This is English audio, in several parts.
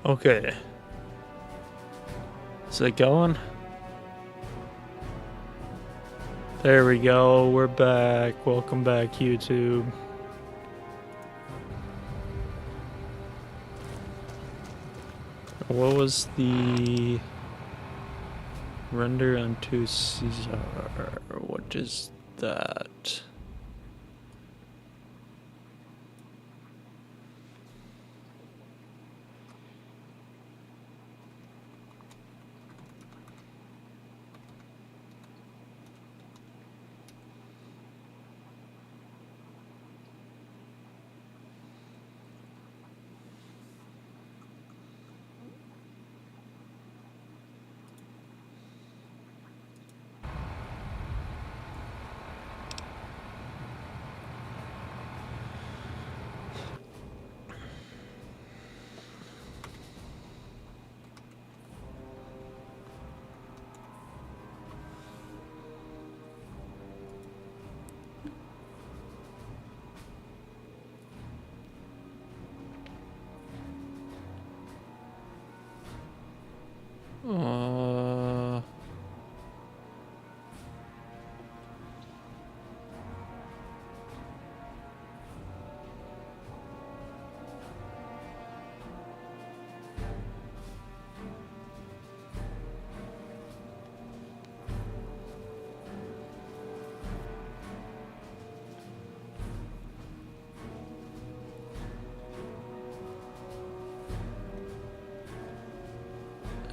Okay. Is it going? There we go. We're back. Welcome back, YouTube. What was the render unto Caesar? What is that?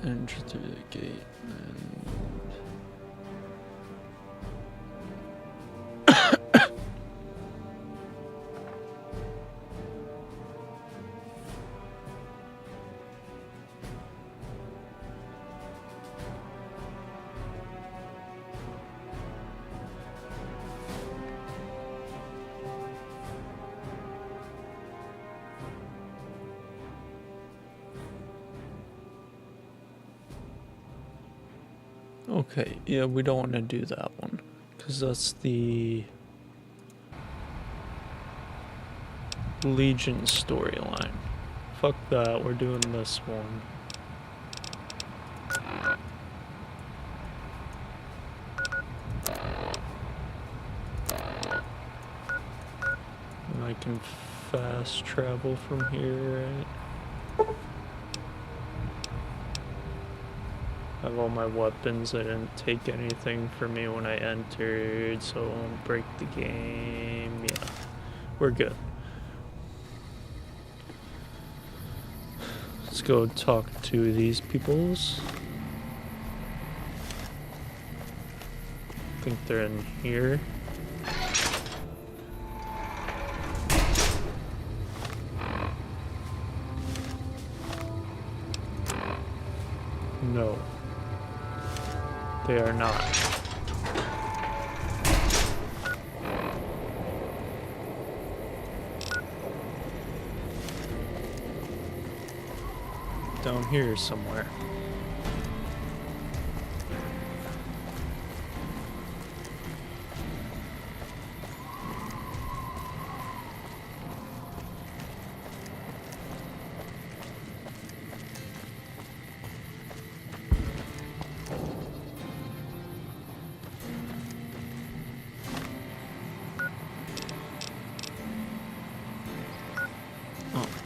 Enter through the gate and... Okay, yeah, we don't want to do that one, because that's the Legion storyline. Fuck that, we're doing this one. And I can fast travel from here, right? I have all my weapons. I didn't take anything for me when I entered, so I won't break the game. Yeah, we're good. Let's go talk to these peoples. I think they're in here. No. They are not. Down here somewhere.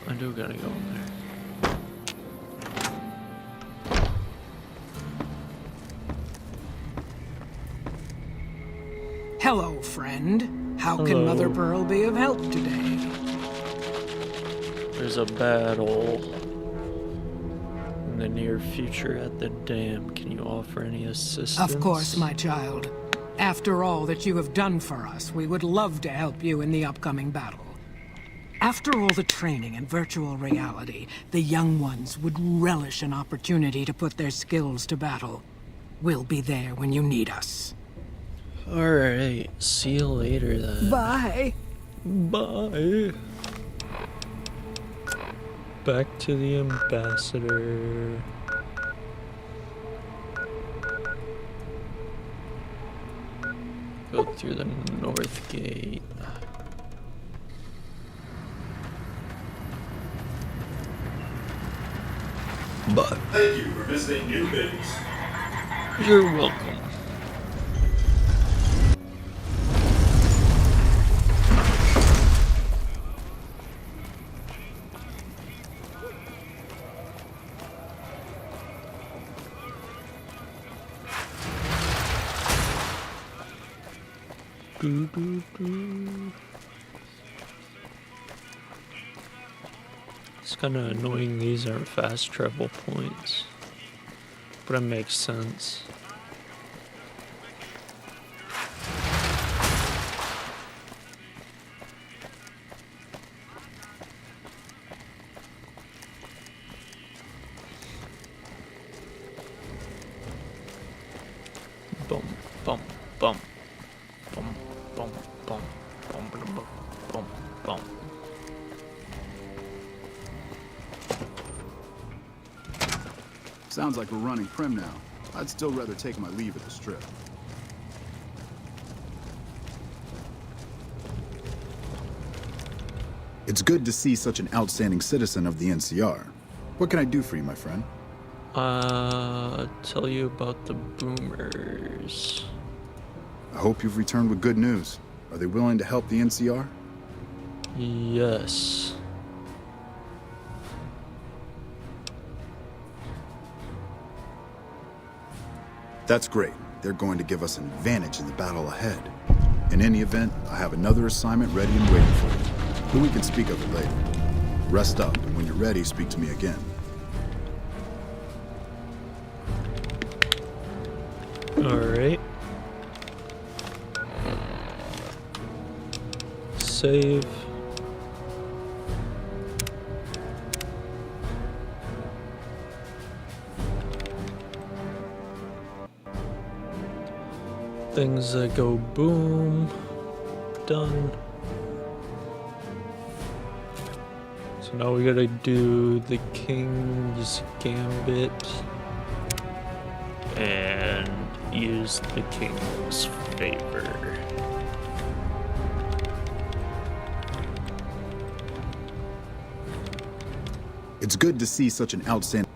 I do gotta go in there. Hello, friend. How Hello. can Mother Pearl be of help today? There's a battle in the near future at the dam. Can you offer any assistance? Of course, my child. After all that you have done for us, we would love to help you in the upcoming battle. After all the training in virtual reality, the young ones would relish an opportunity to put their skills to battle. We'll be there when you need us. Alright, see you later then. Bye. Bye. Back to the ambassador. Go through the north gate. But Thank you for visiting New Vegas. You're welcome. Doo, doo, doo. It's kind of annoying these aren't fast travel points, but it makes sense. Bum, bum, bum. Bum, bum, bum, bum, bum, bum, bum, bum. Sounds like we're running prim now. I'd still rather take my leave at the Strip. It's good to see such an outstanding citizen of the NCR. What can I do for you, my friend? Tell you about the boomers. I hope you've returned with good news. Are they willing to help the NCR? Yes. That's great. They're going to give us an advantage in the battle ahead. In any event, I have another assignment ready and waiting for you. But we can speak of it later. Rest up, and when you're ready, speak to me again. Alright. Save. Things that go boom. Done. So now we gotta do the King's Gambit and use the King's favor. It's good to see such an outstanding...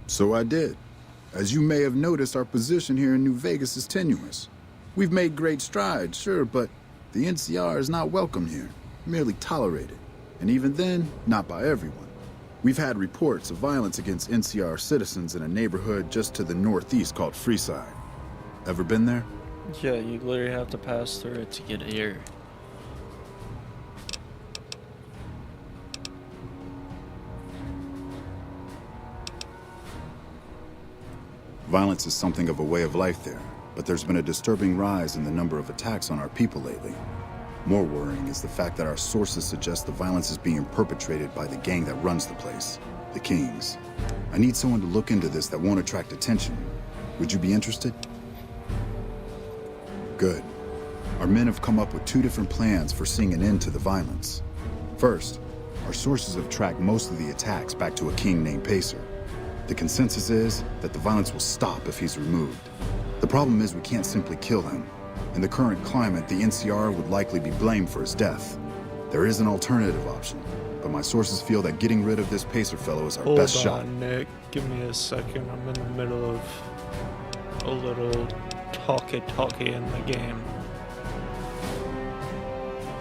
So I did. As you may have noticed, our position here in New Vegas is tenuous. We've made great strides, sure, but the NCR is not welcome here, merely tolerated. And even then, not by everyone. We've had reports of violence against NCR citizens in a neighborhood just to the northeast called Freeside. Ever been there? Yeah, you literally have to pass through it to get here. Violence is something of a way of life there, but there's been a disturbing rise in the number of attacks on our people lately. More worrying is the fact that our sources suggest the violence is being perpetrated by the gang that runs the place, the Kings. I need someone to look into this that won't attract attention. Would you be interested? Good. Our men have come up with 2 different plans for seeing an end to the violence. First, our sources have tracked most of the attacks back to a king named Pacer. The consensus is that the violence will stop if he's removed. The problem is we can't simply kill him. In the current climate, the NCR would likely be blamed for his death. There is an alternative option, but my sources feel that getting rid of this Pacer fellow is our best shot. Hold on, Nick. Give me a second. I'm in the middle of a little talkie in the game.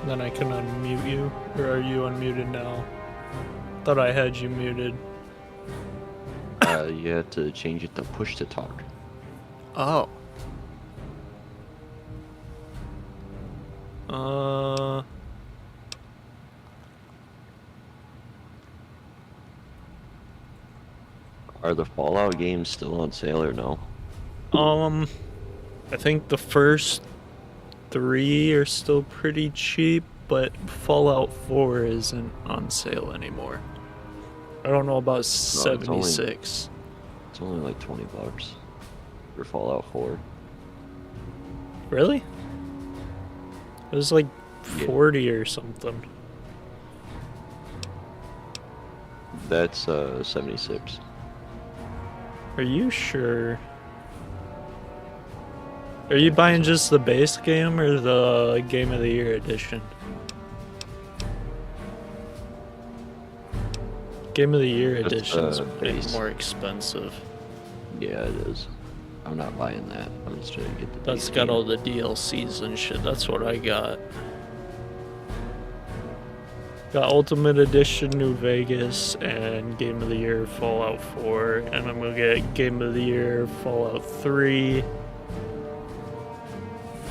Then I can unmute you, or are you unmuted now? Thought I had you muted. You have to change it to push to talk. Oh. Are the Fallout games still on sale or no? I think the first 3 are still pretty cheap, but Fallout 4 isn't on sale anymore. I don't know about 76. It's only like $20 for Fallout 4. Really? It was like Yeah. 40 or something. That's 76. Are you sure? Are you buying just the base game or the Game of the Year edition? Game of the Year Just, edition is base. more expensive. Yeah, it is. I'm not buying that. I'm just trying to get the That's base got game. all the DLCs and shit. That's what I got. Got Ultimate Edition New Vegas and Game of the Year Fallout 4. And I'm gonna get Game of the Year Fallout 3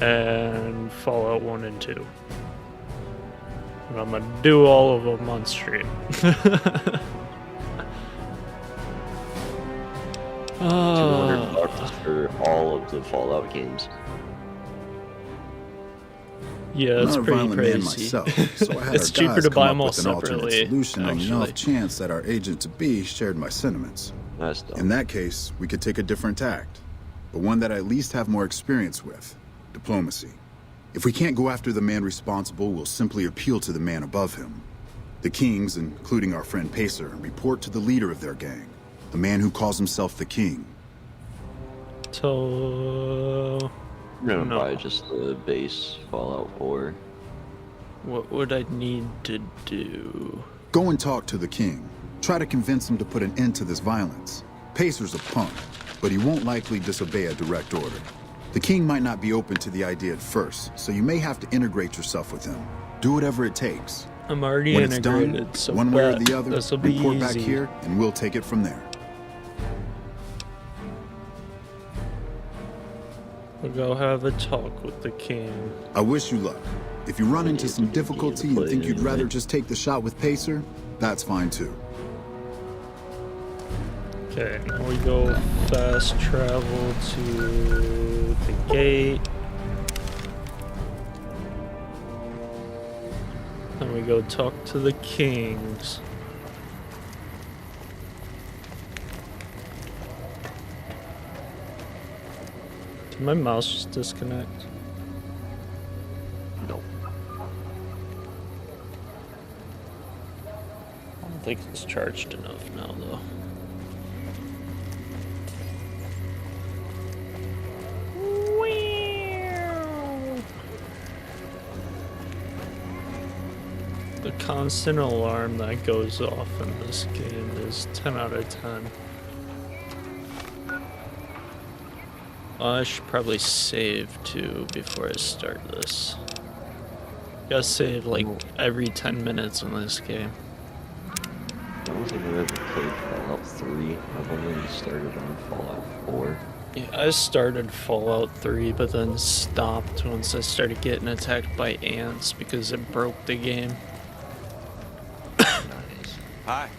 and Fallout 1 and 2. And I'm gonna do all of them on stream. 200 bucks for all of the Fallout games. Yeah, I'm that's not a pretty violent man crazy. myself, so I had It's our cheaper guys to come buy up them all with an alternate separately, solution on the off actually. chance that our agent-to-be shared my sentiments. That's dumb. In that case, we could take a different tact, but one that I at least have more experience with: diplomacy. If we can't go after the man responsible, we'll simply appeal to the man above him. The Kings, including our friend Pacer, report to the leader of their gang, the man who calls himself the King. So, I'm gonna No. buy just the base Fallout 4. what would I need to do? Go and talk to the King. Try to convince him to put an end to this violence. Pacer's a punk, but he won't likely disobey a direct order. The King might not be open to the idea at first, so you may have to integrate yourself with him. Do whatever it takes. I'm already When it's integrated, done, so one way or bet the other, this will be report easy. back here, and we'll take it from there. We'll go have a talk with the king. I wish you luck. If you run into some difficulty and think you'd rather just take the shot with Pacer, that's fine too. Okay, now we go fast travel to the gate. Then we go talk to the kings. Did my mouse just disconnect? Nope. I don't think it's charged enough now, though. The constant alarm that goes off in this game is 10 out of 10. I should probably save too before I start this. Gotta save like every 10 minutes in this game. I don't think I've ever played Fallout 3. I've only started on Fallout 4. Yeah, I started Fallout 3, but then stopped once I started getting attacked by ants because it broke the game. Nice. Hi.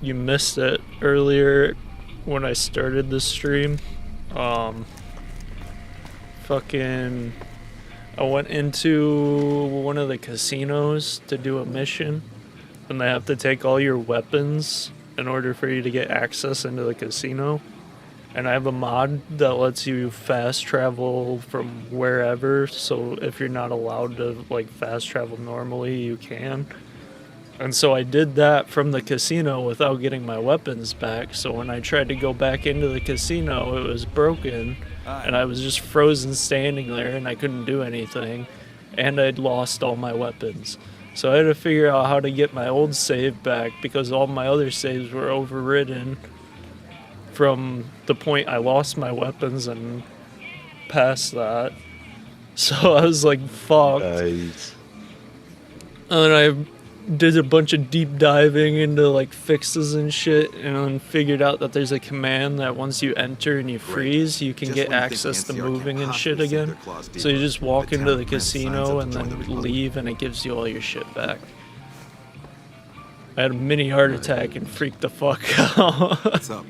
You missed it earlier when I started the stream. Fucking, I went into one of the casinos to do a mission, and they have to take all your weapons in order for you to get access into the casino. And I have a mod that lets you fast travel from wherever, so if you're not allowed to like fast travel normally, you can. And so I did that from the casino without getting my weapons back. So when I tried to go back into the casino, it was broken, and I was just frozen standing there, and I couldn't do anything, and I'd lost all my weapons. So I had to figure out how to get my old save back because all my other saves were overridden from the point I lost my weapons and past that. So I was like, fuck. Nice. And then I did a bunch of deep diving into like fixes and shit, and then figured out that there's a command that once you enter and you freeze, you can Just get when you think access to NCR can't moving and shit possibly sink again. their claws So you deeper, just walk the into town the commander signs casino up and to join the then Republic. leave, and it gives you all your shit back. I had a mini heart attack and freaked the fuck out. What's up?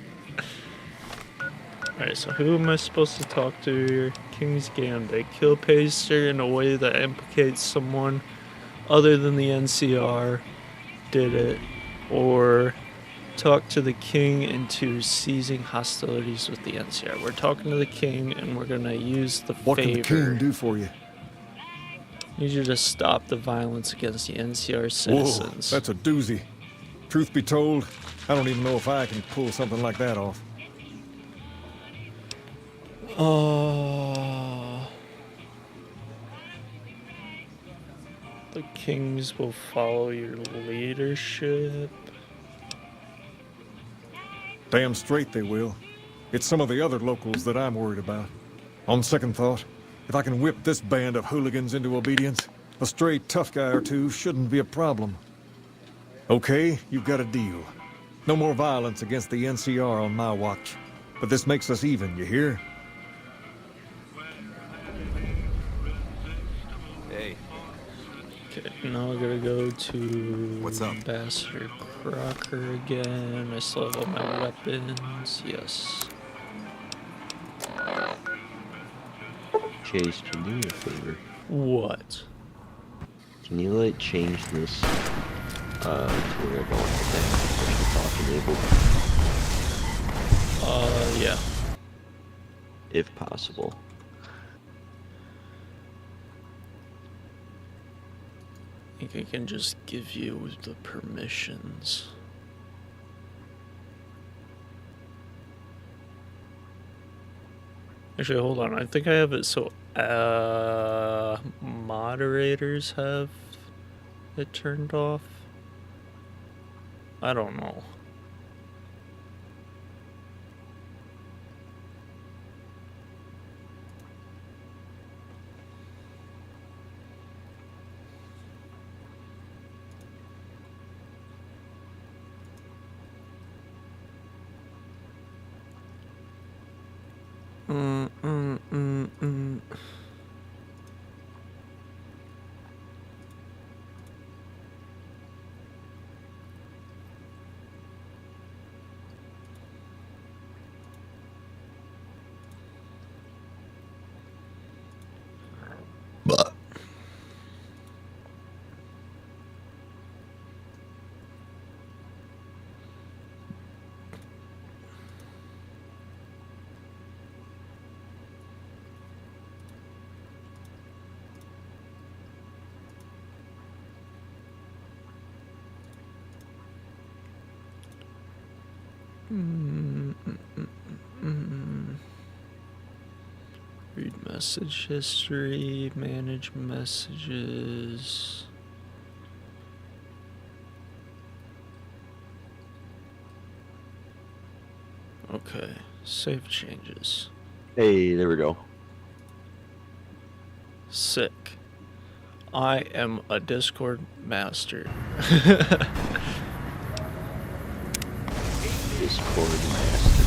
Alright, so who am I supposed to talk to here? King's Gambit. Kill Pacer in a way that implicates someone other than the NCR did it, or talk to the king into seizing hostilities with the NCR. We're talking to the king, and we're gonna use the What favor. can the king do for you? Need you to stop the violence against the NCR Whoa, citizens. that's a doozy. Truth be told, I don't even know if I can pull something like that off. The kings will follow your leadership. Damn straight they will. It's some of the other locals that I'm worried about. On second thought, if I can whip this band of hooligans into obedience, a stray tough guy or two shouldn't be a problem. Okay, you've got a deal. No more violence against the NCR on my watch. But this makes us even, you hear? Hey. Okay, now I gotta go to What's up? Ambassador Crocker again. I still have all my weapons. Yes. Chase, can you do me a favor? What? Can you, like, change this, to where I don't have to talk enabled? Yeah. If possible. I think I can just give you the permissions. Actually, hold on. I think I have it so moderators have it turned off. I don't know. Read message history, manage messages. Okay, save changes. Hey, there we go. Sick. I am a Discord master. Discord master.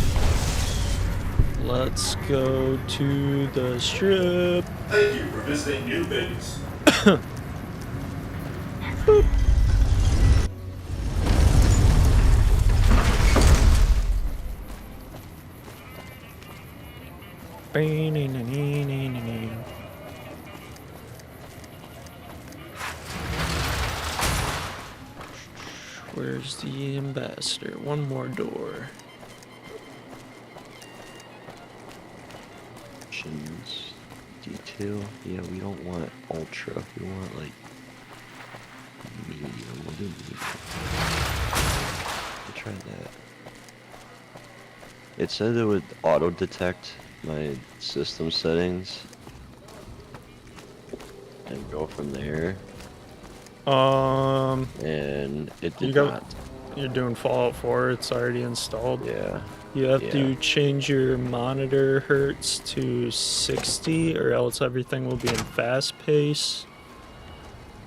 Let's go to the strip. Thank you for visiting New Base. Where's the ambassador? One more door. Options. Detail. Yeah, we don't want ultra. We want, like, medium. We'll do medium. We'll try that. It said it would auto detect my system settings and go from there, and it did not. You're doing Fallout 4, it's already installed. Yeah. You have Yeah. to change your monitor hertz to 60 or else everything will be in fast pace.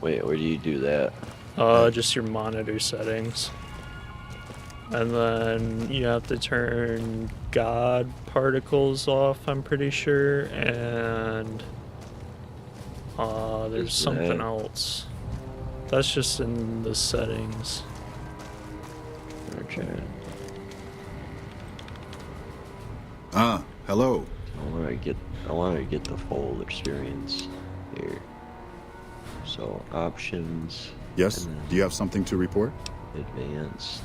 Wait, where do you do that? Just your monitor settings. And then you have to turn God particles off, I'm pretty sure, and there's Is something that- else. That's just in the settings. Okay. Ah, hello. I want to get the full experience here. So options. Yes? and then Do you have something to report? advanced.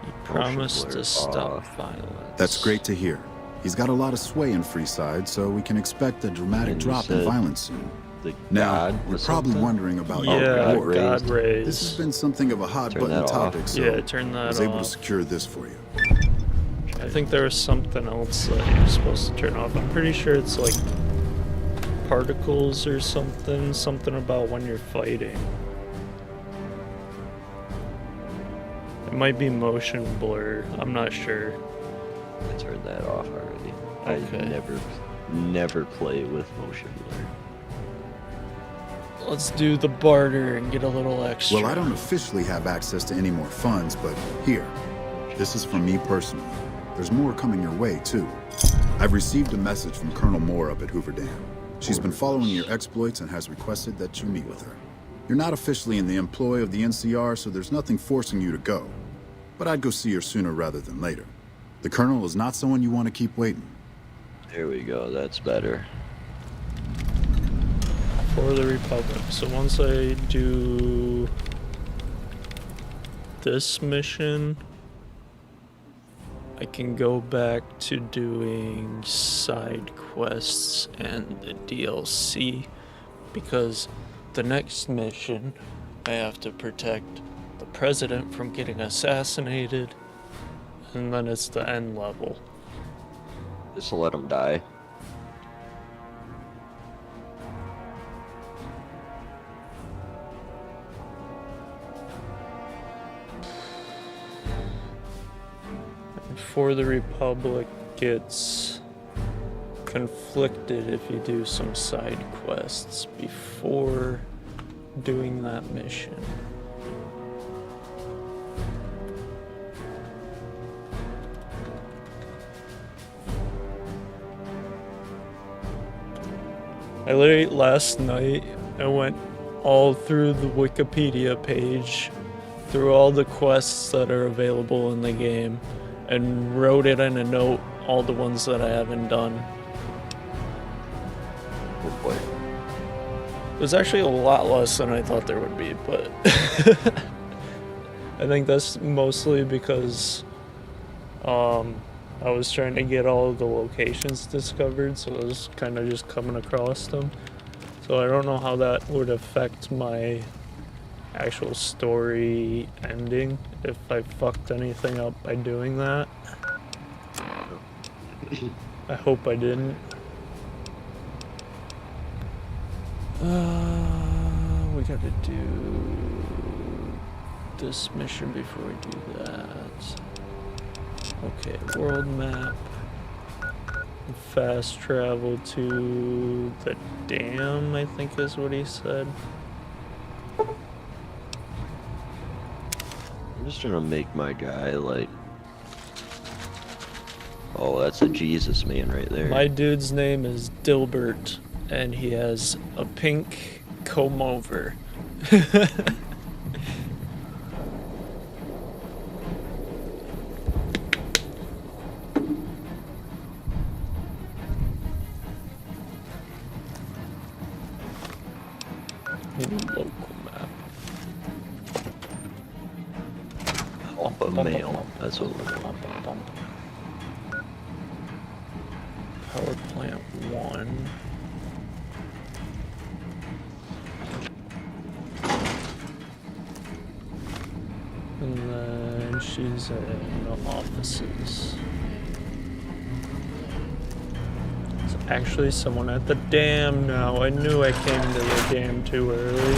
You promised blur to stop off. violence. That's great to hear. He's got a lot of sway in Freeside, so we can expect a dramatic And you drop in said- violence soon. The Now, god you're or probably something? wondering about Yeah, your God reward. raised. God rays. This has been something of a hot Turn button that off. topic, so Yeah, turn that I was able to off. secure this for you. I think there was something else that you're supposed to turn off. I'm pretty sure it's like particles or something. Something about when you're fighting. It might be motion blur. I'm not sure. I turned that off already. Okay. I never play with motion blur. Let's do the barter and get a little extra. Well, I don't officially have access to any more funds, but here. This is from me personally. There's more coming your way, too. I've received a message from Colonel Moore up at Hoover Dam. She's been following your exploits and has requested that you meet with her. You're not officially in the employ of the NCR, so there's nothing forcing you to go. But I'd go see her sooner rather than later. The Colonel is not someone you want to keep waiting. There we go, that's better. For the Republic. So once I do this mission, I can go back to doing side quests and the DLC, because the next mission I have to protect the president from getting assassinated, and then it's the end level. Just to let him die. For the Republic, it's conflicted if you do some side quests before doing that mission. I literally last night I went all through the Wikipedia page, through all the quests that are available in the game, and wrote it in a note, all the ones that I haven't done. Oh boy. There's actually a lot less than I thought there would be, but I think that's mostly because I was trying to get all of the locations discovered, so I was kind of just coming across them. So I don't know how that would affect my actual story ending, if I fucked anything up by doing that. I hope I didn't. We gotta do this mission before we do that. Okay, world map. Fast travel to the dam, I think is what he said. I'm just gonna make my guy like... Oh, that's a Jesus man right there. My dude's name is Dilbert, and he has a pink comb over. Local map. Alpha male. That's what we're doing. Power plant 1. And then she's in the offices. There's actually someone at the dam now. I knew I came to the dam too early.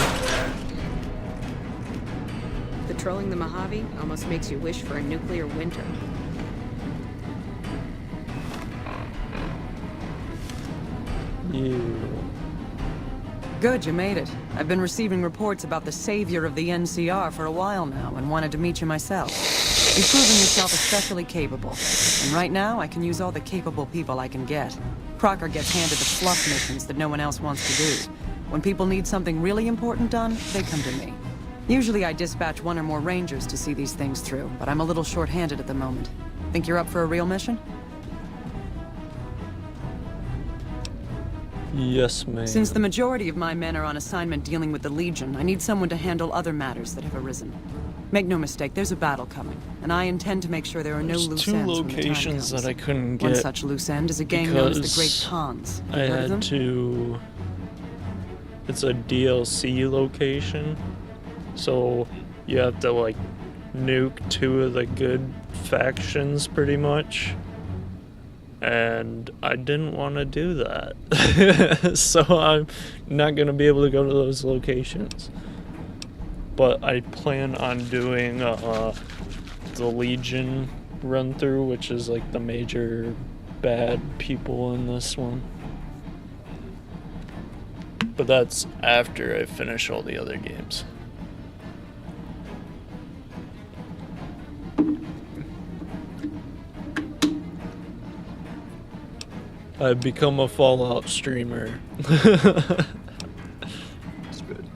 Patrolling the Mojave almost makes you wish for a nuclear winter. You. Good, you made it. I've been receiving reports about the savior of the NCR for a while now and wanted to meet you myself. You've proven yourself especially capable, and right now I can use all the capable people I can get. Crocker gets handed the fluff missions that no one else wants to do. When people need something really important done, they come to me. Usually I dispatch one or more rangers to see these things through, but I'm a little short-handed at the moment. Think you're up for a real mission? Yes, ma'am. Since the majority of my men are on assignment dealing with the Legion, I need someone to handle other matters that have arisen. Make no mistake, there's a battle coming, and I intend to make sure there are no There's loose two ends when the time locations comes. that I couldn't One get such loose end is a game known as the Great because Ponds. I Heard of had them? to it's a DLC location, so you have to like nuke 2 of the good factions pretty much. And I didn't want to do that. So I'm not going to be able to go to those locations. But I plan on doing the Legion run through, which is like the major bad people in this one. But that's after I finish all the other games. I've become a Fallout streamer. That's good.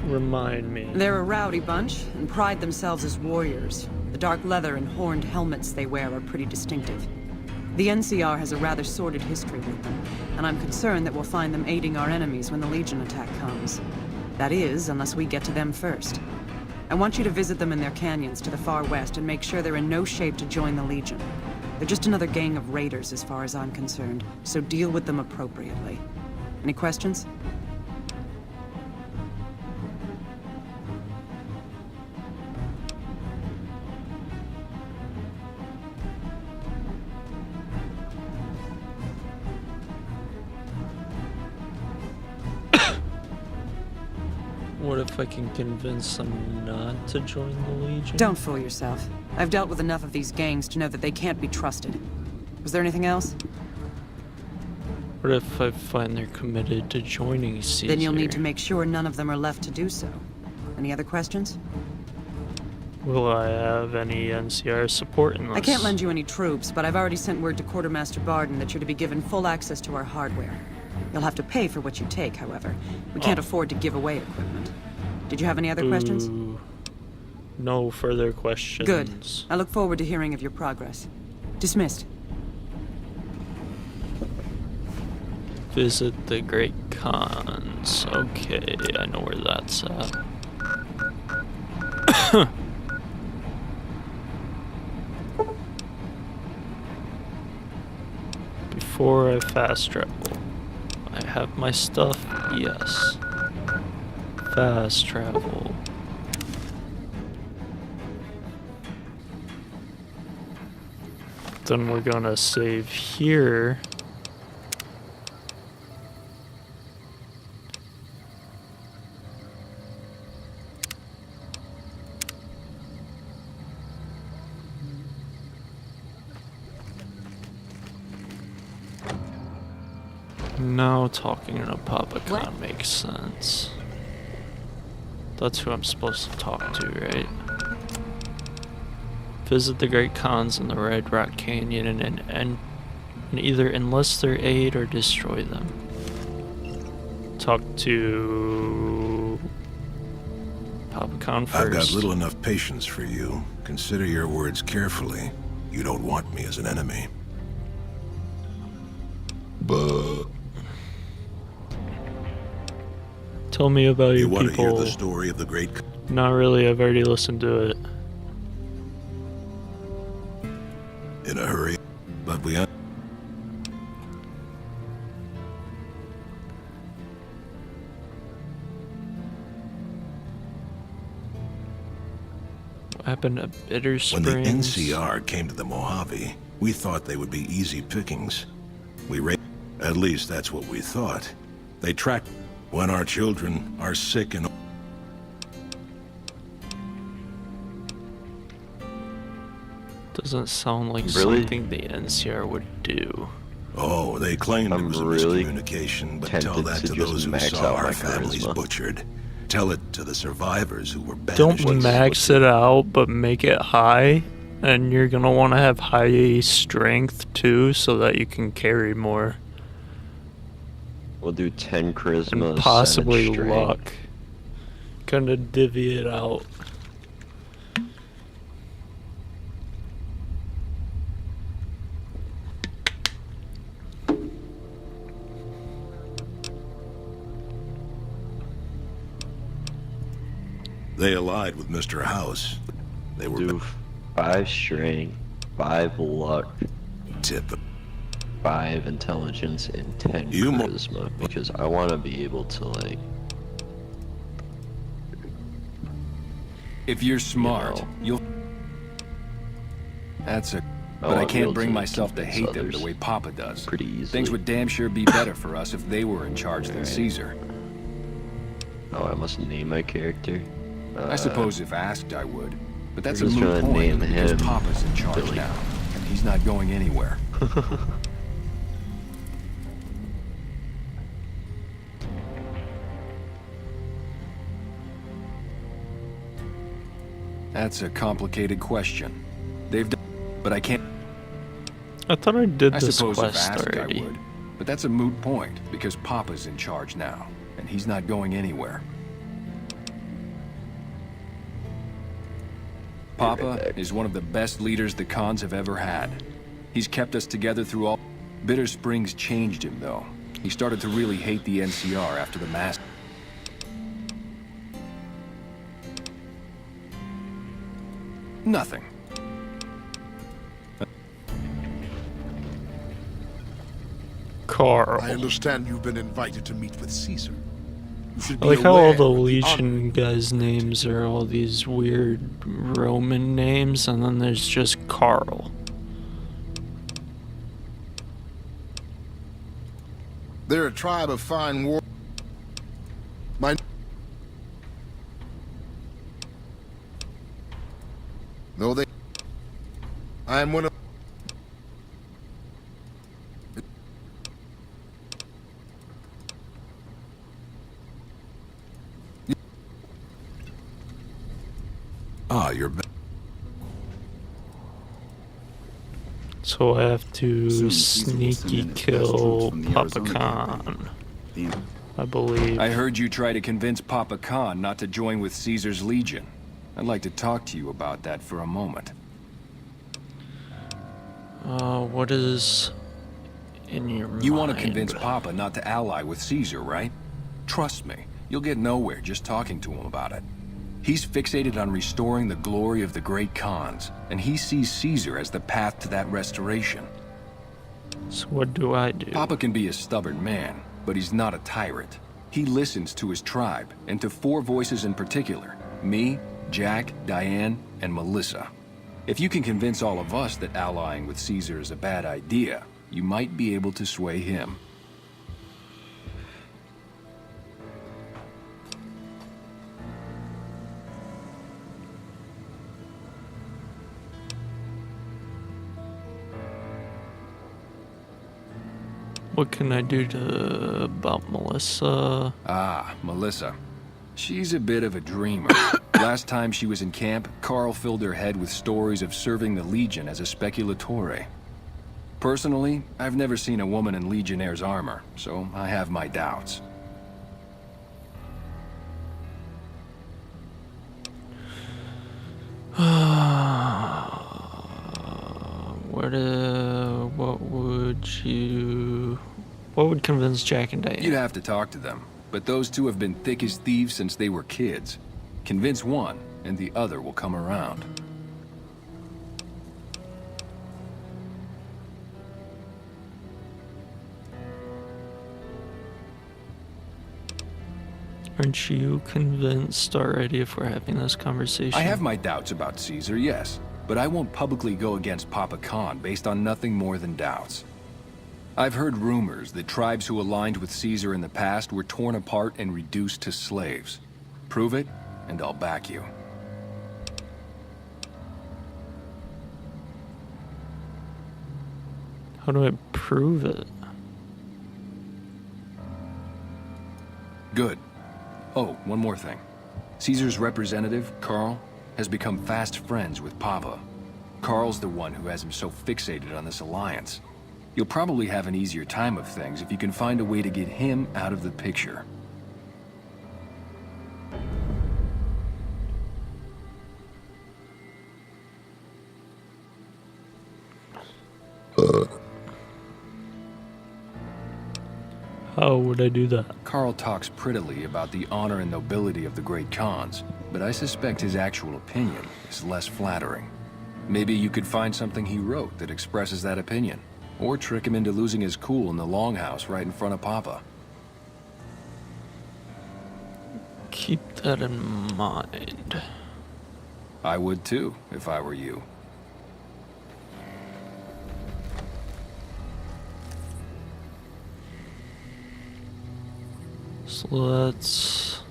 Remind me. They're a rowdy bunch, and pride themselves as warriors. The dark leather and horned helmets they wear are pretty distinctive. The NCR has a rather sordid history with them, and I'm concerned that we'll find them aiding our enemies when the Legion attack comes. That is, unless we get to them first. I want you to visit them in their canyons to the far west and make sure they're in no shape to join the Legion. They're just another gang of raiders as far as I'm concerned, so deal with them appropriately. Any questions? What if I can convince them not to join the Legion? Don't fool yourself. I've dealt with enough of these gangs to know that they can't be trusted. Was there anything else? What if I find they're committed to joining Caesar? Then you'll need to make sure none of them are left to do so. Any other questions? Will I have any NCR support in this? I can't lend you any troops, but I've already sent word to Quartermaster Barden that you're to be given full access to our hardware. You'll have to pay for what you take, however. We can't afford to give away equipment. Did you have any other questions? Ooh. No further questions. Good. I look forward to hearing of your progress. Dismissed. Visit the Great Khans. Okay, I know where that's at. Before I fast travel, I have my stuff? Yes. Fast travel. Then we're gonna save here. Now talking to Papakan makes sense. That's who I'm supposed to talk to, right? Visit the Great Khans in the Red Rock Canyon and either enlist their aid or destroy them. Talk to Papakan first. I've got little enough patience for you. Consider your words carefully. You don't want me as an enemy. But tell me about you your want people. to hear the story of the Great Not really, I've already listened to it. in a hurry, but we What happened to Bitter when Springs? the NCR came to the Mojave, we thought they would be easy pickings. At least that's what we thought. They tracked when our children are sick and Doesn't sound like Really? something the NCR would do. oh, they claimed it I'm was a really miscommunication, but tell tempted that to to just those who max saw out our my families charisma. butchered. Tell it to the survivors who were Don't banished. max it out, but make it high. And you're gonna want to have high strength too, so that you can carry more. We'll do 10 charisma, And 7 possibly strength. luck. Gonna divvy it out. They allied with Mr. House. They were Do 5 strength, 5 luck, tip. 5 intelligence, and 10 You mo- charisma, because I want to be able to, like, If you're smart, know. you'll... That's a... I But I wanna be able can't bring to myself to convince hate them others the way Papa does. pretty easily. Things would damn sure be better for us if they were in charge than Alright. Caesar. Oh, I must name my character. I suppose if asked, I would. But that's a we're just moot gonna point, name because him Papa's in charge Billy. now. And he's not going anywhere. That's a complicated question. They've done... But I can't... I thought I did I this suppose if quest asked, already. I would. But that's a moot point, because Papa's in charge now. And he's not going anywhere. Papa is one of the best leaders the Khans have ever had. He's kept us together through all... Bitter Springs changed him, though. He started to really hate the NCR after the mass... Nothing. Carl. I understand you've been invited to meet with Caesar. You should be I like how all aware the of Legion guys' names are all these weird Roman names, and then there's just Carl. They're a tribe of fine war. My... No, they... I am one of... Ah, you're back. So I have to Soon, Caesar will send sneaky in his best kill troops from the Papa Arizona Khan, The I believe. I heard you try to convince Papa Khan not to join with Caesar's Legion. I'd like to talk to you about that for a moment. What is in your mind? You want to convince Papa not to ally with Caesar, right? Trust me, you'll get nowhere just talking to him about it. He's fixated on restoring the glory of the great Khans, and he sees Caesar as the path to that restoration. So what do I do? Papa can be a stubborn man, but he's not a tyrant. He listens to his tribe, and to 4 voices in particular: me, Jack, Diane, and Melissa. If you can convince all of us that allying with Caesar is a bad idea, you might be able to sway him. What can I do to about Melissa? Ah, Melissa. She's a bit of a dreamer. Last time she was in camp, Carl filled her head with stories of serving the Legion as a speculatore. Personally, I've never seen a woman in Legionnaire's armor, so I have my doubts. What would convince Jack and Diane? You'd have to talk to them, but those two have been thick as thieves since they were kids. Convince one, and the other will come around. Aren't you convinced already if we're having this conversation? I have my doubts about Caesar, yes, but I won't publicly go against Papa Khan based on nothing more than doubts. I've heard rumors that tribes who aligned with Caesar in the past were torn apart and reduced to slaves. Prove it, and I'll back you. How do I prove it? Good. Oh, one more thing. Caesar's representative, Carl, has become fast friends with Papa. Carl's the one who has him so fixated on this alliance. You'll probably have an easier time of things if you can find a way to get him out of the picture. How would I do that? Carl talks prettily about the honor and nobility of the great Khans, but I suspect his actual opinion is less flattering. Maybe you could find something he wrote that expresses that opinion, or trick him into losing his cool in the longhouse right in front of Papa. Keep that in mind. I would too, if I were you. So let's...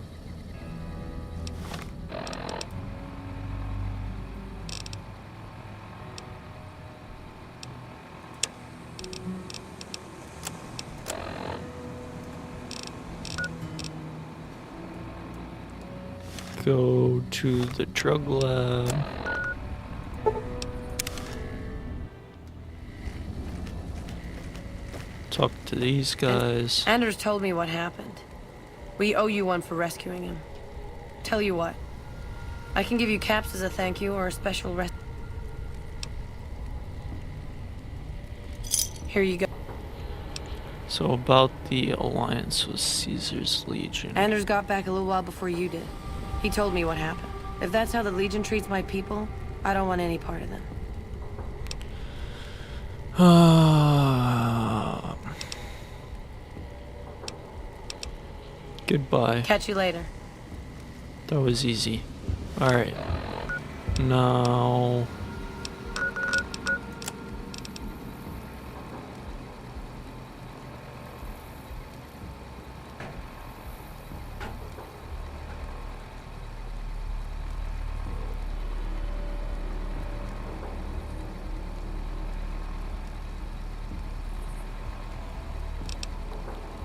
go to the drug lab. Talk to these guys. Anders told me what happened. We owe you one for rescuing him. Tell you what, I can give you caps as a thank you or a special rest. Here you go. So about the alliance with Caesar's Legion. Anders got back a little while before you did. He told me what happened. If that's how the Legion treats my people, I don't want any part of them. Goodbye. Catch you later. That was easy. Alright. Now...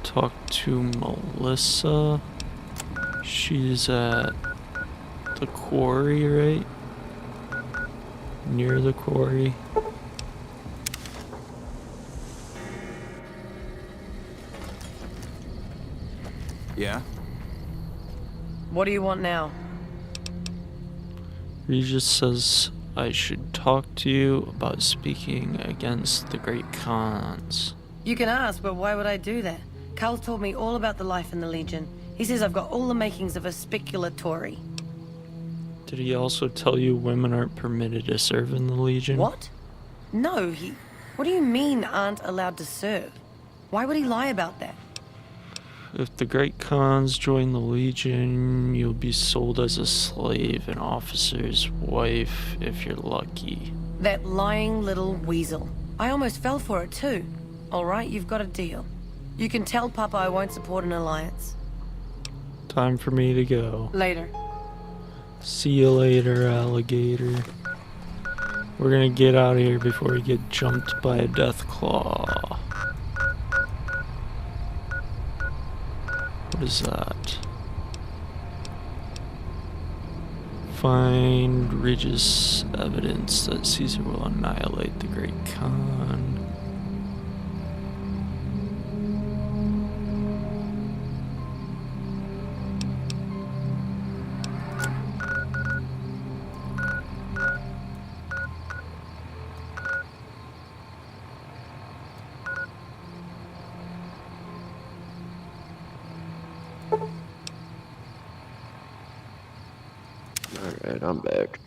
talk to Melissa. She's at the quarry, right? Near the quarry. Yeah? What do you want now? Regis says I should talk to you about speaking against the Great Khans. You can ask, but why would I do that? Carl told me all about the life in the Legion. He says I've got all the makings of a spicular Tory. Did he also tell you women aren't permitted to serve in the Legion? What? No, What do you mean aren't allowed to serve? Why would he lie about that? If the Great Khans join the Legion, you'll be sold as a slave, an officer's wife, if you're lucky. That lying little weasel. I almost fell for it too. All right, you've got a deal. You can tell Papa I won't support an alliance. Time for me to go. Later. See you later, alligator. We're gonna get out of here before we get jumped by a death claw. What is that? Find Regis evidence that Caesar will annihilate the Great Khan. Alright, I'm back.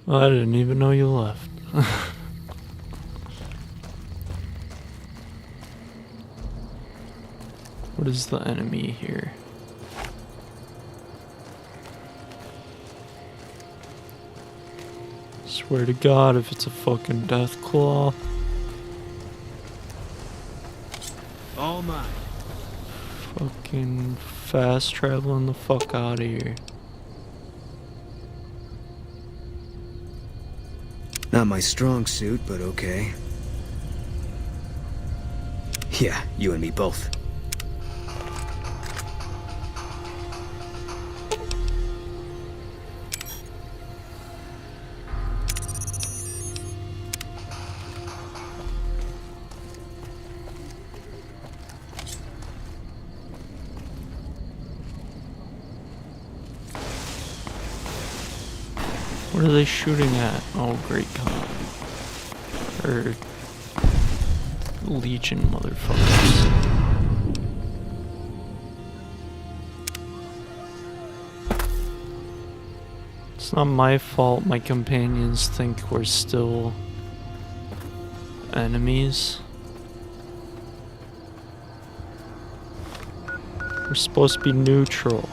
I didn't even know you left. What is the enemy here? Swear to God, if it's a fucking death claw. All mine. Fucking fast traveling the fuck out of here. Not my strong suit, but okay. Yeah, you and me both. What are they shooting at? Oh, Great Khan. Or Legion motherfuckers. not my fault my companions think we're still enemies. We're supposed to be neutral.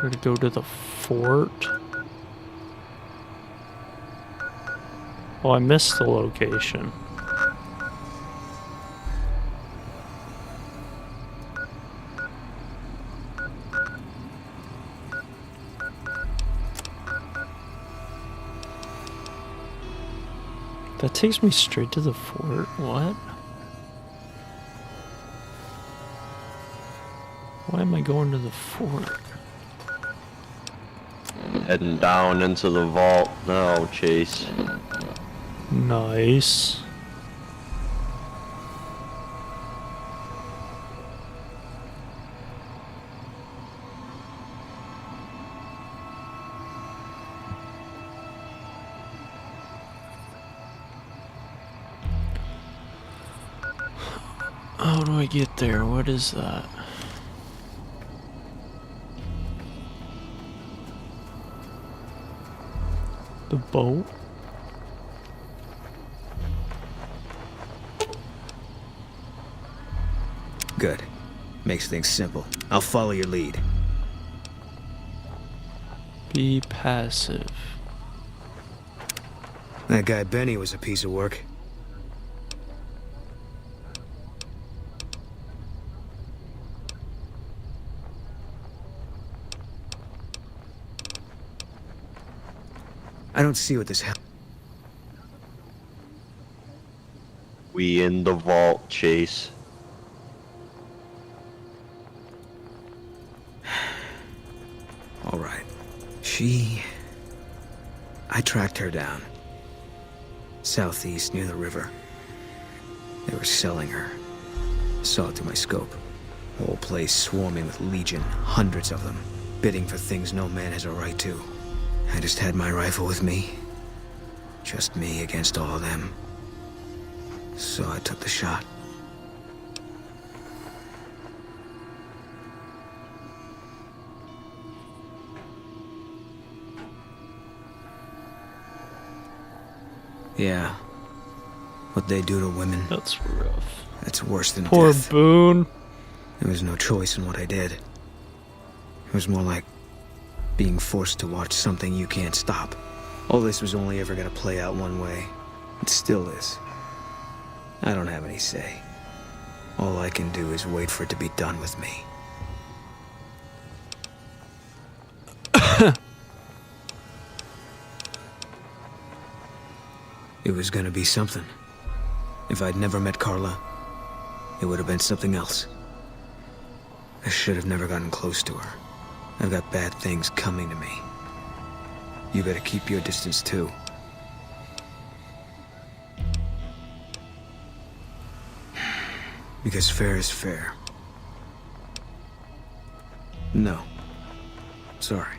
We're to go to the fort. Oh, I missed the location. That takes me straight to the fort. What? Why am I going to the fort? Heading down into the vault now, Chase. Nice. How do I get there? What is that? The boat? Good. Makes things simple. I'll follow your lead. Be passive. That guy Benny was a piece of work. I don't see what this hell. We in the vault, Chase. All right. I tracked her down. Southeast, near the river. They were selling her. Saw it through my scope. Whole place swarming with legion, hundreds of them, bidding for things no man has a right to. I just had my rifle with me. Just me against all of them. So I took the shot. Yeah. What they do to women. That's rough. That's worse than Poor death. Boone. There was no choice in what I did. It was more like being forced to watch something you can't stop. All this was only ever gonna play out one way. It still is. I don't have any say. All I can do is wait for it to be done with me. It was gonna be something. If I'd never met Carla, it would have been something else. I should have never gotten close to her. I've got bad things coming to me. You better keep your distance too. Because fair is fair. No. Sorry.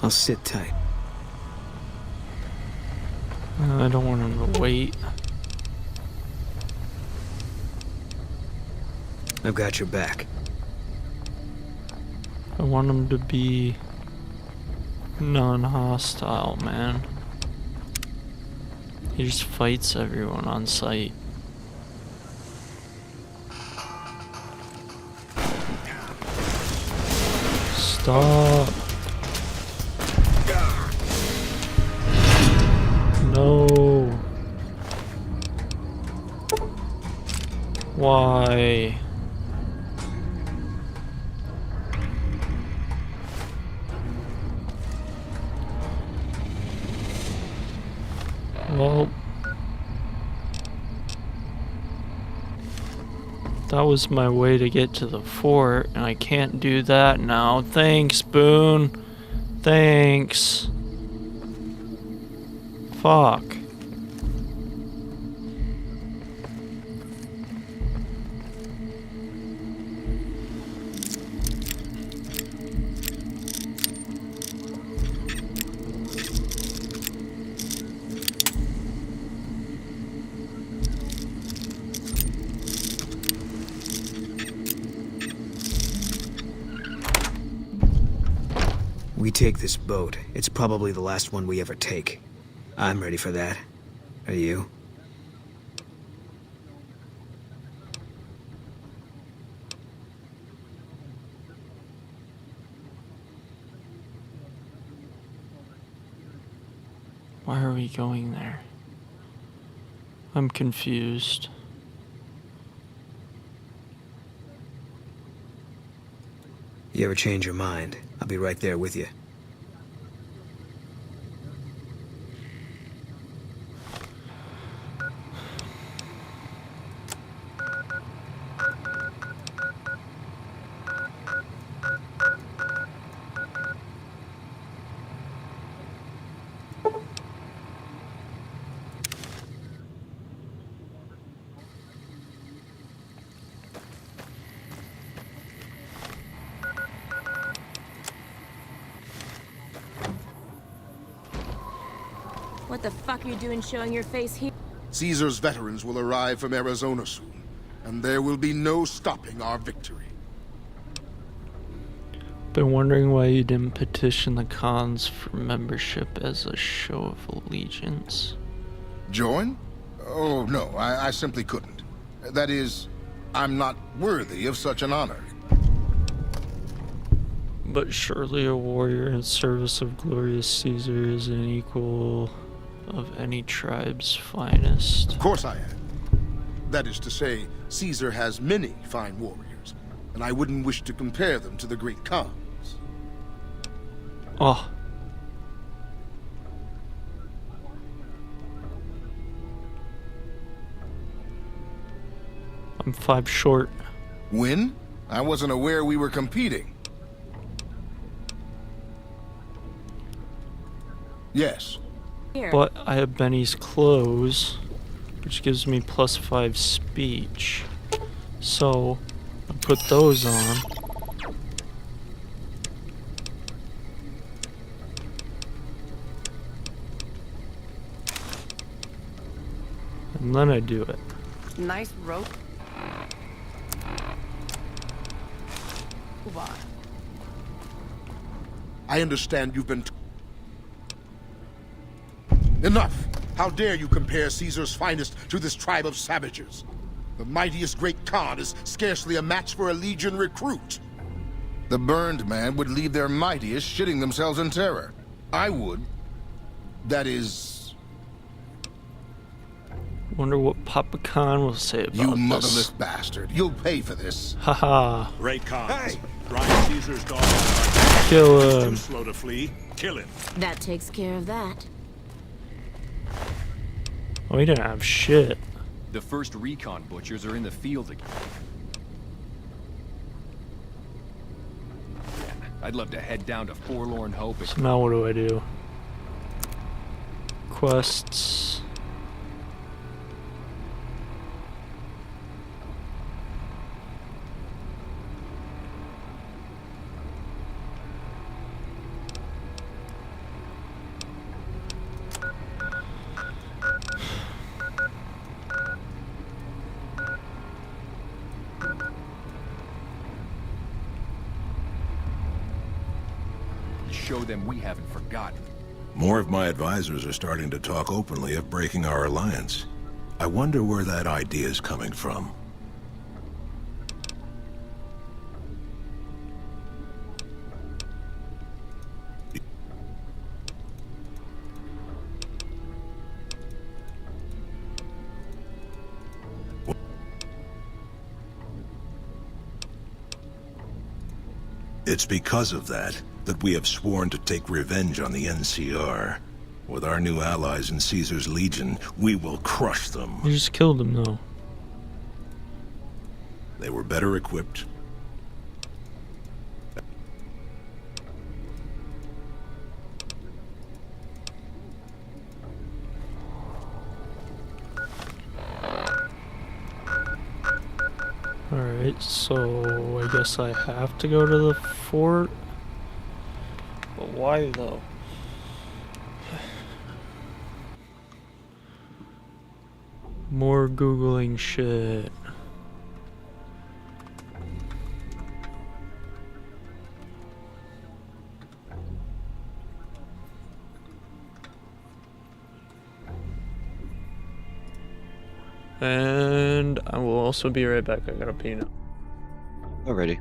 I'll sit tight. I don't want him to wait. I've got your back. I want him to be non-hostile, man. He just fights everyone on sight. Stop. No. Why? Well, that was my way to get to the fort, and I can't do that now. Thanks, Boone. Thanks. Fuck. We take this boat. It's probably the last one we ever take. I'm ready for that. Are you? Why are we going there? I'm confused. You ever change your mind, I'll be right there with you. What the fuck are you doing showing your face here? Caesar's veterans will arrive from Arizona soon, and there will be no stopping our victory. Been wondering why you didn't petition the cons for membership as a show of allegiance. Join? Oh, no, I simply couldn't. That is, I'm not worthy of such an honor. But surely a warrior in service of glorious Caesar is an equal of any tribe's finest. Of course I am. That is to say, Caesar has many fine warriors, and I wouldn't wish to compare them to the great Khans. Oh. I'm 5 short. Win? I wasn't aware we were competing. Yes. But I have Benny's clothes, which gives me +5 speech. So, I put those on. And then I do it. Nice rope. I understand you've been... Enough! How dare you compare Caesar's finest to this tribe of savages? The mightiest great Khan is scarcely a match for a Legion recruit. The burned man would leave their mightiest shitting themselves in terror. I would. That is... Wonder what Papa Khan will say about You this. motherless bastard. You'll pay for this. Haha. Great Khans. Brian Caesar's daughter. Kill him. Too slow to flee. Kill him. That takes care of that. Oh, he didn't have shit. The first recon butchers are in the field again. I'd love to head down to Forlorn Hope. So now what do I do? Quests. Show them we haven't forgotten. More of my advisors are starting to talk openly of breaking our alliance. I wonder where that idea is coming from. It's because of that we have sworn to take revenge on the NCR. With our new allies in Caesar's Legion, we will crush them. You just killed him, though. They were better equipped. Alright, so I guess I have to go to the fort. But why though? More Googling shit. And I will also be right back. I gotta pee now. Alrighty.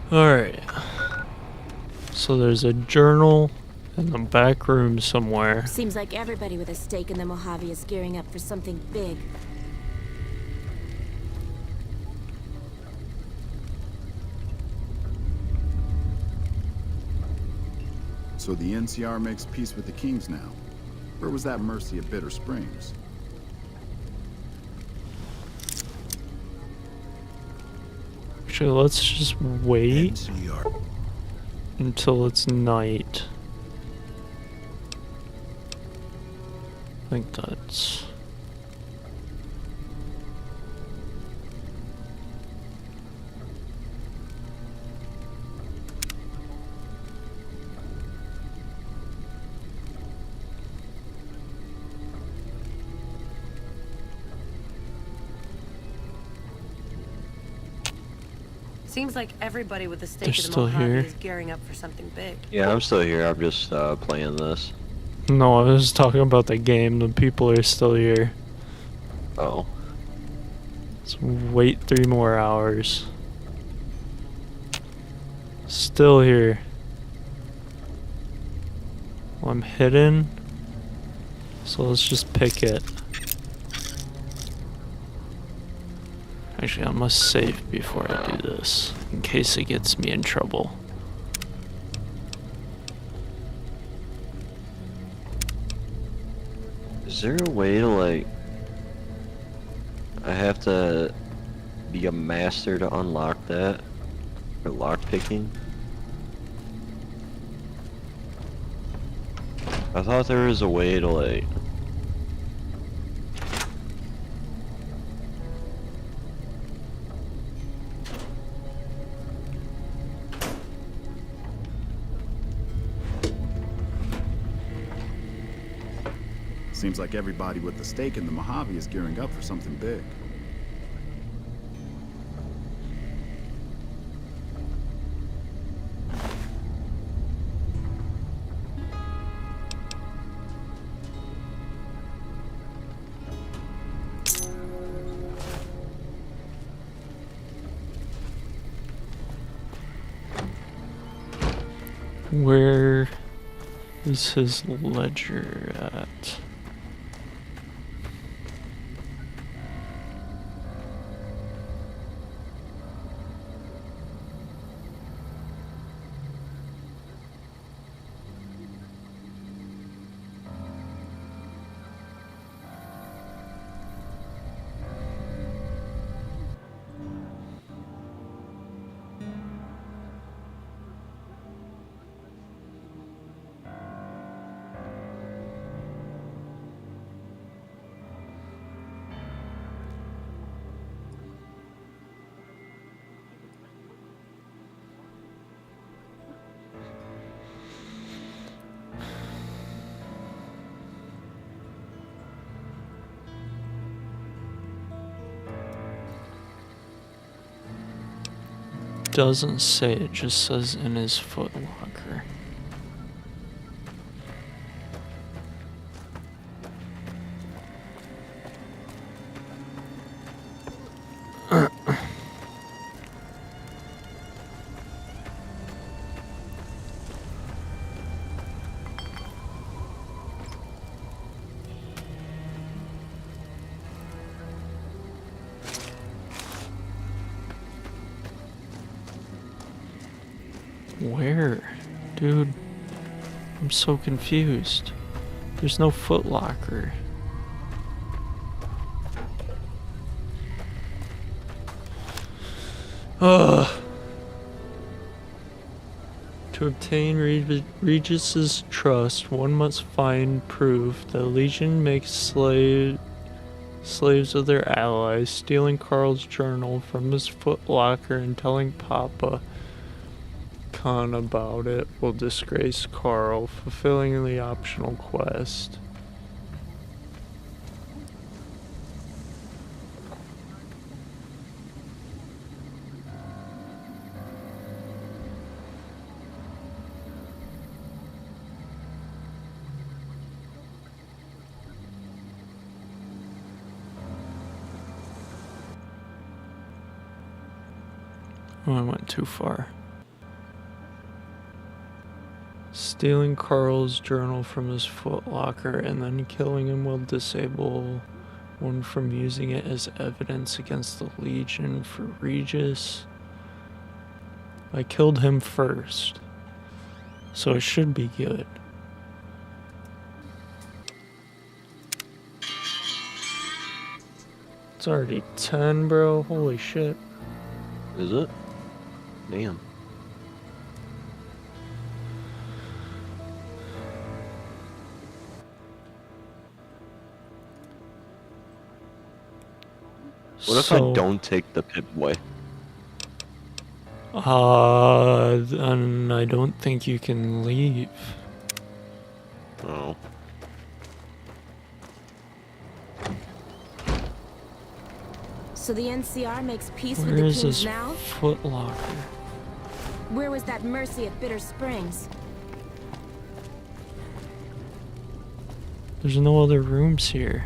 Alright. So there's a journal in the back room somewhere. Seems like everybody with a stake in the Mojave is gearing up for something big. So the NCR makes peace with the kings now. Or was that mercy at Bitter Springs? Actually, let's just wait NCR. until it's night. I think that's... Seems like everybody with a They're stake in the still Mojave here. is gearing up for something big. Yeah, I'm still here. I'm just playing this. No, I was talking about the game. The people are still here. Oh. Let's wait 3 more hours. Still here. Well, I'm hidden. So let's just pick it. Actually, I must save before I do this, in case it gets me in trouble. Is there a way to, like... I have to be a master to unlock that? For lockpicking? I thought there was a way to, like... Seems like everybody with a stake in the Mojave is gearing up for something big. Where is his ledger at? Doesn't say, it just says in his footlocker. Where? Dude, I'm so confused. There's no footlocker. Ugh. To obtain Regis's trust, one must find proof that Legion makes slaves of their allies, stealing Carl's journal from his footlocker and telling Papa Khan about it will disgrace Carl, fulfilling the optional quest. Oh, I went too far. Stealing Carl's journal from his footlocker and then killing him will disable one from using it as evidence against the Legion for Regis. I killed him first. So it should be good. It's already 10, bro. Holy shit. Is it? Damn. What if I don't take the Pip-Boy? Then I don't think you can leave. Oh. So the NCR makes peace with Where the is kings this now? Foot Locker? Where was that mercy at Bitter Springs? There's no other rooms here.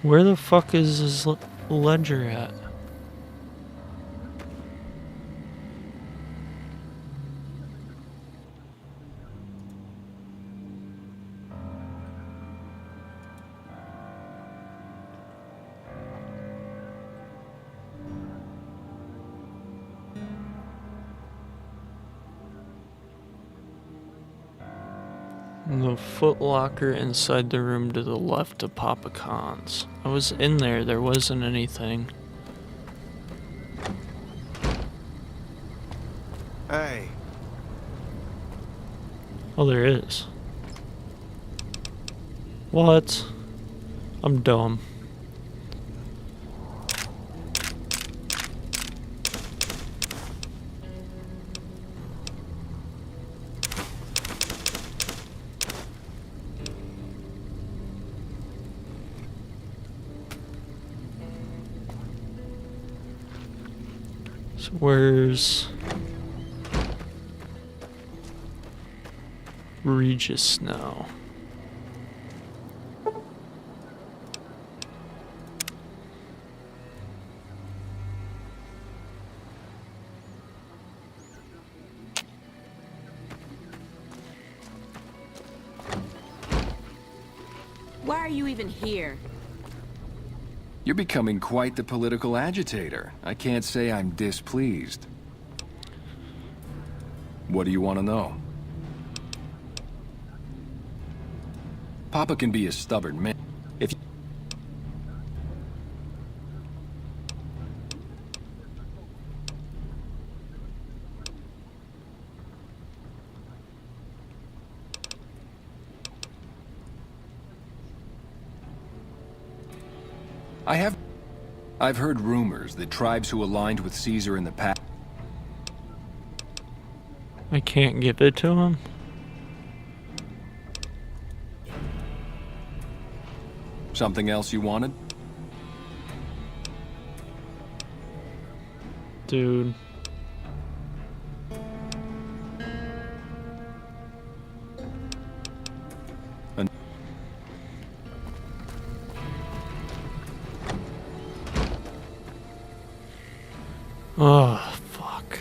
Where the fuck is his ledger at? The Foot Locker inside the room to the left of Papa Khan's. I was in there, there wasn't anything. Hey. Oh, there is. What? I'm dumb. So where's Regis now? Why are you even here? You're becoming quite the political agitator. I can't say I'm displeased. What do you want to know? Papa can be a stubborn man. If I've heard rumors that tribes who aligned with Caesar in the past. I can't give it to him? Something else you wanted? Dude. Oh, fuck.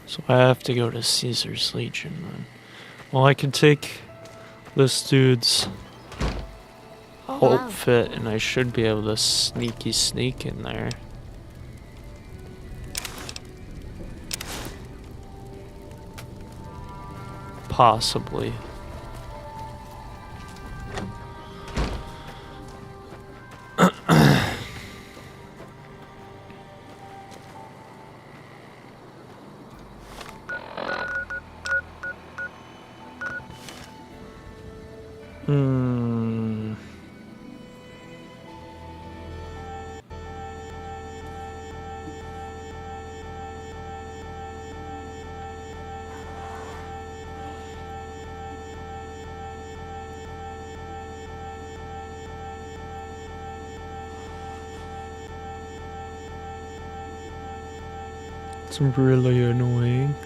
So I have to go to Caesar's Legion then. Well, I could take this dude's outfit and I should be able to sneak in there. Possibly. It's really annoying.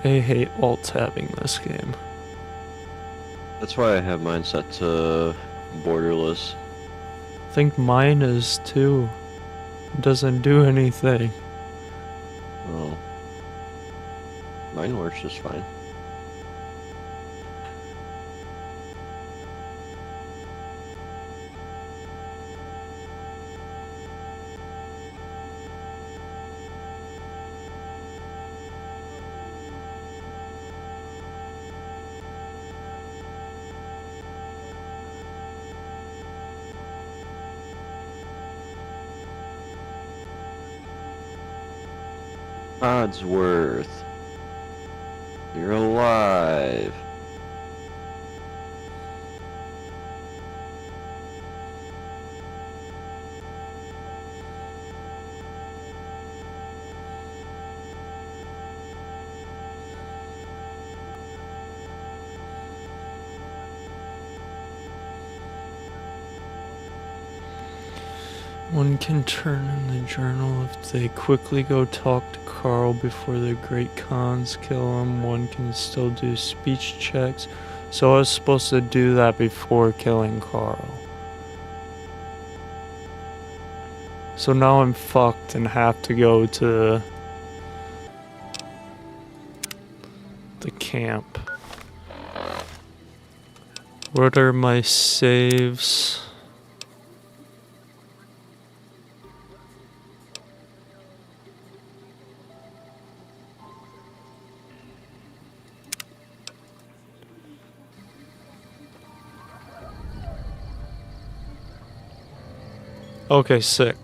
I hate alt-tabbing this game. That's why I have mine set to borderless. I think mine is too. It doesn't do anything. Oh. Mine works just fine. Codsworth. You're alive. One can turn in the journal if they quickly go talk to Carl before the Great Khans kill him. One can still do speech checks. So I was supposed to do that before killing Carl. So now I'm fucked and have to go to the camp. What are my saves? Okay, sick.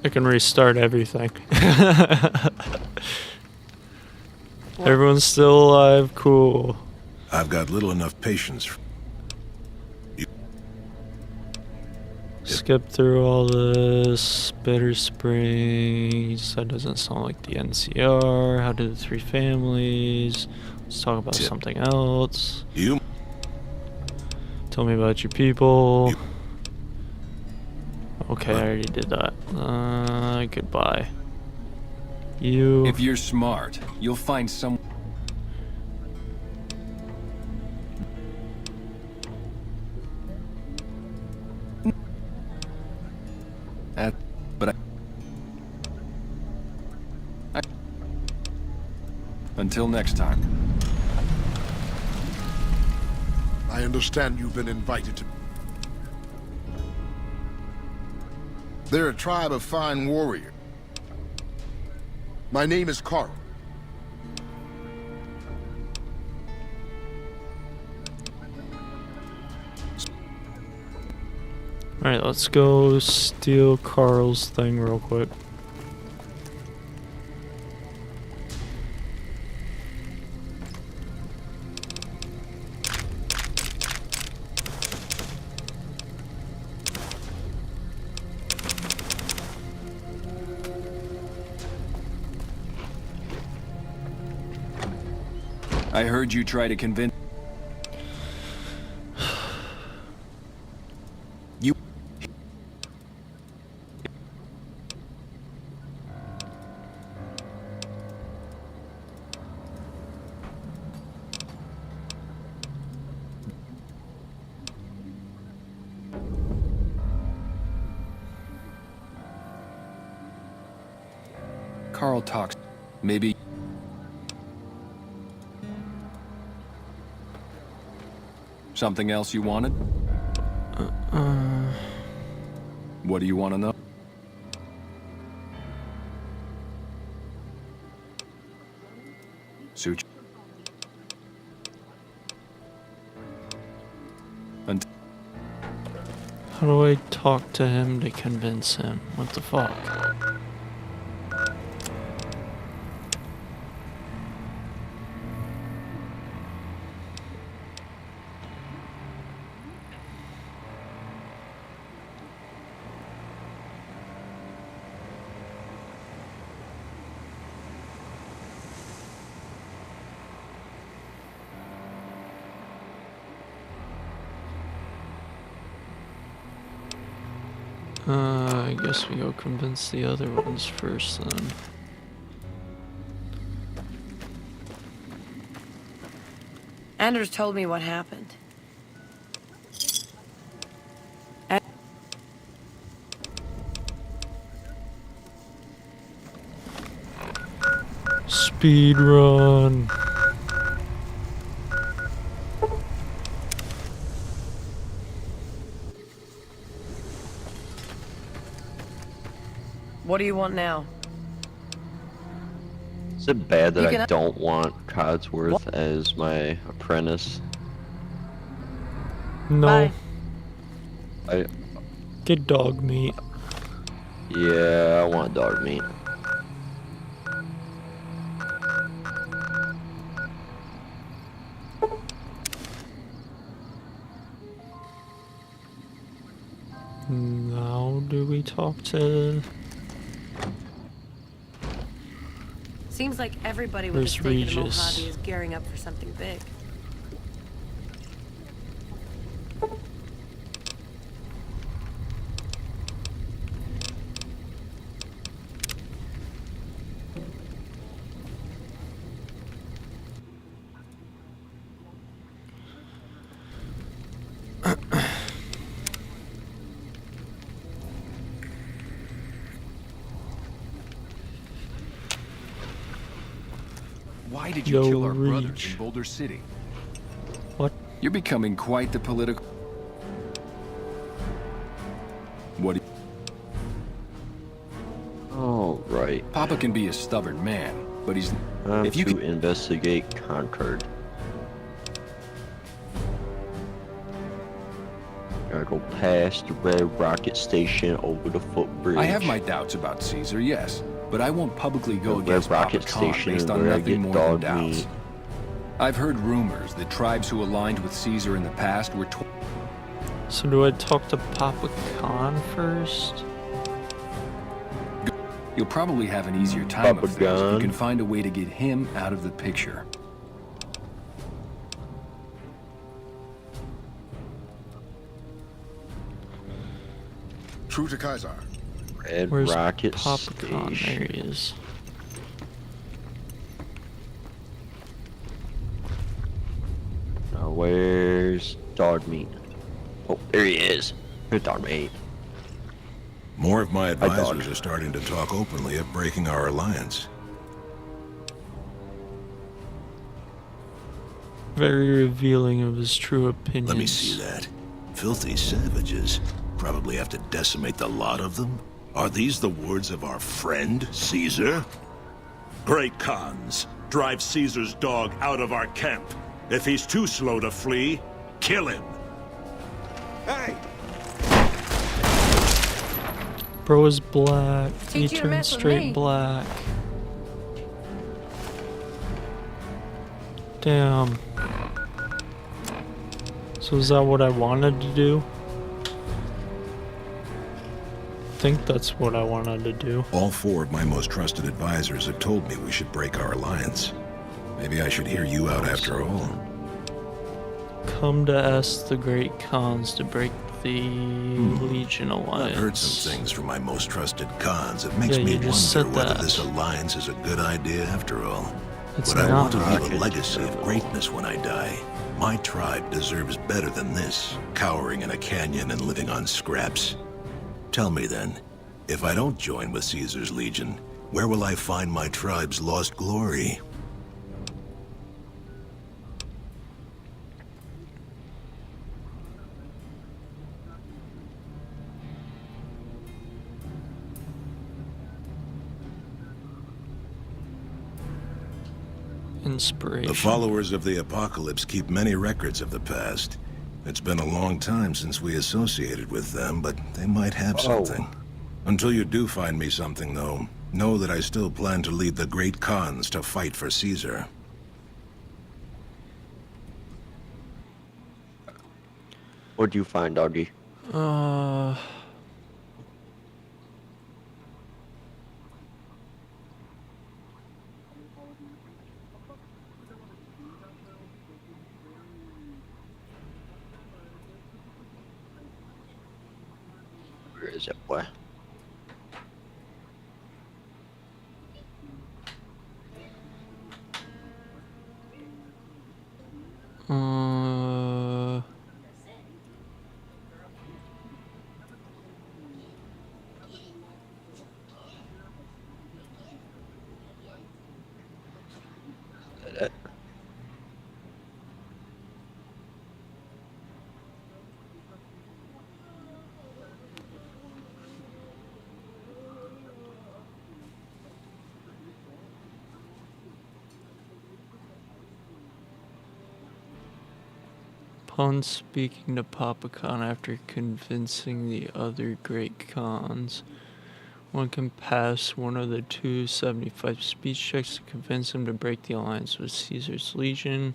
I can restart everything. Everyone's still alive, cool. I've got little enough patience. Skip through all this. Bitter Springs. That doesn't sound like the NCR. How did the three families? Let's talk about something else. You. Tell me about your people. Okay, I already did that. Goodbye. You. If you're smart, you'll find some. But until next time. I understand you've been invited to. They're a tribe of fine warriors. My name is Carl. Alright, let's go steal Carl's thing real quick. I heard you try to convince... You... Carl talks. Maybe... Something else you wanted? What do you want to know? Such. And how do I talk to him to convince him? What the fuck? I guess we go convince the other ones first then. Anders told me what happened. Speed run. What do you want now? Is it bad that You I can- don't want Codsworth as my apprentice? No. I Get dog meat. Yeah, I want dog meat. Now do we talk to... Seems like everybody with a Where's stake in the Regis? Mojave is gearing up for something big. Why did you Yo, kill our brothers Reach. in Boulder City? What? You're becoming quite the political... What? Oh, right. Papa can be a stubborn man, but he's... If you could investigate Concord. Gotta go past the Red Rocket Station over the footbridge. I have my doubts about Caesar, yes, but I won't publicly go The Red against Rocket Papa Khan Station based on where I nothing get more than dog doubts. meat. I've heard rumors that tribes who aligned with Caesar in the past were... So do I talk to Papa Khan first? You'll probably have an easier time Papa of things if you Gun. can find a way to get him out of the picture. True to Kaiser. Red Where's Rocket Papa Khan? Station. There he is. Now where's dog meat? Oh, there he is. Here's dog meat. More of my Hi, dog. advisors are starting to talk openly of breaking our alliance. Very revealing of his true opinions. Let me see that. Filthy savages. Probably have to decimate the lot of them. Are these the words of our friend, Caesar? Great Khans, drive Caesar's dog out of our camp. If he's too slow to flee, kill him. Hey! Bro is black. He Teach you to turned mess with straight me. black. Damn. So is that what I wanted to do? I think that's what I wanted to do. All four of my most trusted advisors have told me we should break our alliance. Maybe I should hear you out after all. Come to ask the great Khans to break the Legion Alliance. I've heard some things from my most trusted Khans. It makes Yeah, me you just wonder said whether that. this alliance is a good idea after all. It's But I want to not. leave a legacy of greatness when I die. My tribe deserves better than this, cowering in a canyon and living on scraps. Tell me then, if I don't join with Caesar's Legion, where will I find my tribe's lost glory? Inspiration. The followers of the Apocalypse keep many records of the past. It's been a long time since we associated with them, but they might have something. Until you do find me something, though, know that I still plan to lead the great Khans to fight for Caesar. What'd you find, doggy? Where is it, boy? Uh, upon speaking to Papa Khan after convincing the other great Khans, one can pass one of the 275 speech checks to convince him to break the alliance with Caesar's Legion.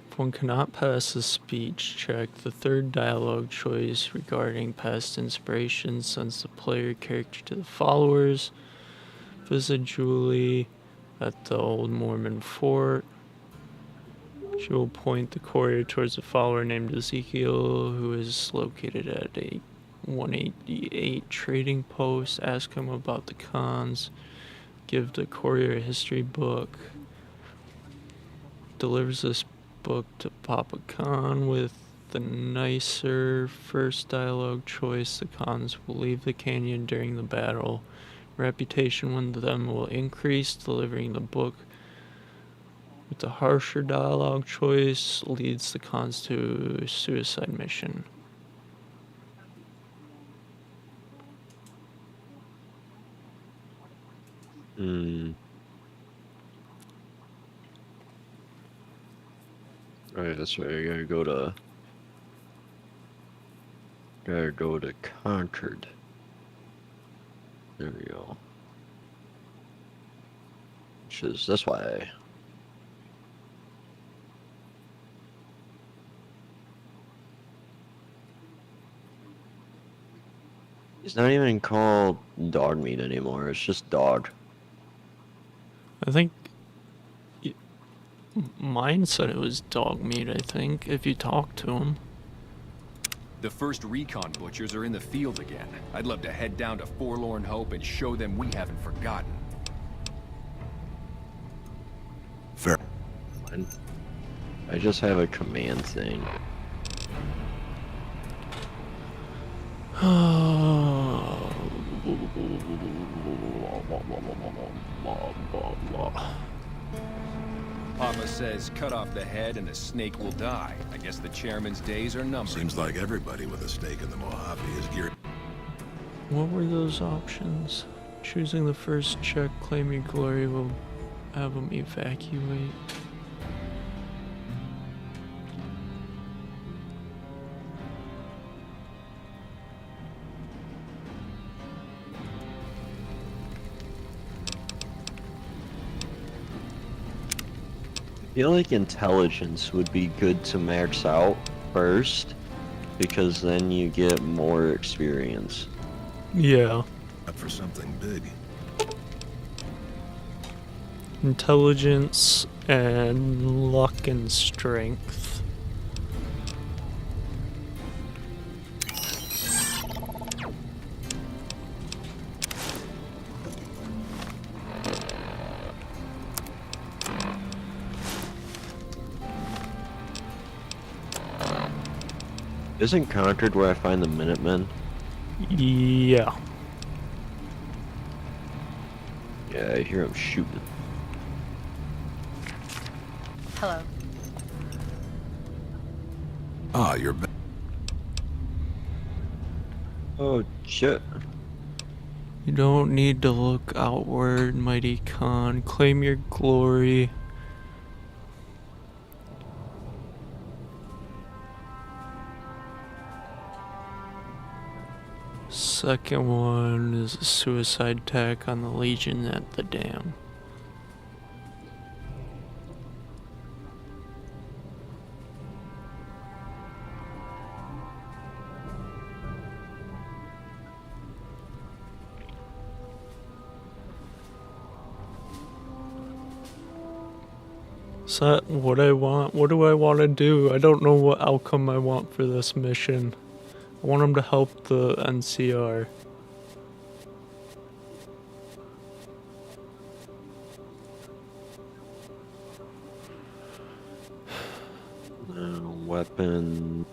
If one cannot pass the speech check, the third dialogue choice regarding past inspiration sends the player character to the followers. Visit Julie at the old Mormon fort. She will point the courier towards a follower named Ezekiel, who is located at a 188 trading post. Ask him about the Khans. Give the courier a history book. Delivers this book to Papa Khan with the nicer first dialogue choice. The Khans will leave the canyon during the battle. Reputation with them will increase. Delivering the book with the harsher dialogue choice leads the Khans to a suicide mission. Alright, that's right. I gotta go to Concord. There we go. Which is this way. It's not even called dog meat anymore. It's just dog. I think mine said it was dog meat, I think, if you talk to him. The first recon butchers are in the field again. I'd love to head down to Forlorn Hope and show them we haven't forgotten. Fair. I just have a command thing. Papa says cut off the head and the snake will die. I guess the chairman's days are numbered. Seems like everybody with a stake in the Mojave is geared. What were those options? Choosing the first check, claim your glory, will have them evacuate. I feel like intelligence would be good to max out first, because then you get more experience. Yeah. Up for something big. Intelligence and luck and strength. Isn't Concord where I find the Minutemen? Yeah. Yeah, I hear them shooting. Hello. Ah, you're back. Oh, shit. You don't need to look outward, mighty Khan. Claim your glory. Second one is a suicide attack on the Legion at the dam. Is that what I want? What do I want to do? I don't know what outcome I want for this mission. I want him to help the NCR. Weapons.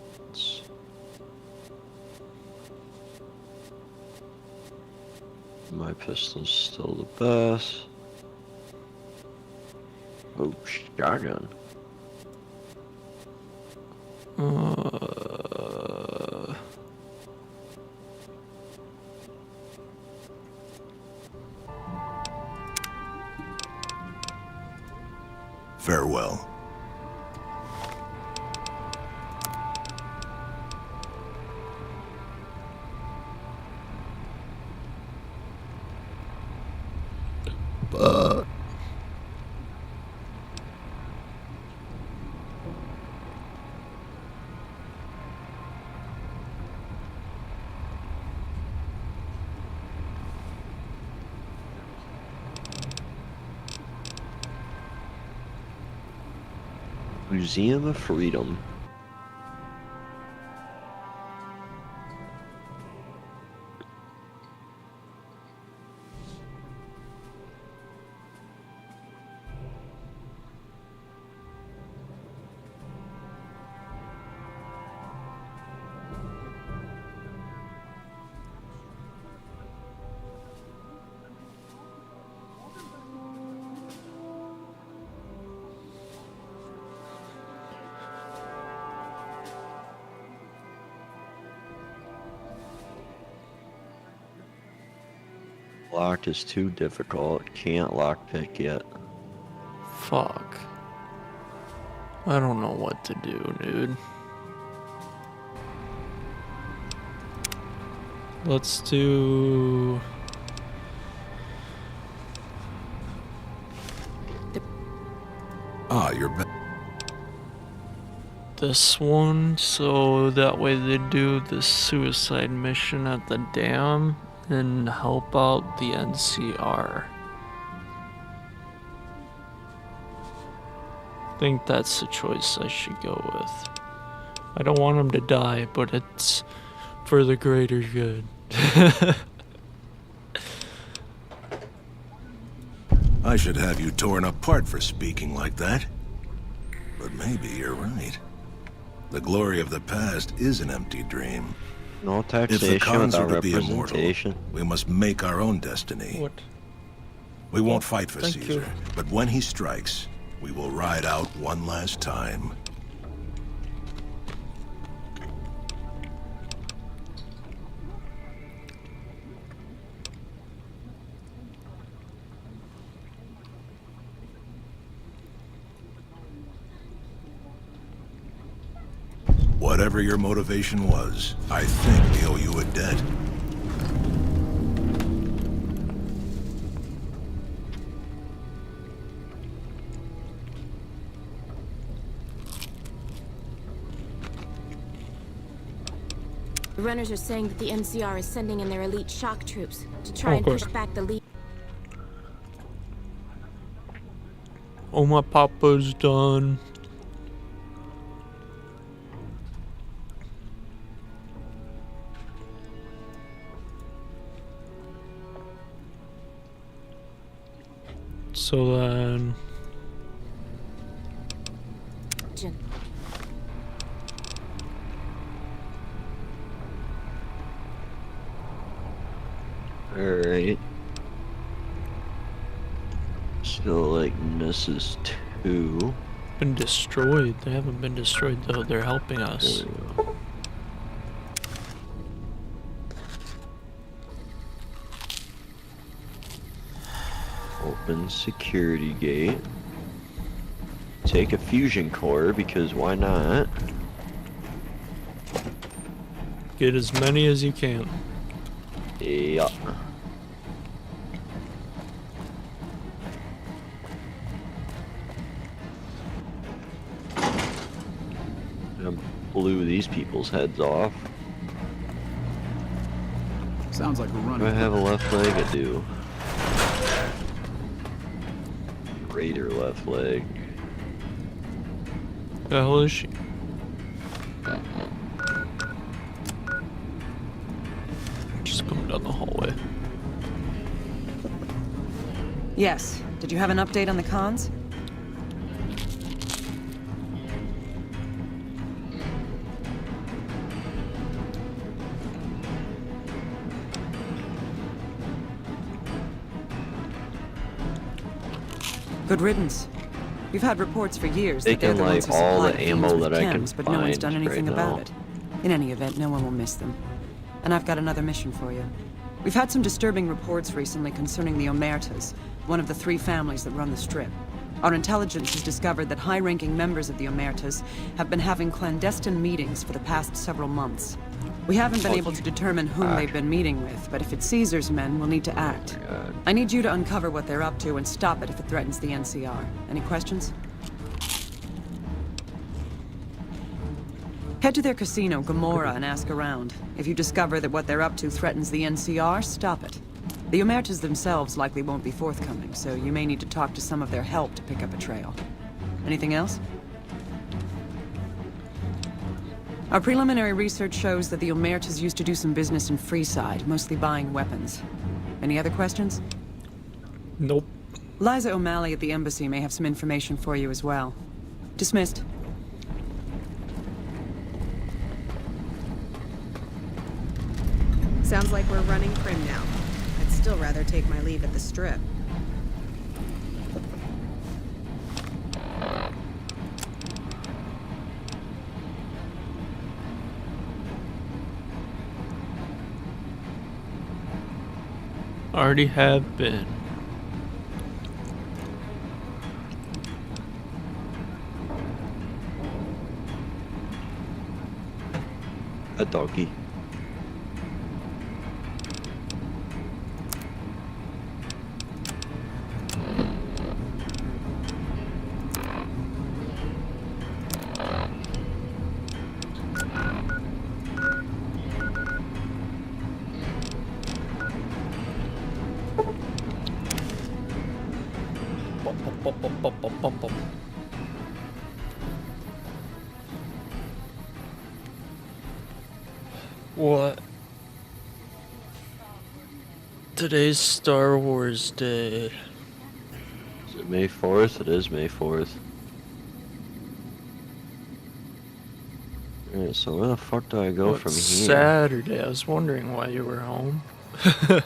My pistol's still the best. Oh, shotgun. Farewell. Museum of Freedom. Locked is too difficult. Can't lockpick yet. Fuck. I don't know what to do, dude. Let's do... Ah, you're back. This one, so that way they do the suicide mission at the dam and help out the NCR. I think that's the choice I should go with. I don't want him to die, but it's for the greater good. I should have you torn apart for speaking like that. But maybe you're right. The glory of the past is an empty dream. No If the taxation Khans are without to be immortal, representation. we must make our own destiny. What? We won't fight for Thank Caesar, you. but when he strikes, we will ride out one last time. Whatever your motivation was, I think we owe you a debt. The runners are saying that the NCR is sending in their elite shock troops to try and push back the lead. Oh, my papa's done. So then... Alright. So, like, this is 2. Been destroyed. They haven't been destroyed though. They're helping us. Open security gate. Take a fusion core, because why not? Get as many as you can. Yeah. I blew these people's heads off. Sounds like we're running. Do I have a left leg? I do. Raider left leg. The hell is she? Just going down the hallway. Yes. Did you have an update on the Khans? Good riddance. We've had reports for years that they're Taking the ones like who all supply the Fiends ammo with that I can chems, but no one's done find anything right about now. it. In any event, no one will miss them. And I've got another mission for you. We've had some disturbing reports recently concerning the Omertas, one of the 3 families that run the Strip. Our intelligence has discovered that high-ranking members of the Omertas have been having clandestine meetings for the past several months. We haven't been able to determine whom they've been meeting with, but if it's Caesar's men, we'll need to act. I need you to uncover what they're up to and stop it if it threatens the NCR. Any questions? Head to their casino, Gomorrah, and ask around. If you discover that what they're up to threatens the NCR, stop it. The Omertas themselves likely won't be forthcoming, so you may need to talk to some of their help to pick up a trail. Anything else? Our preliminary research shows that the Omertas used to do some business in Freeside, mostly buying weapons. Any other questions? Nope. Liza O'Malley at the embassy may have some information for you as well. Dismissed. Sounds like we're running prim now. I'd still rather take my leave at the Strip. Already have been. A doggy. What? Today's Star Wars Day. Is it May 4th? It is May 4th. Alright, so where the fuck do I go from here? Saturday. I was wondering why you were home. Yeah.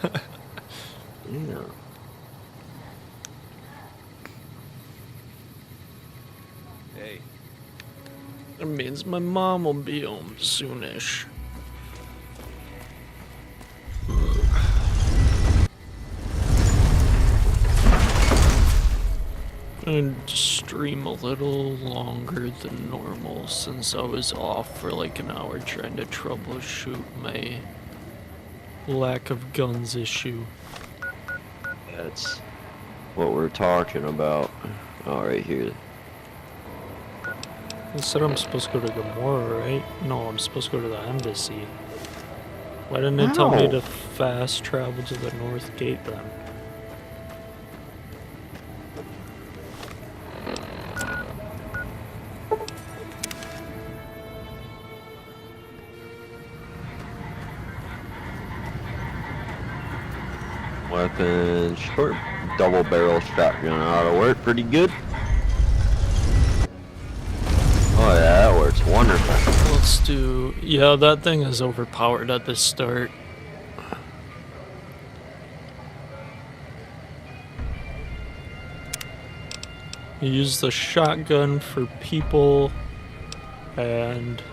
Hey. That means my mom will be home soonish. And stream a little longer than normal since I was off for like an hour trying to troubleshoot my lack of guns issue. That's what we're talking about. Oh, right here. I said I'm supposed to go to Gamora, right? No, I'm supposed to go to the embassy. Why didn't it tell me to fast travel to the North Gate then? Weapon, short double barrel shotgun ought to work pretty good. Oh yeah, that works wonderful. Let's do... Yeah, that thing is overpowered at the start. You use the shotgun for people and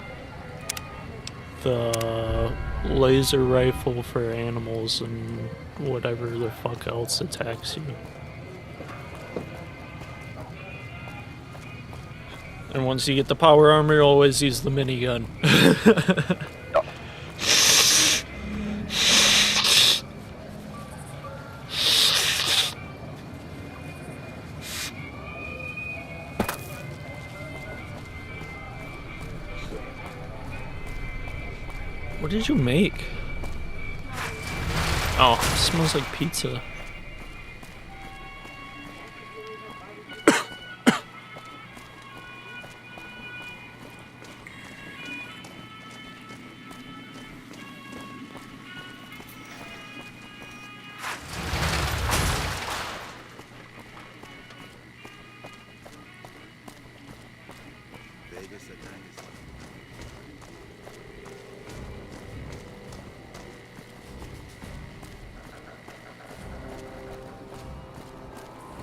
the laser rifle for animals and whatever the fuck else attacks you. And once you get the power armor, you always use the minigun. What did you make? Oh, it smells like pizza.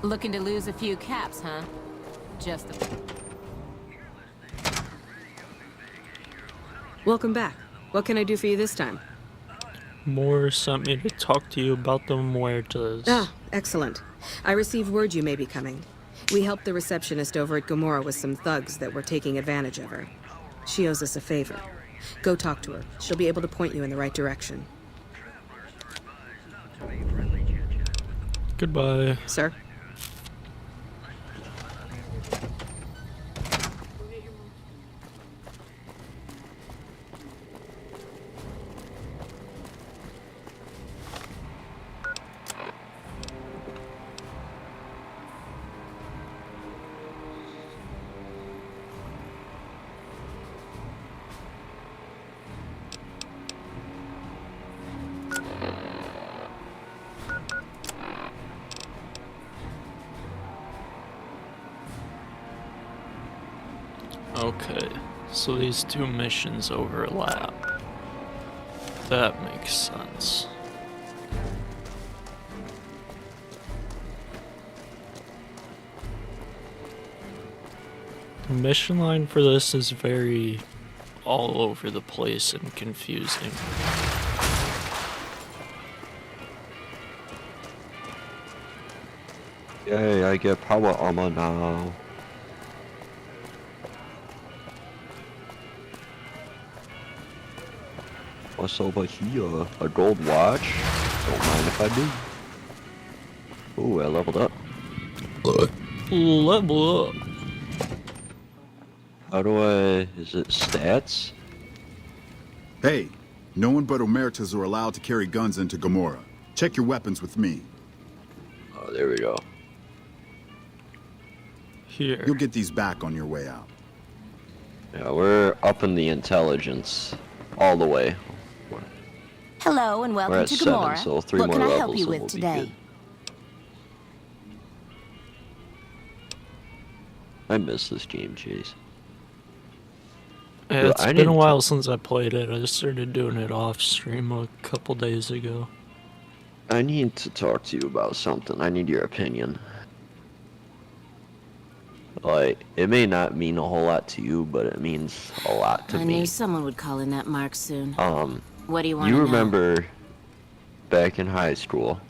Looking to lose a few caps, huh? Just a... Welcome back. What can I do for you this time? Moore sent me to talk to you about the Muertas. Ah, excellent. I received word you may be coming. We helped the receptionist over at Gamora with some thugs that were taking advantage of her. She owes us a favor. Go talk to her. She'll be able to point you in the right direction. Goodbye. Sir? Okay, so these two missions overlap. That makes sense. The mission line for this is very all over the place and confusing. Yay, I get power armor now. What's over here? A gold watch? Don't mind if I do. Ooh, I leveled up. Level up. How do I... is it stats? Hey, no one but Omertas are allowed to carry guns into Gomorrah. Check your weapons with me. Oh, there we go. Here. You'll get these back on your way out. Yeah, we're up in the intelligence all the way. Hello and We're welcome at to 7, Gomorrah. so 3 What more can I levels help you and with we'll be today? good. I miss this game, jeez. Yeah, it's been a while since I played it. I just started doing it off stream a couple days ago. I need to talk to you about something. I need your opinion. Like, it may not mean a whole lot to you, but it means a lot to I me. knew someone would call in that mark soon. What do you want You to know? remember back in high school,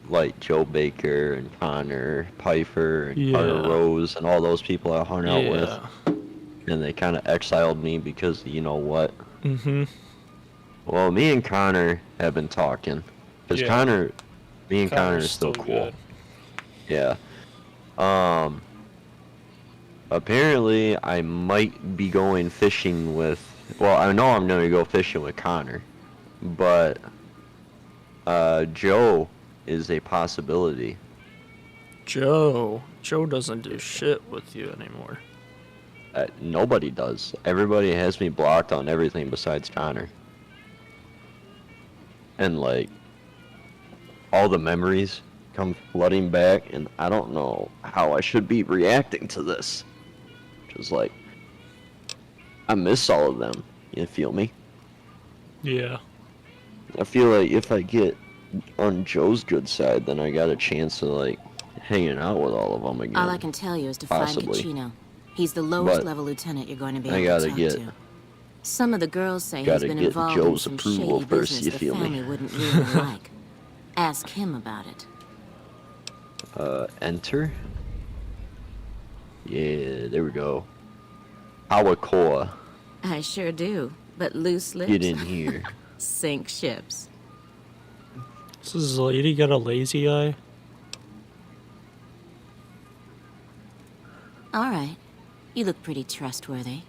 like Joe Baker and Connor Pfeiffer and Carter Rose and all those people I hung out with, and they kind of exiled me because you know what? Mm-hmm. Well, me and Connor have been talking, because me and Connor are still cool. Good. Yeah. Apparently I might be going fishing with, well, I know I'm gonna go fishing with Connor, but Joe is a possibility. Joe doesn't do shit with you anymore. Nobody does. Everybody has me blocked on everything besides Connor. And like, all the memories come flooding back, and I don't know how I should be reacting to this. Just like, I miss all of them. You feel me? Yeah. I feel like if I get on Joe's good side, then I got a chance of like hanging out with all of them again. All I can tell you is to Possibly. find Kachino. He's the lowest But level lieutenant you're going to be I able gotta to talk get- to. Some of the girls say he's gotta been get involved in Joe's some approval shady first, business you the feel me? family wouldn't really like. Ask him about it. Enter. Yeah, there we go. Awakora. I sure do, but loose lips Get in here. sink ships. Does this lady got a lazy eye? All right. You look pretty trustworthy.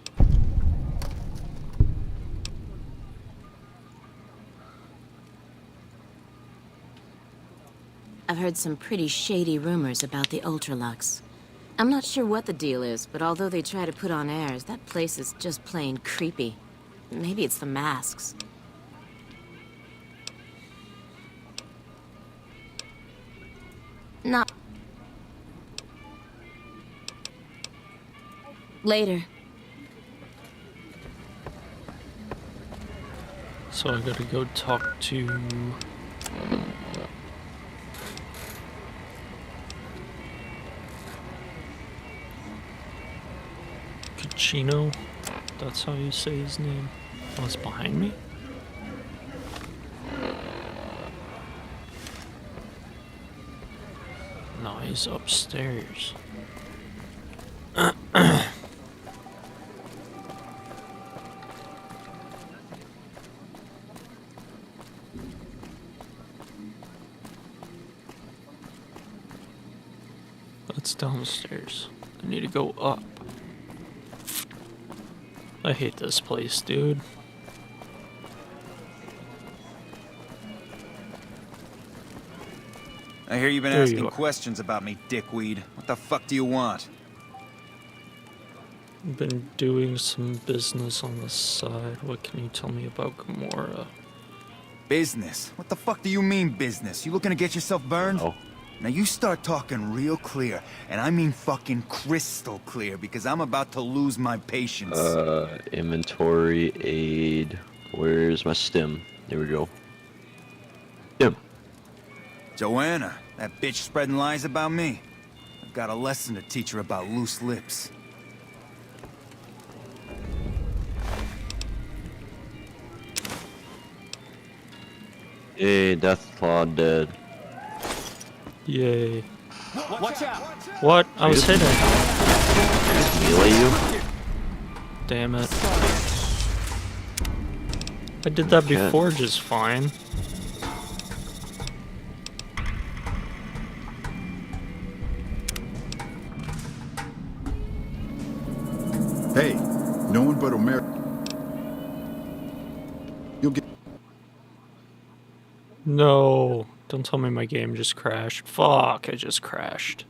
I've heard some pretty shady rumors about the Ultralux. I'm not sure what the deal is, but although they try to put on airs, that place is just plain creepy. Maybe it's the masks. Not... Later. So I gotta go talk to... Kachino? That's how you say his name. Oh, it's behind me? No, he's upstairs. That's downstairs. I need to go up. I hate this place, dude. I hear you've been There you asking are. questions about me, dickweed. What the fuck do you want? I've been doing some business on the side. What can you tell me about Gomorrah? Business? What the fuck do you mean business? You looking to get yourself burned? Oh. Now you start talking real clear, and I mean fucking crystal clear, because I'm about to lose my patience. Inventory, aid. Where's my stim? There we go. Stim. Joanna, that bitch spreading lies about me. I've got a lesson to teach her about loose lips. Yay, Deathclaw dead. Yay. Watch out! What? I was hitting. Melee you? Damn it. I did that before just fine. Hey, no one but Omer. You'll get. No. Don't tell me my game just crashed. Fuck, I just crashed.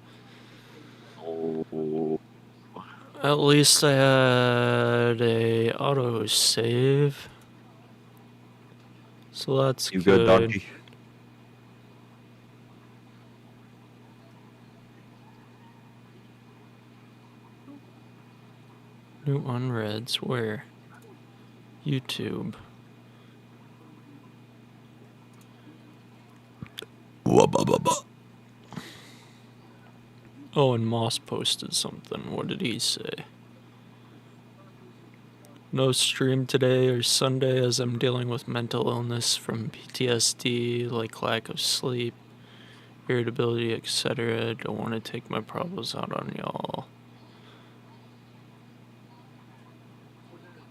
Oh. At least I had a auto save. So that's You good. good, doggy? New unreads, where? YouTube. Oh, and Moss posted something. What did he say? No stream today or Sunday as I'm dealing with mental illness from PTSD, like lack of sleep, irritability, etc. Don't want to take my problems out on y'all.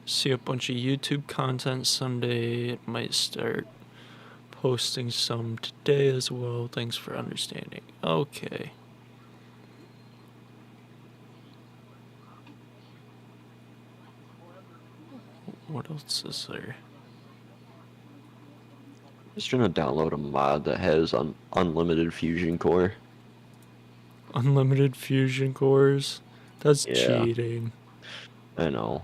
See a bunch of YouTube content Sunday. It might start posting some today as well. Thanks for understanding. Okay. What else is there? Just trying to download a mod that has unlimited fusion core. Unlimited fusion cores? That's Yeah. cheating. I know.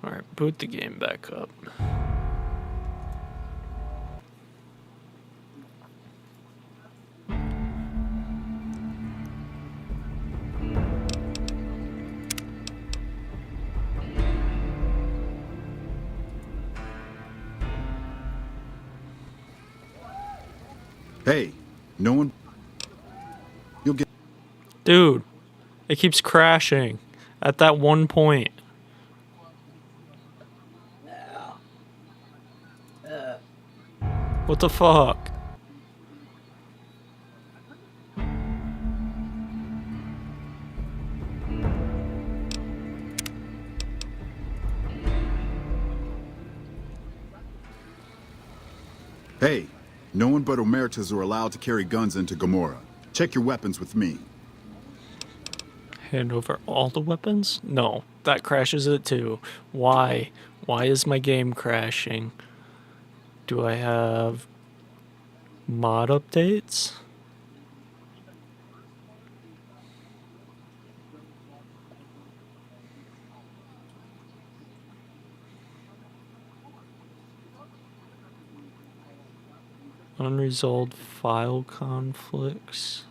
Alright, boot the game back up. Hey, no one. You'll get. Dude, it keeps crashing at that one point. What the fuck? Hey, no one but Omertas are allowed to carry guns into Gomorrah. Check your weapons with me. Hand over all the weapons? No, that crashes it too. Why? Why is my game crashing? Do I have mod updates? Unresolved file conflicts.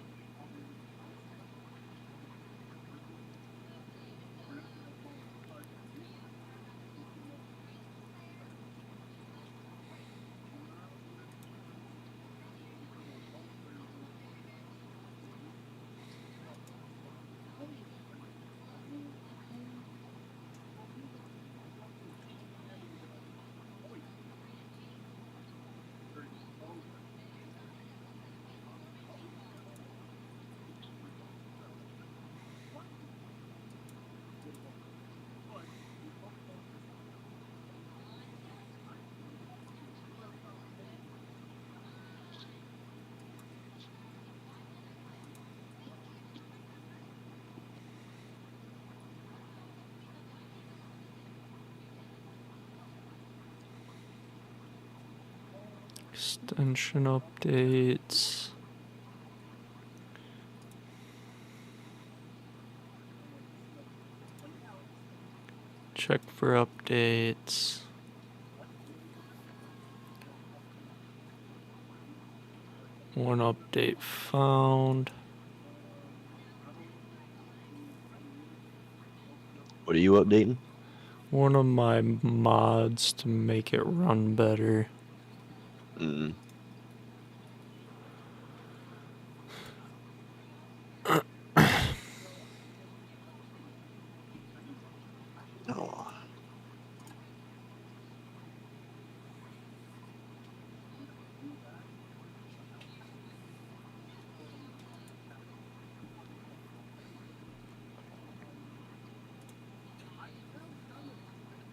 Extension updates. Check for updates. One update found. What are you updating? One of my mods to make it run better. Mm. Oh.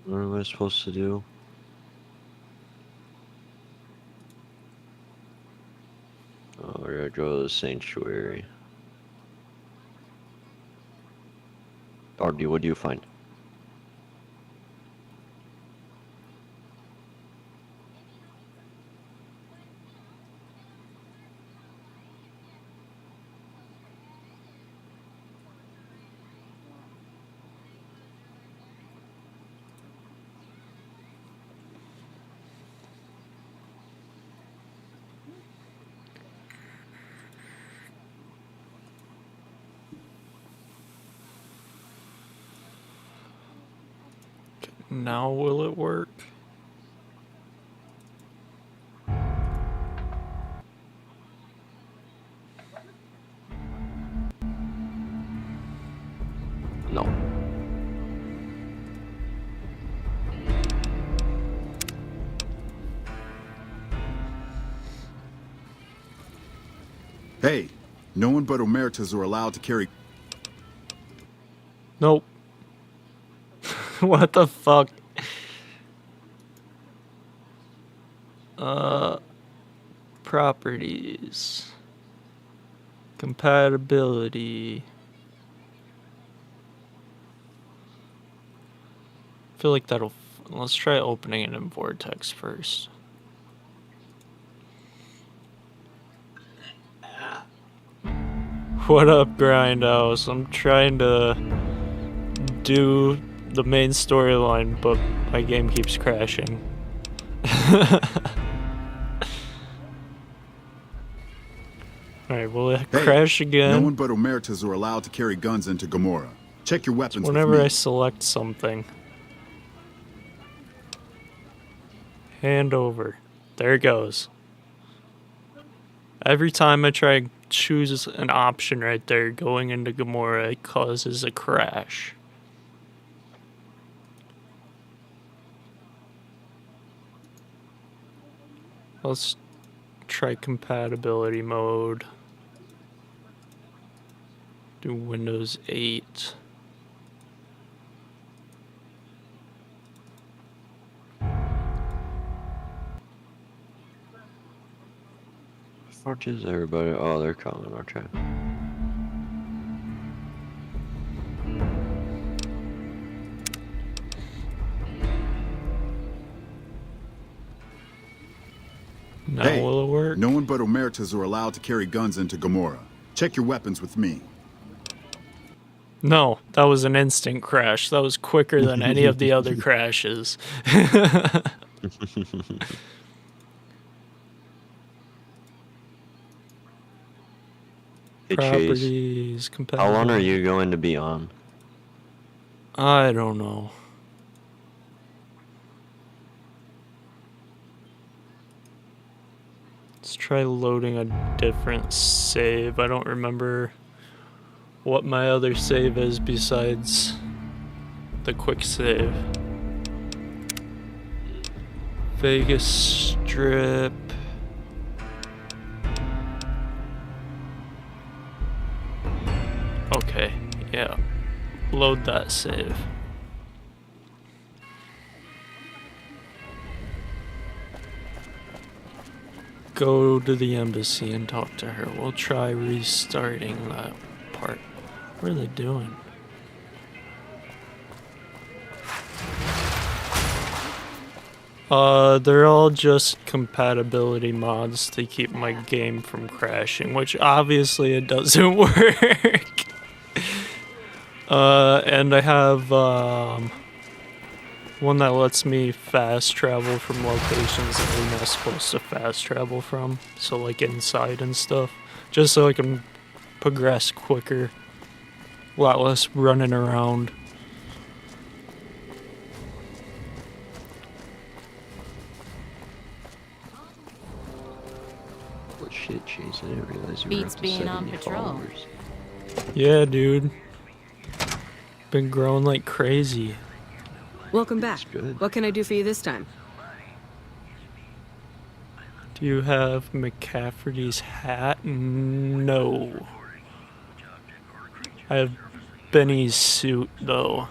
What am I supposed to do? Oh, we're gonna go to the sanctuary. Or what do you find? Now will it work? No. Hey, no one but Omertas are allowed to carry... Nope. What the fuck? Properties. Compatibility. I feel like that'll... Let's try opening it in Vortex first. What up, Grindhouse? I'm trying to do the main storyline, but my game keeps crashing. Alright, will it crash again? No one but Omertas are allowed to carry guns into Gamora. Check your weapons Whenever with me. I select something. Hand over. There it goes. Every time I try to choose an option right there, going into Gamora, it causes a crash. Let's try compatibility mode. Do Windows 8. What is everybody? Oh, they're coming. Okay. Now Hey, will it work? no one but Omertas are allowed to carry guns into Gamora. Check your weapons with me. No, that was an instant crash. That was quicker than any of the other crashes. Hey, Properties, Chase, how long are you going to be on? I don't know. Let's try loading a different save. I don't remember what my other save is besides the quick save. Vegas Strip. Okay, yeah. Load that save. Go to the embassy and talk to her. We'll try restarting that part. What are they doing? They're all just compatibility mods to keep my game from crashing, which obviously it doesn't work. And I have, One that lets me fast travel from locations that we're not supposed to fast travel from. So like inside and stuff. Just so I can progress quicker. A lot less running around. What shit, Chase? I didn't realize you were Beats up to being on 70 patrol. followers. Yeah, dude. Been growing like crazy. Welcome back. What can I do for you this time? Do you have McCafferty's hat? No. I have Benny's suit, though.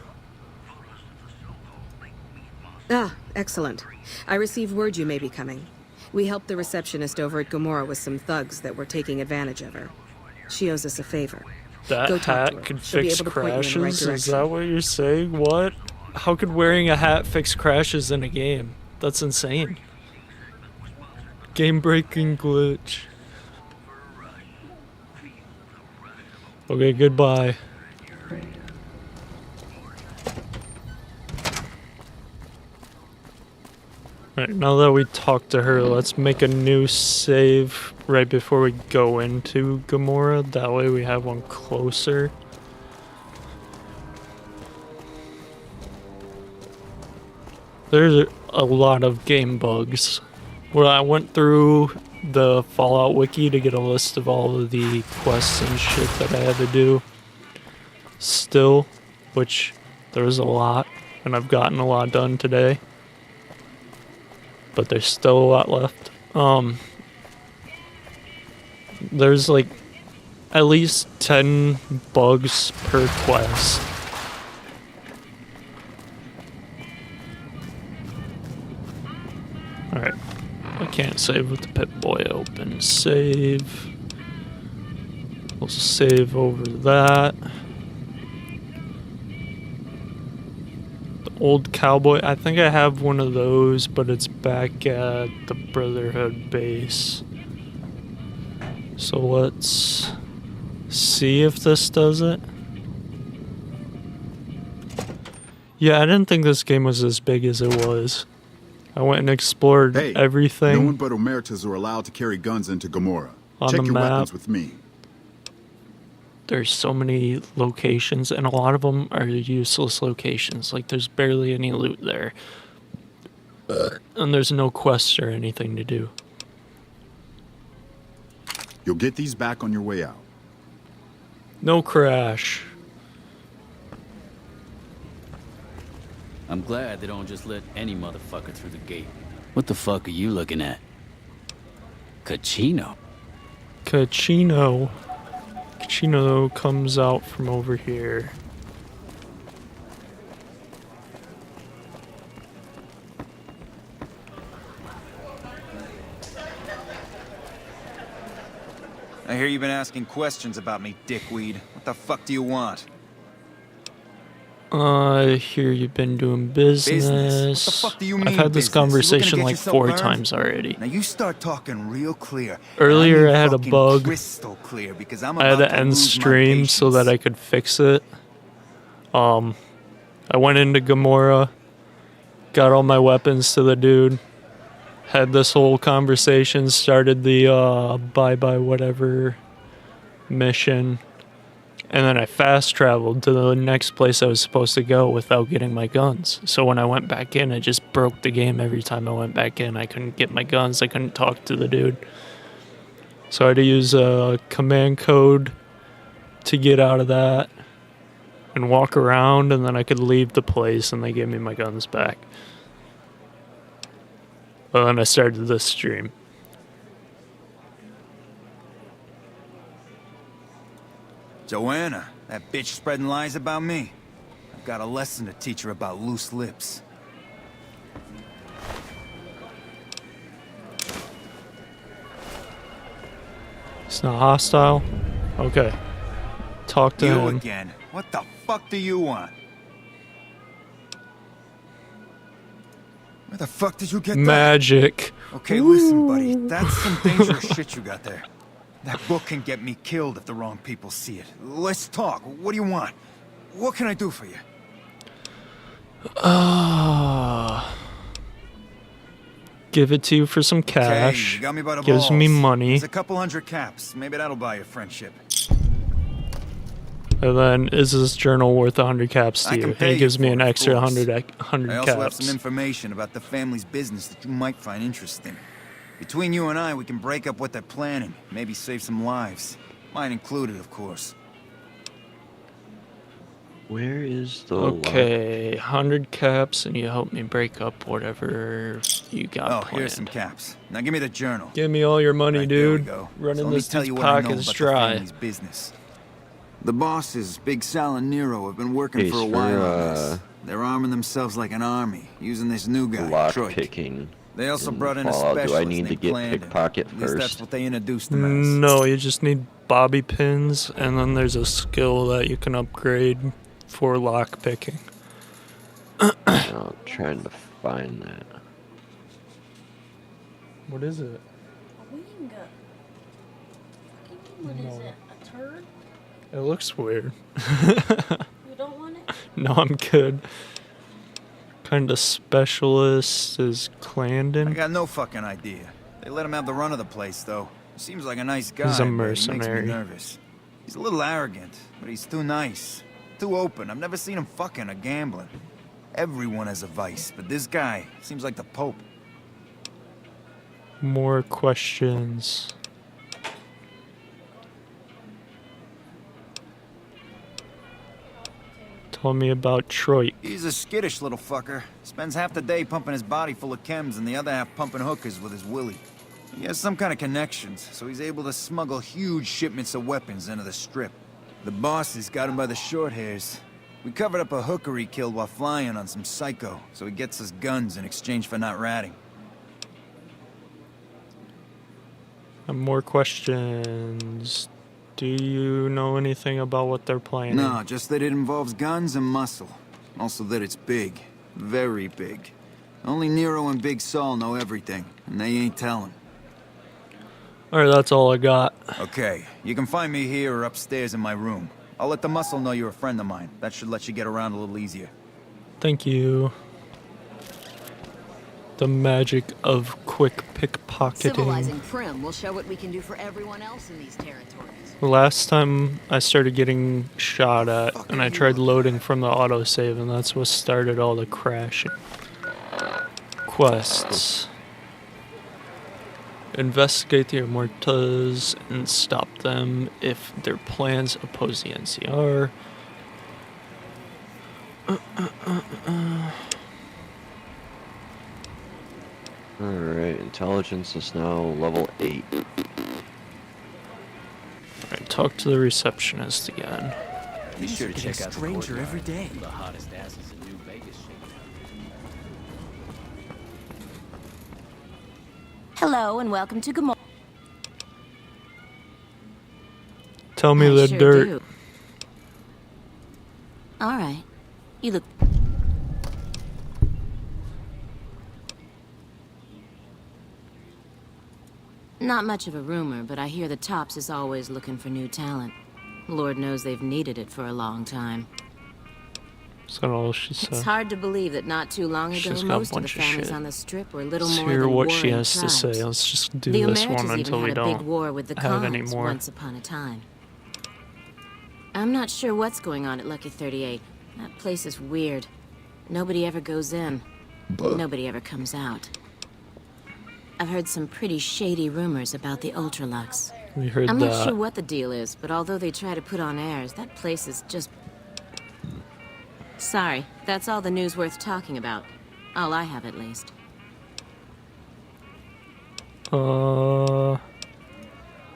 Ah, excellent. I received word you may be coming. We helped the receptionist over at Gomorrah with some thugs that were taking advantage of her. She owes us a favor. That Go talk to hat her. could She'll be fix able to point you in the right crashes? Is direction. that what you're saying? What? How could wearing a hat fix crashes in a game? That's insane. Game-breaking glitch. Okay, goodbye. Alright, now that we talked to her, let's make a new save right before we go into Gomorrah. That way we have one closer. There's a lot of game bugs. Well, I went through the Fallout wiki to get a list of all of the quests and shit that I had to do. Still, which there was a lot, and I've gotten a lot done today. But there's still a lot left. There's like at least 10 bugs per quest. Alright. I can't save with the Pip-Boy open. Save. We'll save over that. The old cowboy. I think I have one of those, but it's back at the Brotherhood base. So let's see if this does it. Yeah, I didn't think this game was as big as it was. I went and explored everything. No one but Omertas are allowed to carry guns into Gomorrah. On Check the your map. weapons with me. There's so many locations, and a lot of them are useless locations. Like, there's barely any loot there. And there's no quests or anything to do. You'll get these back on your way out. No crash. I'm glad they don't just let any motherfucker through the gate. What the fuck are you looking at? Cachino. Cachino. Cachino comes out from over here. I hear you've been asking questions about me, dickweed. What the fuck do you want? I hear you've been doing business. What the fuck do you mean, I've had this business? You looking to conversation get like yourself 4 burned? times already. Now you start talking real clear. Earlier and I had a fucking bug. Crystal clear, because I'm I had about to to end lose my stream so that I could fix it. I went into Gomorrah, got all my weapons to the dude, had this whole conversation, started the bye-bye whatever mission, and then I fast traveled to the next place I was supposed to go without getting my guns. So when I went back in, it just broke the game every time I went back in. I couldn't get my guns, I couldn't talk to the dude. So I had to use a command code to get out of that and walk around, and then I could leave the place and they gave me my guns back. Well, then I started this stream. Joanna, that bitch spreading lies about me. I've got a lesson to teach her about loose lips. It's not hostile? Okay. Talk to You him. again. What the fuck do you want? Where the fuck did you get that? Magic. Okay, listen, buddy. That's some dangerous shit you got there. That book can get me killed if the wrong people see it. Let's talk. What do you want? What can I do for you? give it to you for some Okay, cash. you got me by the Gives me balls. money. There's a couple hundred caps. Maybe that'll buy you friendship. And then, is this journal worth 100 caps to I you? can And pay he gives you me for an it, of extra course. 100 I also have caps. some information about the family's business that you might find interesting. Between you and I, we can break up what they're planning. Maybe save some lives. Mine included, of course. Where is the Okay, 100 caps, and you help me break up whatever you got Oh, planned. here's some caps. Now give me the journal. Give me all your money, Right, there we dude. go. Running So let me this tell dude's you what I know pockets about dry. the family's business. The bosses, Big Sal and Nero, have been working Case for a for, while on this. They're arming themselves like an army, using this new guy, lock Troy. picking? They also in brought in a Fallout? specialist Do I need to named get Blandon. pickpocket At least that's first? what they introduced him as. No, you just need bobby pins, and then there's a skill that you can upgrade for lock picking. I'm trying to find that. What is it? Wing. What No. is it? A turd? It looks weird. You don't want it? No, I'm good. Kind of specialist is I Clandon. got no fucking idea. They let him have the run of the place, though. He seems like a nice guy, He's a but he makes mercenary. me nervous. He's a little arrogant, but he's too nice. Too open. I've never seen him fucking or gambling. Everyone has a vice, but this guy seems like the Pope. More questions. Tell me about Troy. He's a skittish little fucker. Spends half the day pumping his body full of chems and the other half pumping hookers with his willy. He has some kind of connections, so he's able to smuggle huge shipments of weapons into the Strip. The bosses got him by the short hairs. We covered up a hooker he killed while flying on some psycho, so he gets us guns in exchange for not ratting. And more questions. Do you know anything about what they're planning? No, just that it involves guns and muscle. Also that it's big. Very big. Only Nero and Big Saul know everything, and they ain't telling. Alright, that's all I got. Okay, you can find me here or upstairs in my room. I'll let the muscle know you're a friend of mine. That should let you get around a little easier. Thank you. The magic of quick pickpocketing. Civilizing Prim will show what we can do for everyone else in these territories. Last time I started getting shot at, and I tried loading from the autosave, and that's what started all the crashing. Quests. Investigate the Immortas and stop them if their plans oppose the NCR. Alright, intelligence is now level 8. Alright, talk to the receptionist again. Be sure to check out the stranger courtyard. every day. The hottest asses in New Vegas. Hello and welcome to Gomorrah. Tell me I the sure dirt. do. All right. You look. Not much of a rumor, but I hear the Tops is always looking for new talent. Lord knows they've needed it for a long time. Is that all she said? It's hard to believe that not too long ago, She's got a most of the bunch of families shit. on the Strip were little Let's more hear than what she warring has to say. tribes. Let's just do the this Emeritus one even until had we a don't big war with the have Khans any more. once upon a time. I'm not sure what's going on at Lucky 38. That place is weird. Nobody ever goes in. Nobody ever comes out. I've heard some pretty shady rumors about the Ultralux. We heard I'm that. not sure what the deal is, but although they try to put on airs, that place is just... Sorry, that's all the news worth talking about. All I have, at least.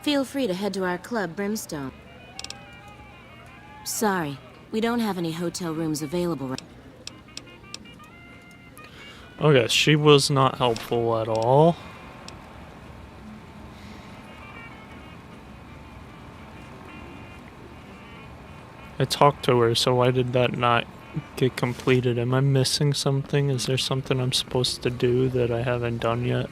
Feel free to head to our club, Brimstone. Sorry, we don't have any hotel rooms available right Okay, she was not helpful at all. I talked to her, so why did that not get completed? Am I missing something? Is there something I'm supposed to do that I haven't done yet?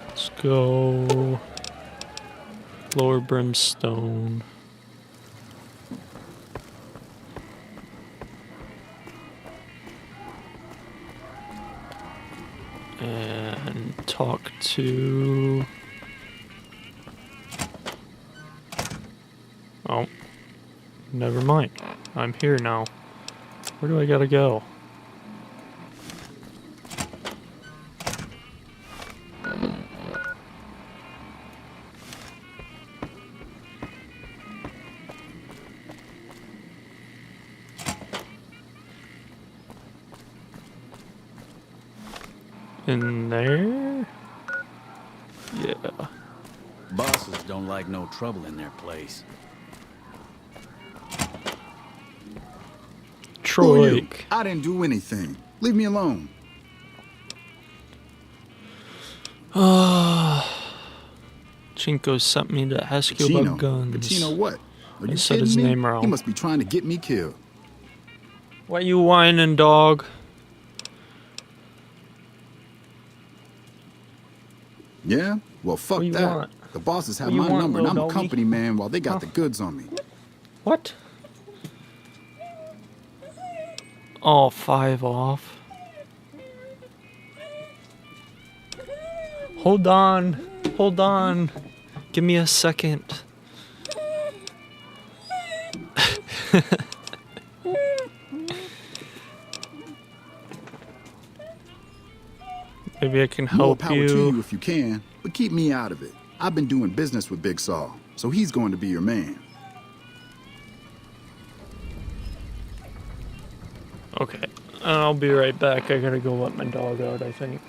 Let's go. Lower Brimstone. And talk to... Oh. Never mind. I'm here now. Where do I gotta go? In there? Yeah. Bosses don't like no trouble in their place. Who are you? Troy. I didn't do anything. Leave me alone. Chinko sent me to ask you about guns. Pacino what? Are I you said his kidding me? name wrong. He must be trying to get me killed. Why you whining, dog? Yeah? Well, fuck What you that. want? The bosses have What you my want, number, and I'm little a doggy? company man while they got the goods on me. What? Oh, 5 off. Hold on. Hold on. Give me a second. Maybe I can More help power you. to you if you can, but keep me out of it. I've been doing business with Big Saul, so he's going to be your man. Okay. I'll be right back. I gotta go let my dog out, I think.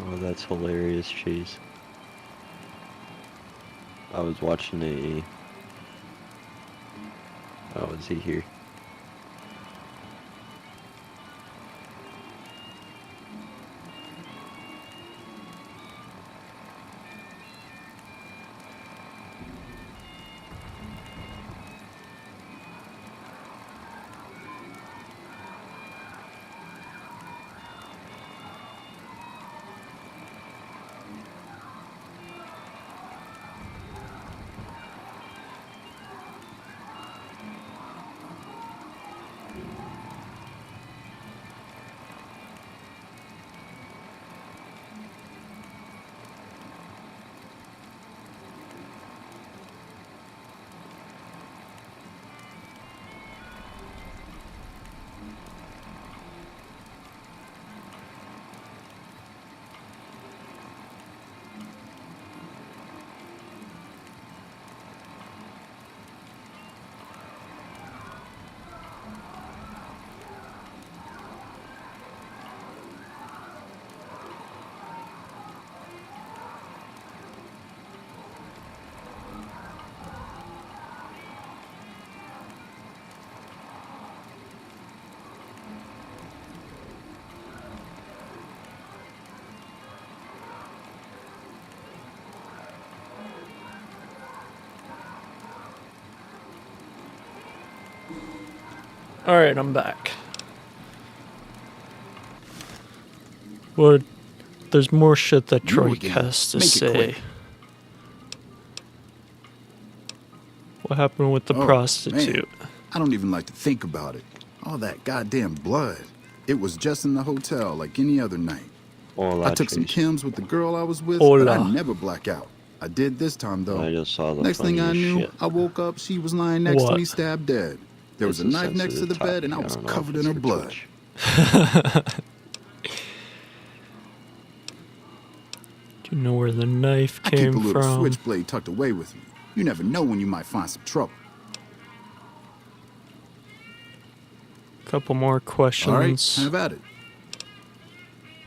Oh, that's hilarious, Chase. I was watching a... Oh, is he here? Alright, I'm back. Well, there's more shit that Troy has to say. What happened with the prostitute? Man, I don't even like to think about it. All that goddamn blood. It was just in the hotel like any other night. Hola, I took some Chase. chems with the girl I was with, Hola. but I never black out. I did this time, though. I just saw the Next thing I funniest knew, shit. I woke up, she was lying next to What? me, stabbed dead. There was a It's knife next to the sensitive bed, and I topic. was don't know if covered in it's her for blood. Twitch. Do you know where the knife I keep a came little from? switchblade tucked away with me. You never know when you might find some trouble. Couple more questions. All right, have at it.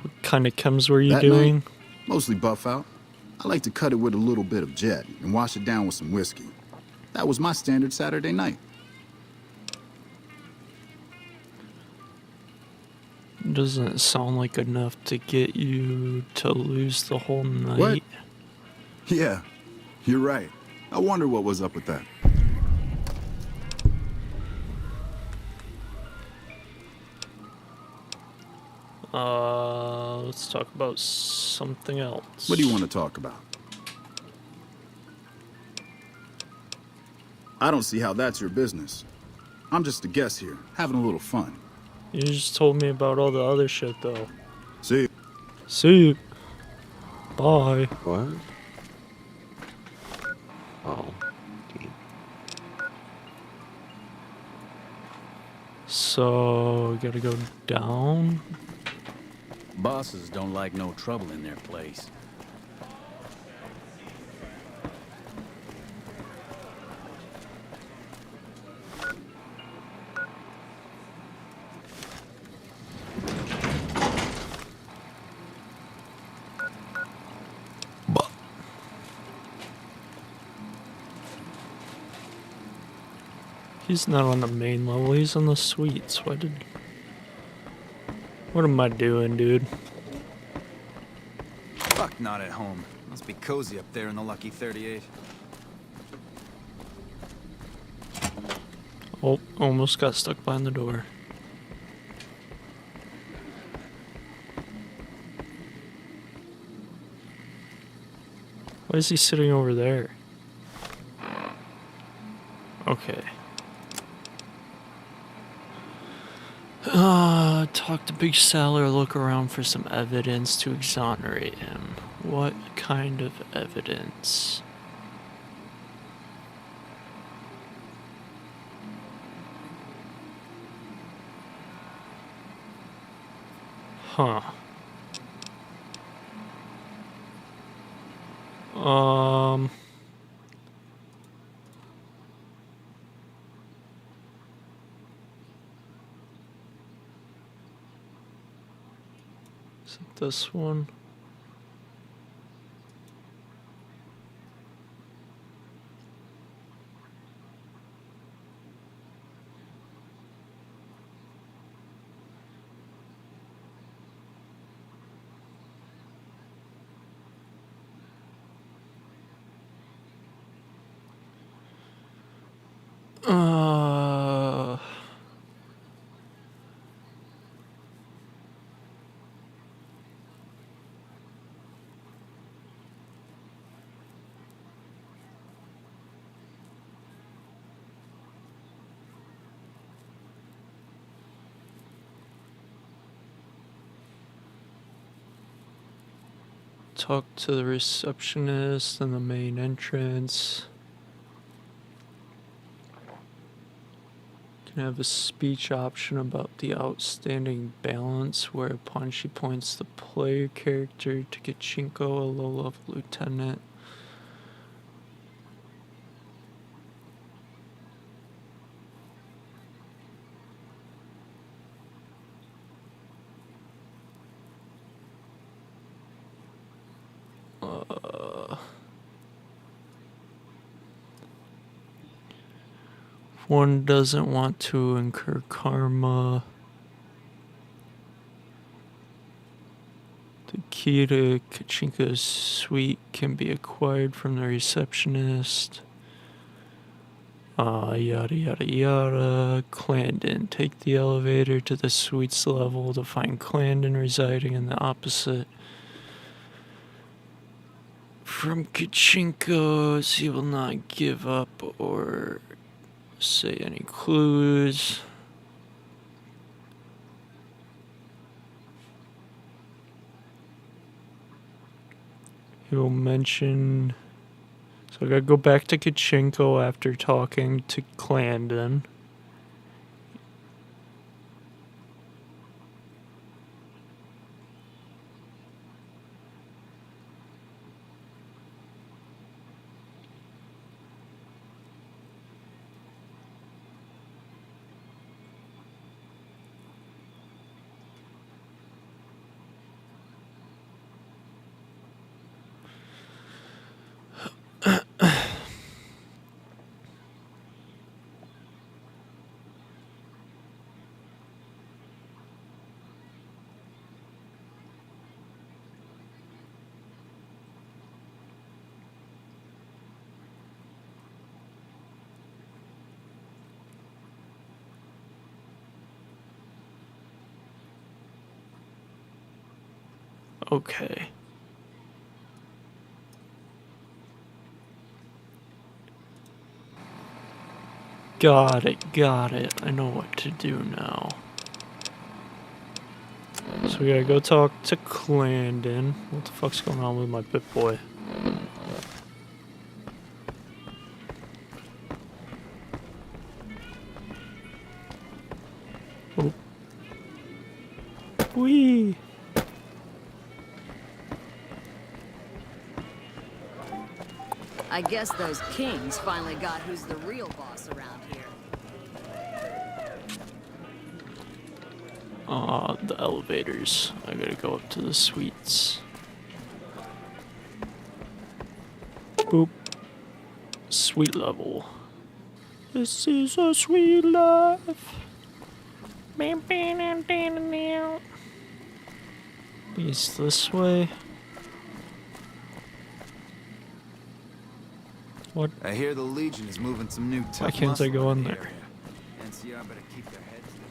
What kind of chems were you That doing? night, mostly buff out. I like to cut it with a little bit of jet and wash it down with some whiskey. That was my standard Saturday night. Doesn't sound like enough to get you to lose the whole night. What? Yeah, you're right. I wonder what was up with that. Let's talk about something else. What do you want to talk about? I don't see how that's your business. I'm just a guest here, having a little fun. You just told me about all the other shit, though. See? See? Bye. What? Oh. Deep. So, gotta go down. Bosses don't like no trouble in their place. He's not on the main level, he's on the suites. What am I doing, dude? Fuck, not at home. Must be cozy up there in the Lucky 38. Oh, almost got stuck behind the door. Why is he sitting over there? Okay. Talk to Big Sal or look around for some evidence to exonerate him. What kind of evidence? Huh. Is it this one? Talk to the receptionist in the main entrance. Can have a speech option about the outstanding balance whereupon she points the player character to Kachinko, a low-level lieutenant. One doesn't want to incur karma. The key to Kachinka's suite can be acquired from the receptionist. Yada yada yada. Clandon. Take the elevator to the suite's level to find Clandon residing in the opposite. From Kachinko's, he will not give up or say any clues. He will mention So I gotta go back to Kachinko after talking to Clandon. Okay. Got it. I know what to do now. So we gotta go talk to Clandon. What the fuck's going on with my Pip-Boy? Oh. Whee! I guess those kings finally got who's the real boss around here. The elevators. I gotta go up to the suites. Boop. Suite level. This is a sweet life. He's this way. What? I hear the Legion is moving some new tough Why can't I go in there? NCR better keep their heads down.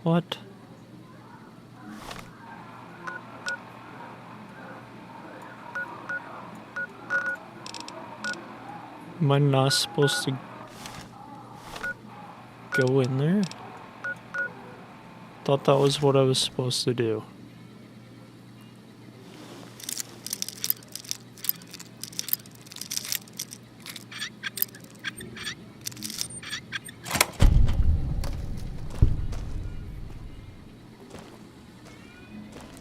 What? Am I not supposed to go in there? Thought that was what I was supposed to do.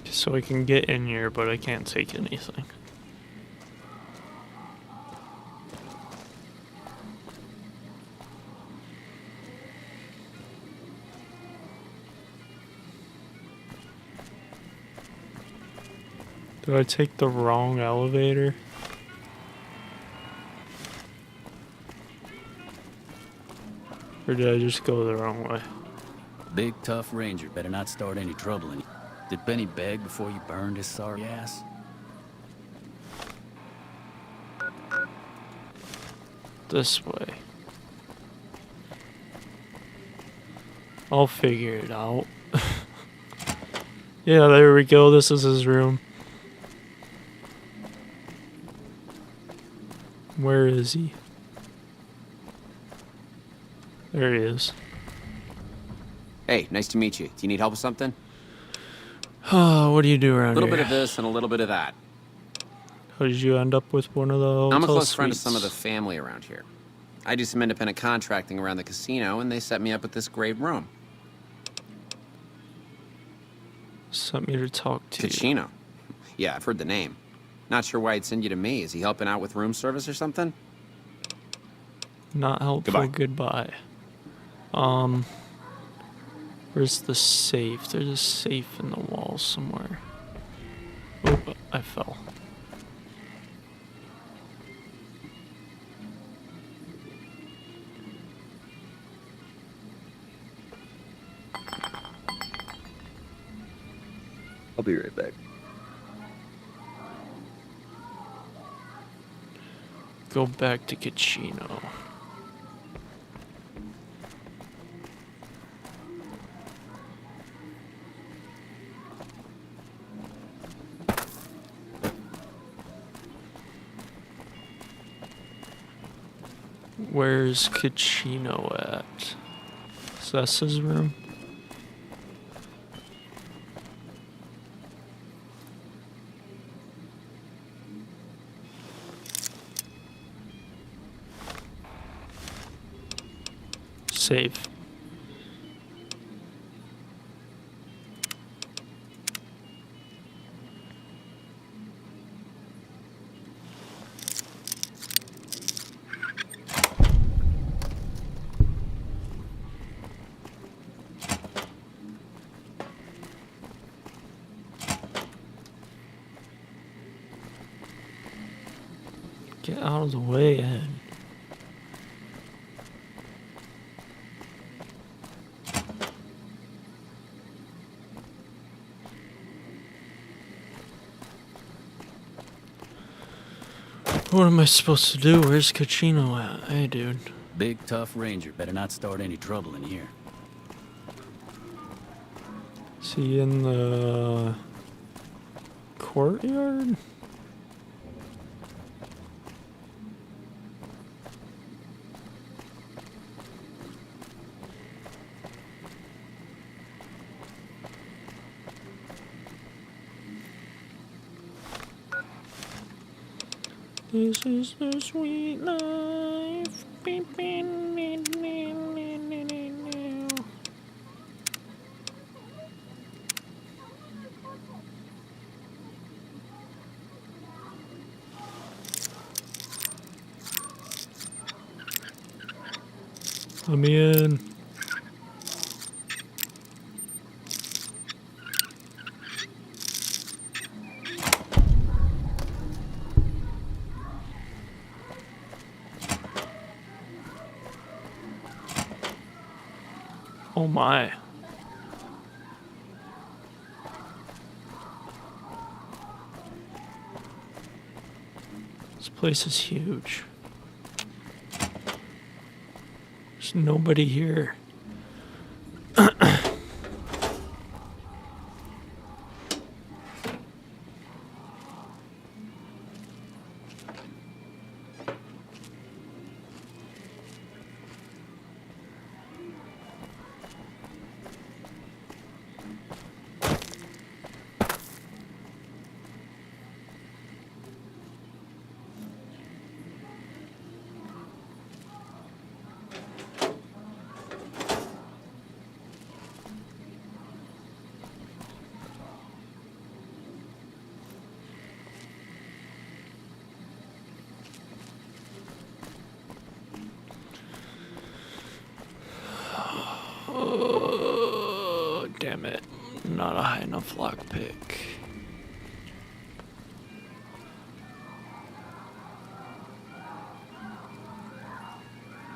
So I can get in here, but I can't take anything. Did I take the wrong elevator? Or did I just go the wrong way? Big tough ranger better not start any trouble in you. Did Benny beg before you burned his sorry ass? This way. I'll figure it out. Yeah, there we go. This is his room. Where is he? There he is. Hey, nice to meet you. Do you need help with something? What do you do around A little here? bit of this and a little bit of that. How did you end up with one of the hotel I'm a close friend of suites? some of the family around here. I do some independent contracting around the casino, and they set me up with this great room. Sent me to talk to you. Ticino. Yeah, I've heard the name. Not sure why he'd send you to me. Is he helping out with room service or something? Not helpful. Goodbye. Where's the safe? There's a safe in the wall somewhere. Oh, I fell. I'll be right back. Go back to Kachinko. Where's Kachinko at? Is that his room? Save. Get out of the way, Ed. What am I supposed to do? Where's Kachino at? Hey, dude. Big, tough ranger. Better not start any trouble in here. Is he in the courtyard? This is the sweet life. Let me in. Oh my. This place is huge. There's nobody here. Oh, damn it. Not a high enough lockpick.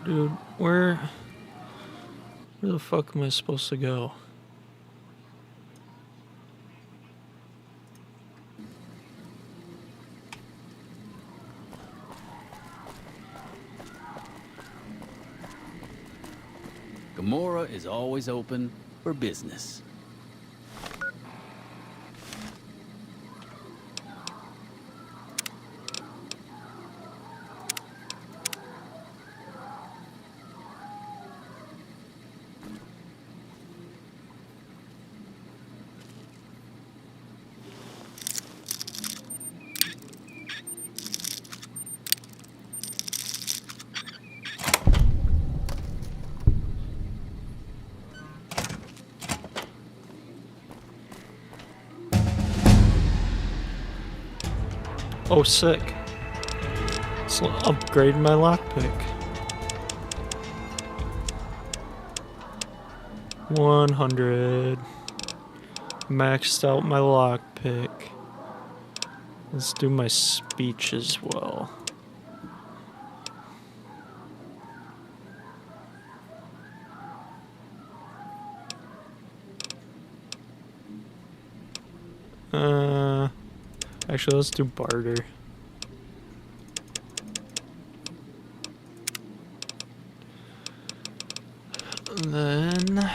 Dude, where the fuck am I supposed to go? Gamora is always open for business. Oh, sick. Let's upgrade my lockpick. 100. Maxed out my lockpick. Let's do my speech as well. Actually, let's do barter. And then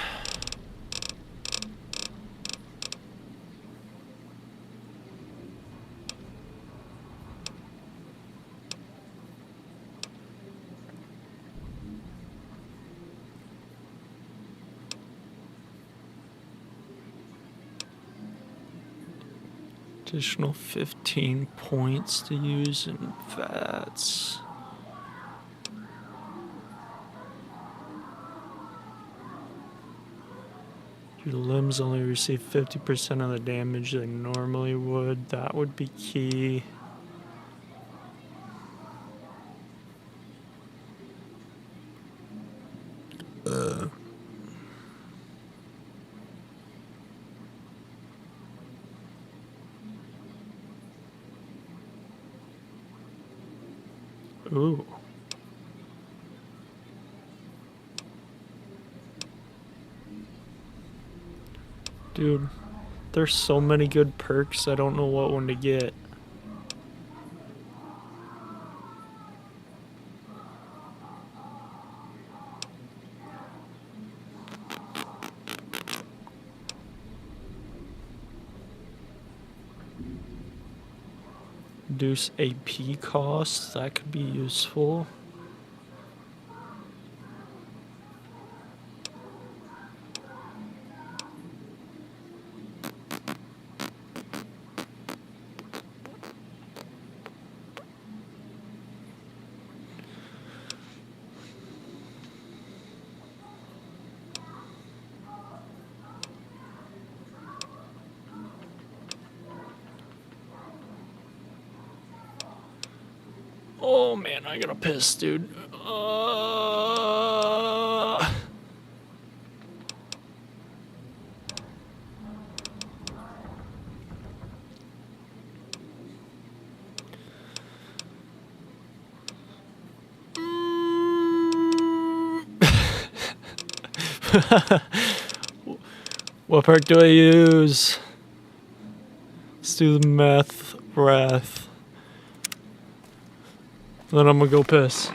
additional 15 points to use in VATS. Your limbs only receive 50% of the damage they normally would. That would be key. Ooh. Dude, there's so many good perks, I don't know what one to get. Reduce AP costs, that could be useful. Oh man, I gotta piss, dude. What perk do I use? Let's do the meth breath. Then I'm gonna go piss.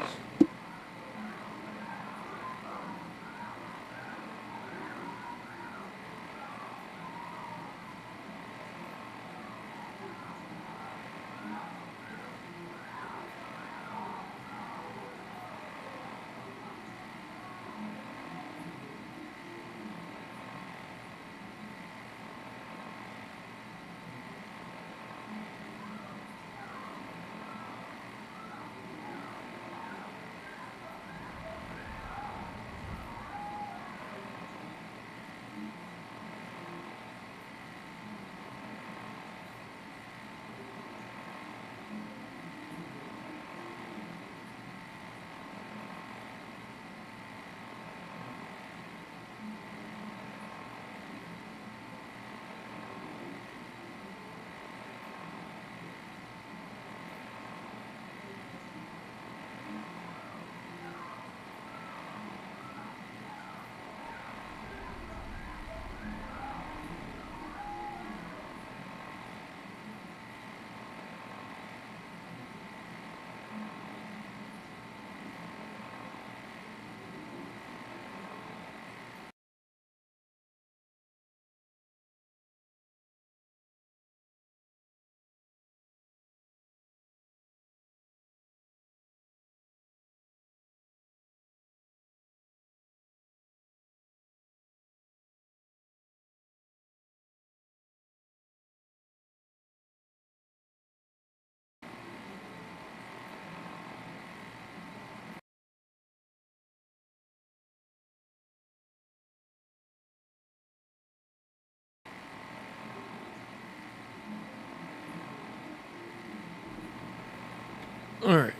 Alright.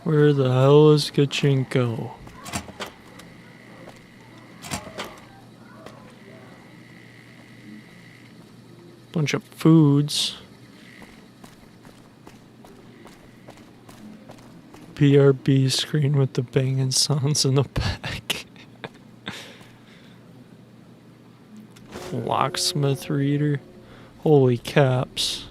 Where the hell is Gachinko? Bunch of foods. BRB screen with the banging sounds in the back. Locksmith reader. Holy caps.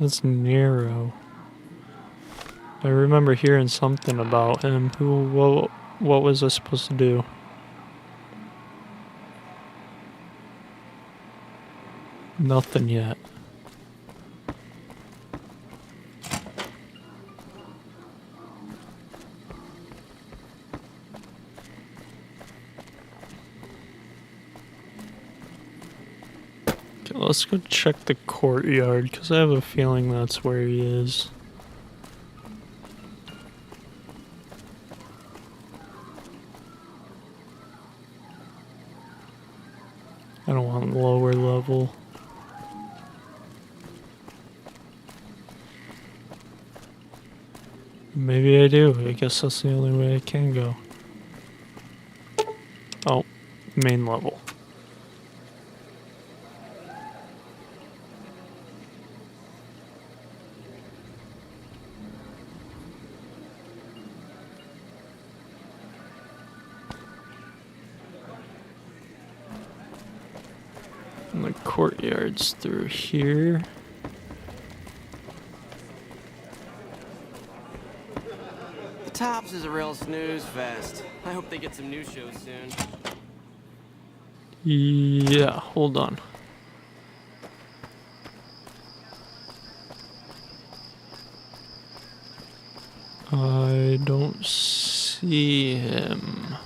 That's Nero. I remember hearing something about him. What was I supposed to do? Nothing yet. Let's go check the courtyard, because I have a feeling that's where he is. I don't want lower level. Maybe I do. I guess that's the only way I can go. Oh, main level. And the courtyard's through here. The Tops is a real snooze fest. I hope they get some new shows soon. Yeah, hold on. I don't see him.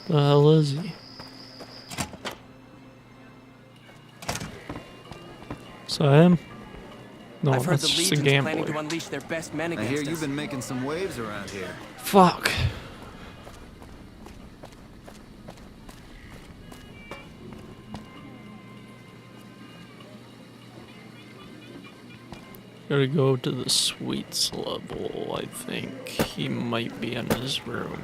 The hell is he? Is that him? No, I've heard that's the just a Legion's planning to gambler. unleash their best men I against hear us. you've been making some waves around here. Fuck. Gotta go to the suites level. I think he might be in his room.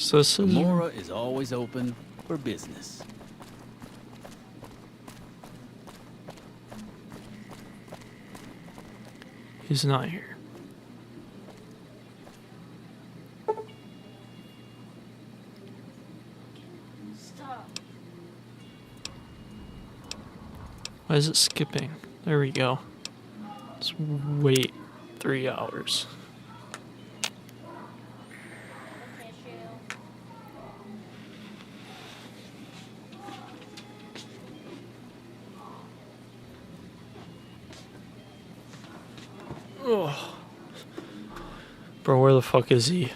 So this is Gamora is always open for business. He's not here. Why is it skipping? There we go. Let's wait 3 hours. Oh. Bro, where the fuck is he?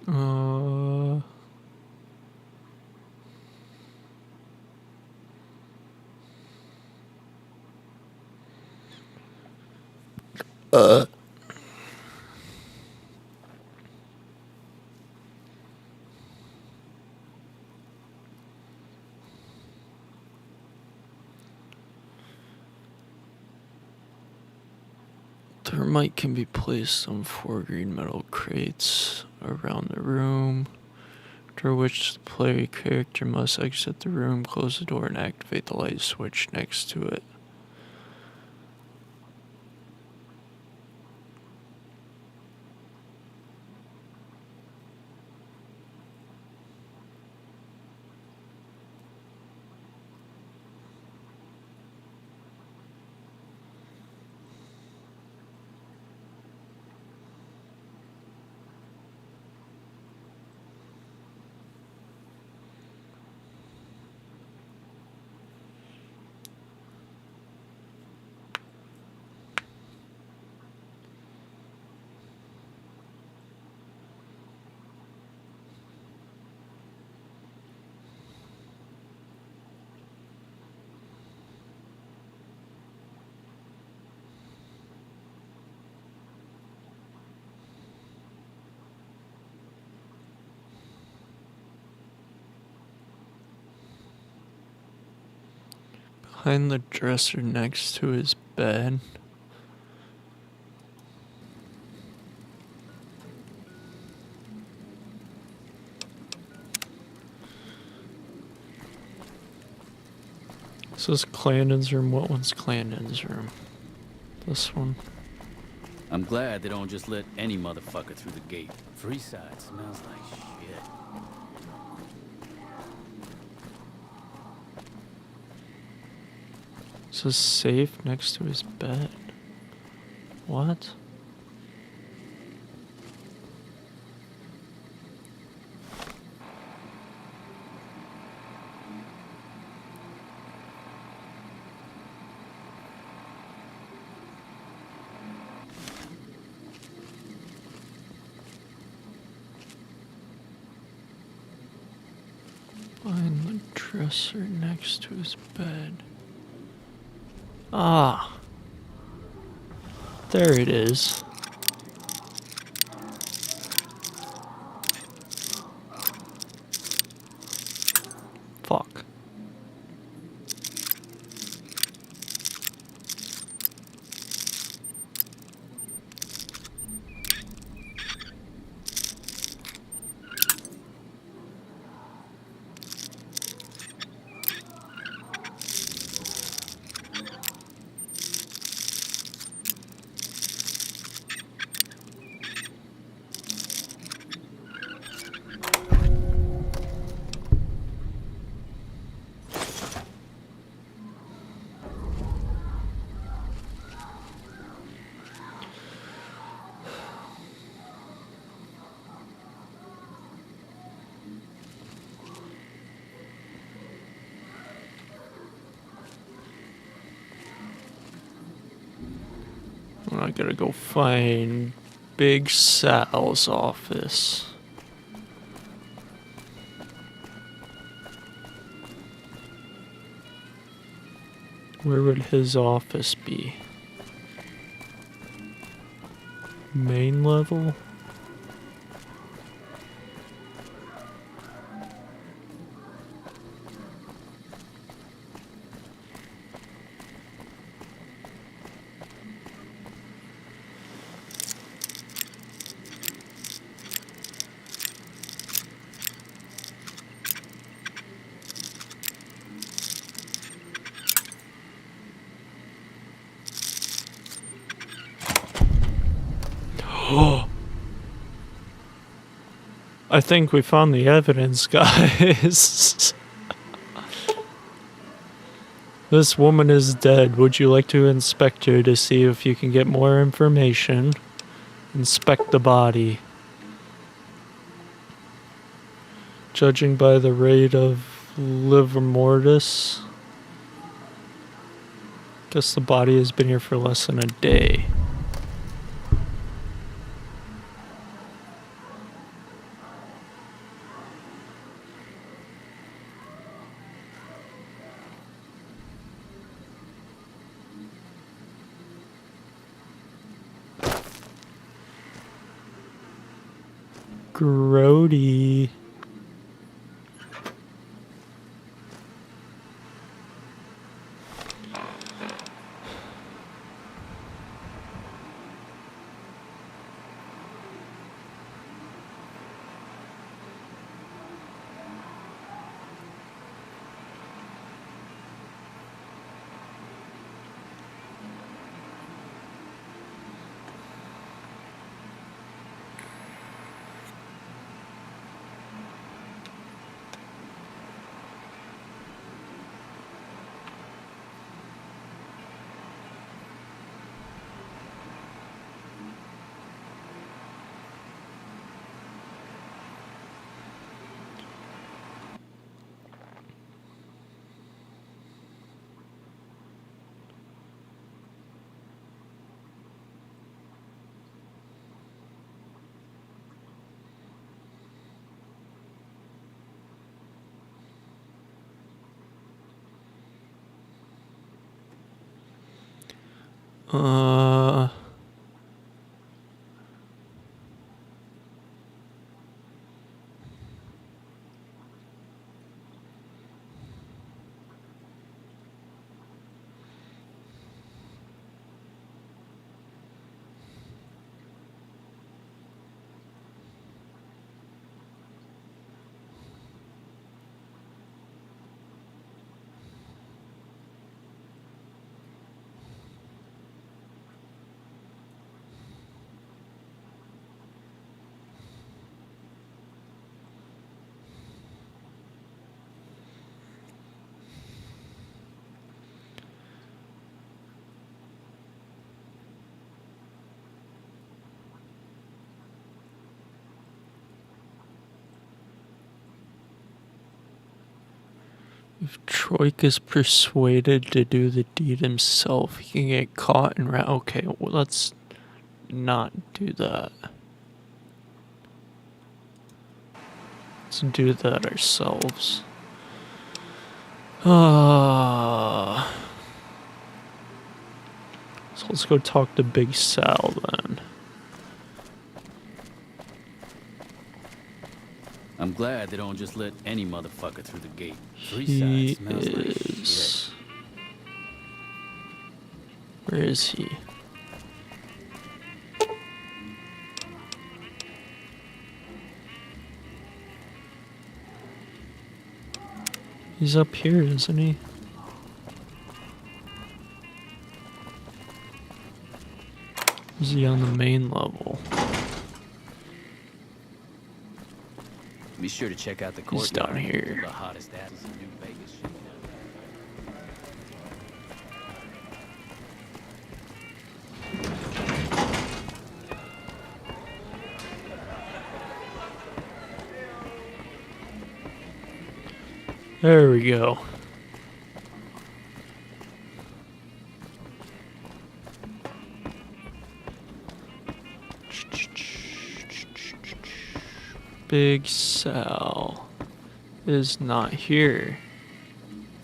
Uh, uh. Thermite can be placed on 4 green metal crates around the room, after which the player character must exit the room, close the door, and activate the light switch next to it. Behind the dresser next to his bed. This is Clandon's room. What one's Clandon's room? This one. I'm glad they don't just let any motherfucker through the gate. Freeside smells like shit. This is safe next to his bed. What? Find the dresser next to his bed. Ah. There it is. Fuck. I gotta go find Big Sal's office. Where would his office be? Main level? I think we found the evidence, guys. This woman is dead. Would you like to inspect her to see if you can get more information? Inspect the body. Judging by the rate of livor mortis, guess the body has been here for less than a day. Grody. If Troik is persuaded to do the deed himself, he can get caught and okay, well, let's not do that. Let's do that ourselves. So let's go talk to Big Sal then. I'm glad they don't just let any motherfucker through the gate. He Smells like is... Where is he? He's up here, isn't he? Is he on the main level? Be sure to check out the He's courtyard. down here. The hottest asses in New Vegas shit. There we go. Big Sal is not here.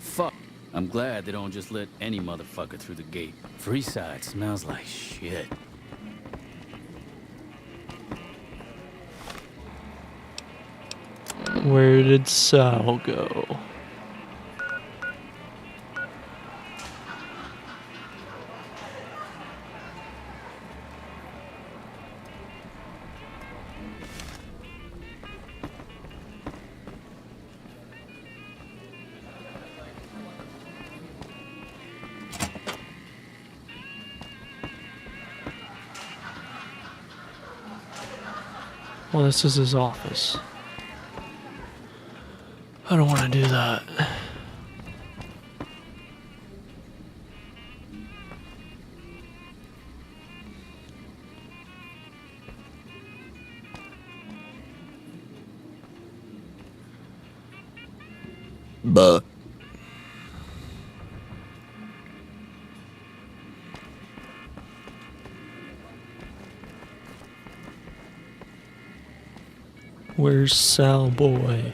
Fuck. I'm glad they don't just let any motherfucker through the gate. Freeside smells like shit. Where did Sal go? Well, this is his office. I don't want to do that. But where's Sal boy?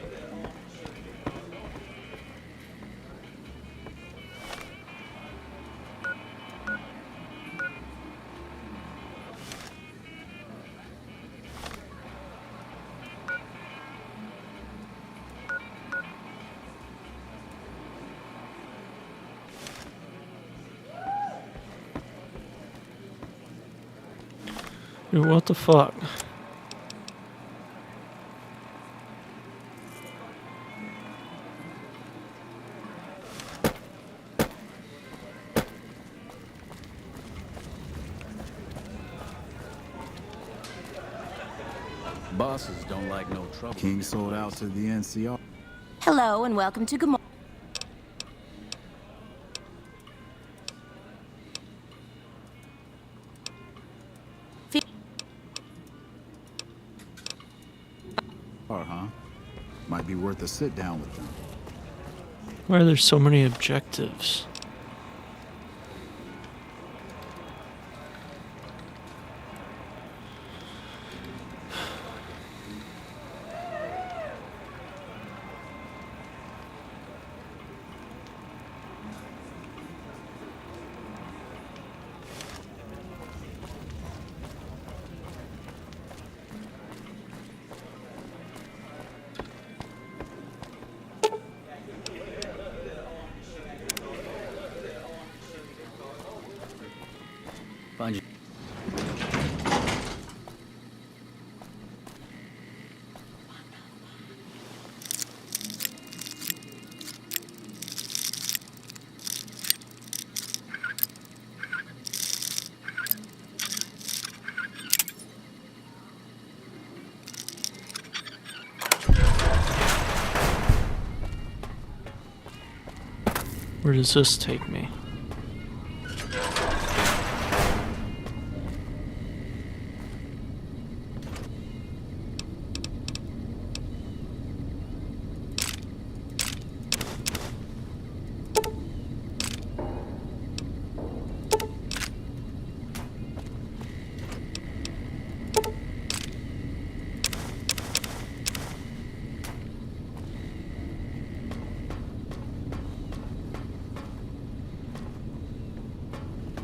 Dude, what the fuck? Bosses don't like no trouble. King sold out to the NCR. Hello and welcome to Gomorrah. Huh? Might be worth a sit down with them. Why are there so many objectives? Find you. Where does this take me?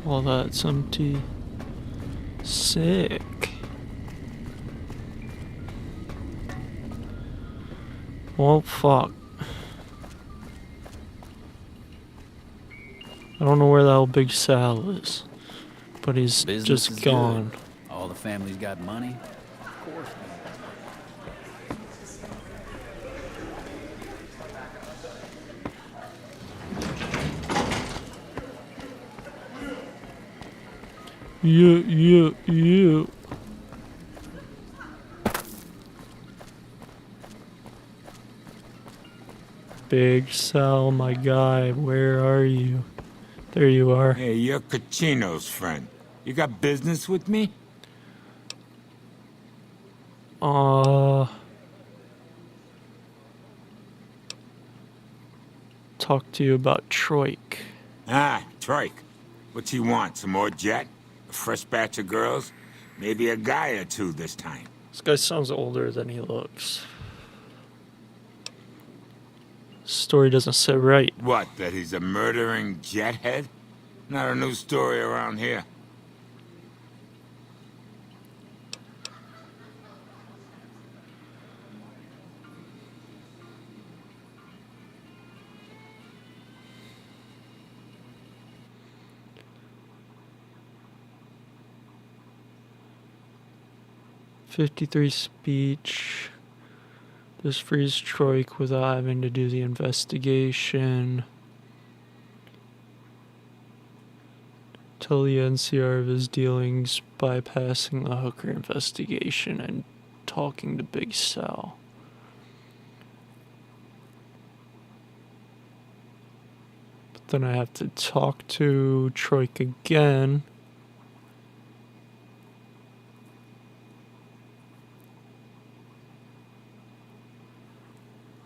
All that's empty. Sick. Well, fuck. I don't know where the hell Big Sal is, but he's Business just is gone. good. All the family's got money. Of course. Yeah. Big Sal, my guy, where are you? There you are. Hey, you're Cachino's friend. You got business with me? Talk to you about Troik. Ah, Troik. What's he want? Some more jet? A fresh batch of girls? Maybe a guy or two this time. This guy sounds older than he looks. Story doesn't sit right. What, that he's a murdering jethead? Not a new story around here. '53 speech. This frees Troik without having to do the investigation. Tell the NCR of his dealings, bypassing the hooker investigation and talking to Big Sal. But then I have to talk to Troik again.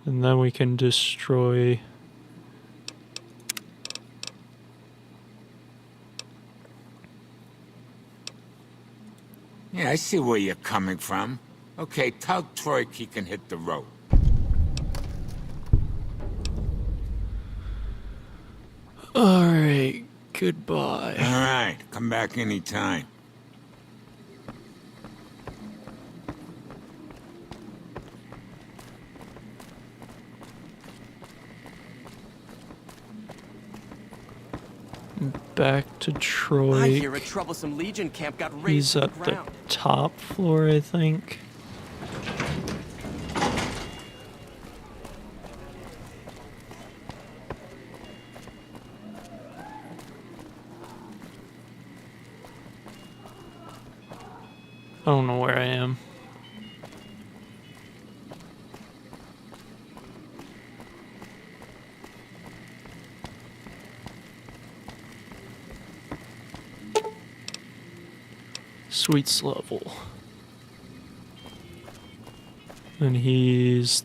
And then we can destroy Yeah, I see where you're coming from. Okay, tell Troik he can hit the road. Alright, goodbye. Alright, come back anytime. Back to Troik. I hear a troublesome Legion camp got razed He's to the at the ground. top floor, I think. I don't know where I am. Sweets level. And he's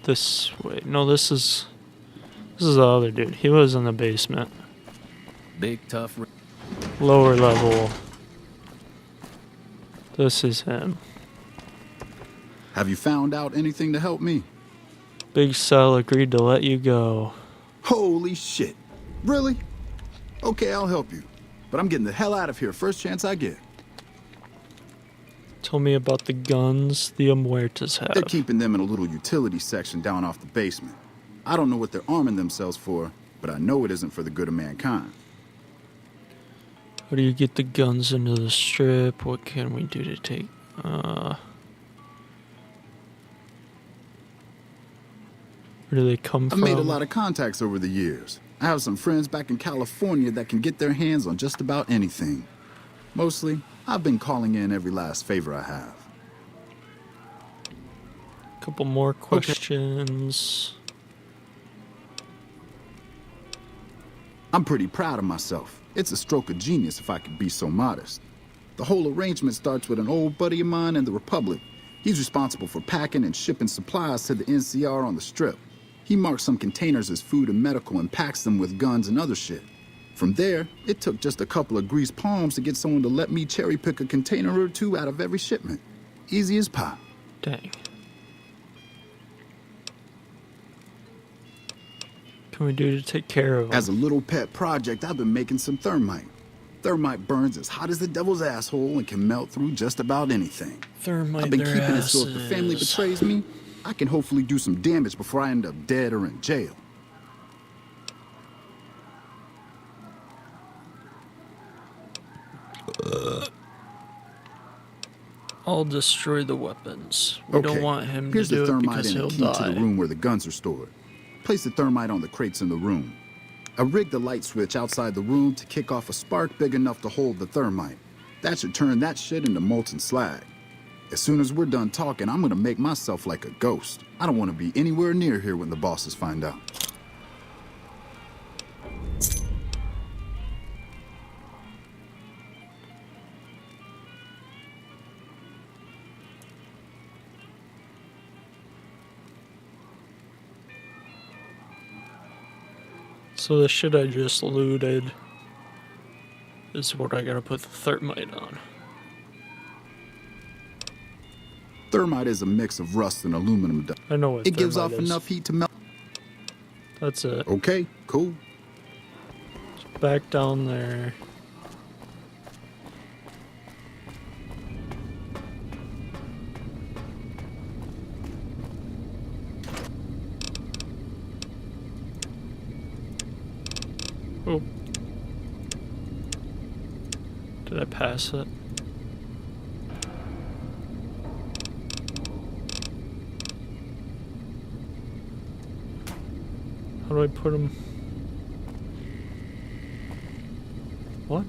this way. No, this is the other dude. He was in the basement. Big tough. Lower level. This is him. Have you found out anything to help me? Big Sal agreed to let you go. Holy shit. Really? Okay, I'll help you. But I'm getting the hell out of here first chance I get. Tell me about the guns the Muertas have. They're keeping them in a little utility section down off the basement. I don't know what they're arming themselves for, but I know it isn't for the good of mankind. How do you get the guns into the strip? What can we do to take... Where do they come from? I've made a lot of contacts over the years. I have some friends back in California that can get their hands on just about anything. Mostly, I've been calling in every last favor I have. Couple more questions. I'm pretty proud of myself. It's a stroke of genius if I could be so modest. The whole arrangement starts with an old buddy of mine in the Republic. He's responsible for packing and shipping supplies to the NCR on the Strip. He marks some containers as food and medical and packs them with guns and other shit. From there, it took just a couple of greased palms to get someone to let me cherry pick a container or two out of every shipment. Easy as pie. Dang. What can we do to take care of them? As a little pet project, I've been making some thermite. Thermite burns as hot as the devil's asshole and can melt through just about anything. Thermite I've been their keeping it so if the family asses. betrays me, I can hopefully do some damage before I end up dead or in jail. I'll destroy the weapons. We don't want him to Here's do the it thermite because and he'll a key to die. the room where the guns are stored. Place the thermite on the crates in the room. I rigged the light switch outside the room to kick off a spark big enough to hold the thermite. That should turn that shit into molten slag. As soon as we're done talking, I'm gonna make myself like a ghost. I don't want to be anywhere near here when the bosses find out. So the shit I just looted is what I gotta put the thermite on. Thermite is a mix of rust and aluminum dust. I know what it gives off thermite is. enough heat to melt. That's it. Okay, cool. Just back down there. Oh. Did I pass it? How do I put them? What?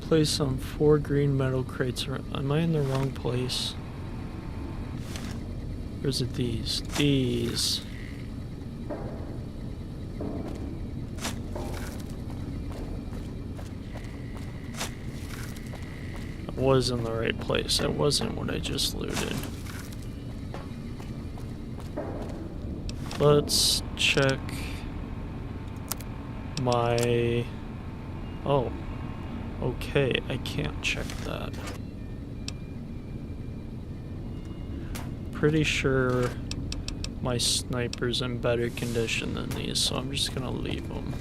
Place some 4 green metal crates around. Am I in the wrong place? Or is it these? These. I was in the right place. That wasn't what I just looted. Let's check my... Oh. Okay, I can't check that. Pretty sure my sniper's in better condition than these, so I'm just gonna leave them.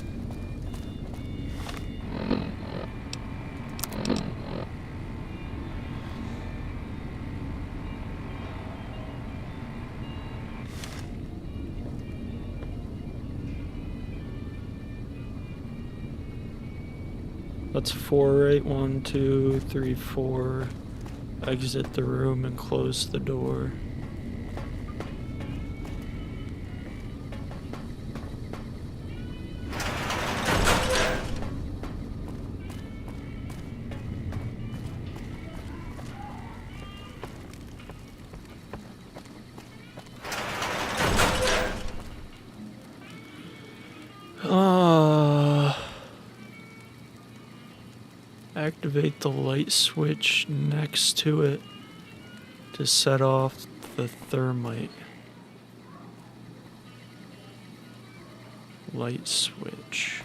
That's 4, right? 1, 2, 3, 4. Exit the room and close the door. Activate the light switch next to it to set off the thermite. Light switch.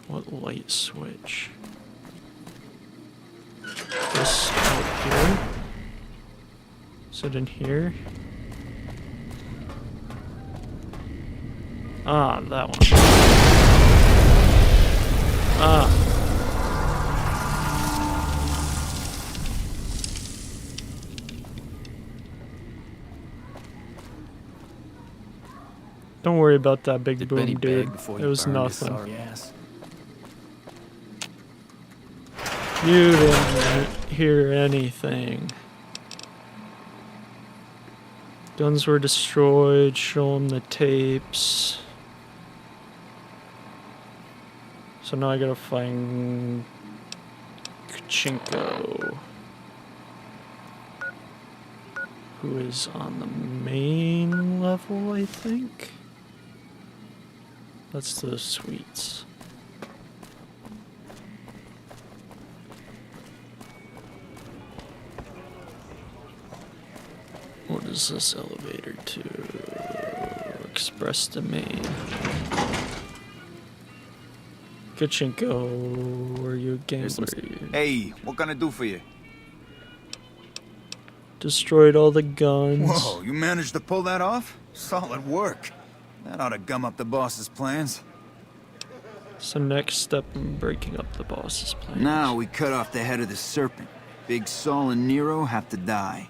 What light switch? This out here? Is it in here? Ah, that one. Ah. Don't worry about that big boom, dude. It was nothing. You didn't hear anything. Guns were destroyed. Show them the tapes. So now I gotta find Kachinko, who is on the main level, I think. That's the suites. What is this elevator to? Express domain. Kachinko, are you a gambler? Hey, what can I do for you? Destroyed all the guns. Whoa, you managed to pull that off? Solid work. That ought to gum up the boss's plans. So next step in breaking up the boss's plans. Now we cut off the head of the serpent. Big Saul and Nero have to die.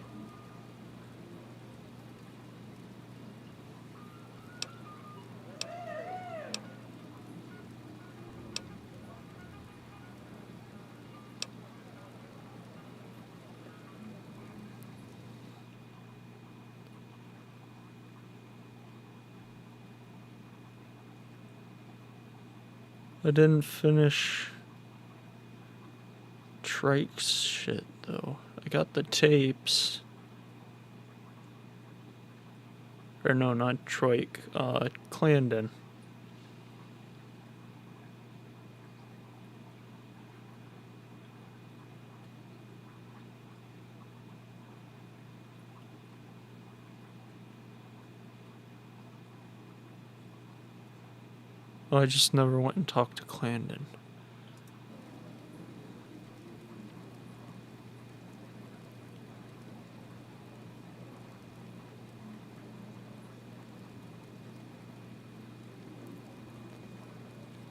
I didn't finish Trike's shit, though. I got the tapes. Or no, not Trike. Clandon. Oh, I just never went and talked to Clandon.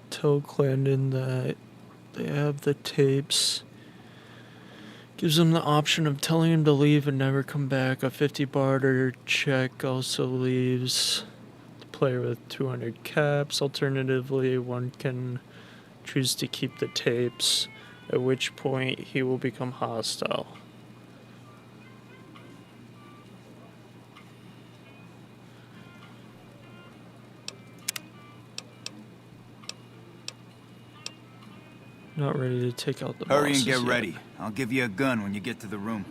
Tell Clandon that they have the tapes. Gives him the option of telling him to leave and never come back. A 50 barter check also leaves player with 200 caps. Alternatively, one can choose to keep the tapes, at which point he will become hostile. Not ready to take out the Hurry and bosses get yet. ready. I'll give you a gun when you get to the room.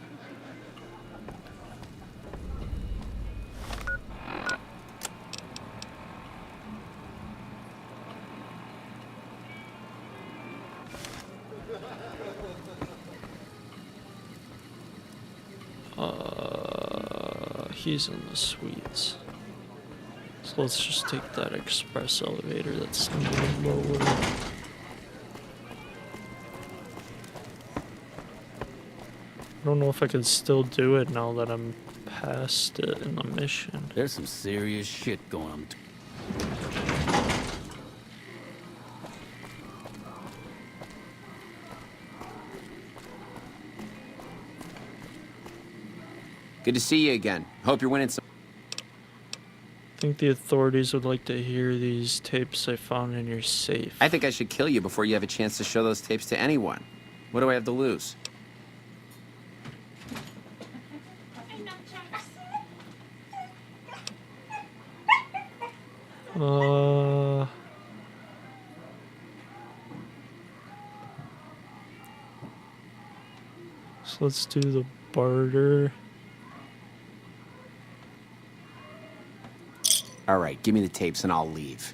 He's in the suites. So let's just take that express elevator that's a little lower. I don't know if I can still do it now that I'm past it in the mission. There's some serious shit going on. Good to see you again. Hope you're winning some. I think the authorities would like to hear these tapes I found in your safe. I think I should kill you before you have a chance to show those tapes to anyone. What do I have to lose? So let's do the barter. All right, give me the tapes and I'll leave.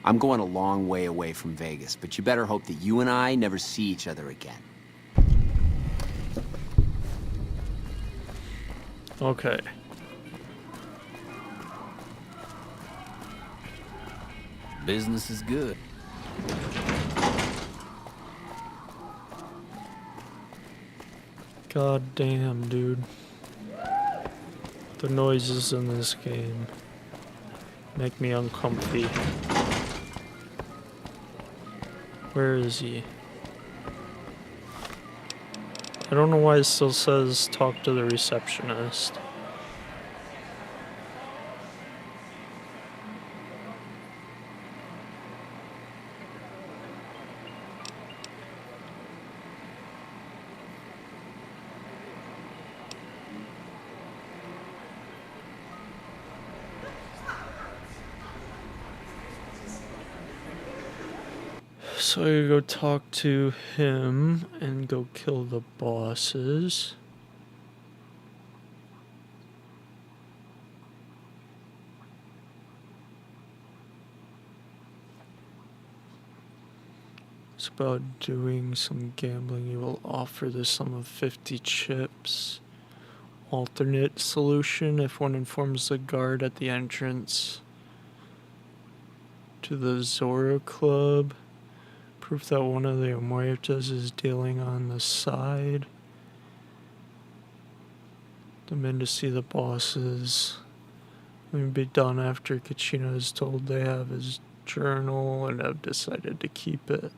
I'm going a long way away from Vegas, but you better hope that you and I never see each other again. Okay. Business is good. God damn, dude. The noises in this game make me uncomfy. Where is he? I don't know why it still says talk to the receptionist. So I go talk to him and go kill the bosses. It's about doing some gambling. You will offer the sum of 50 chips. Alternate solution: if one informs the guard at the entrance to the Zorro Club, proof that one of the Muertas is dealing on the side. them in to see the bosses. We'll be done after Kachina is told they have his journal and have decided to keep it.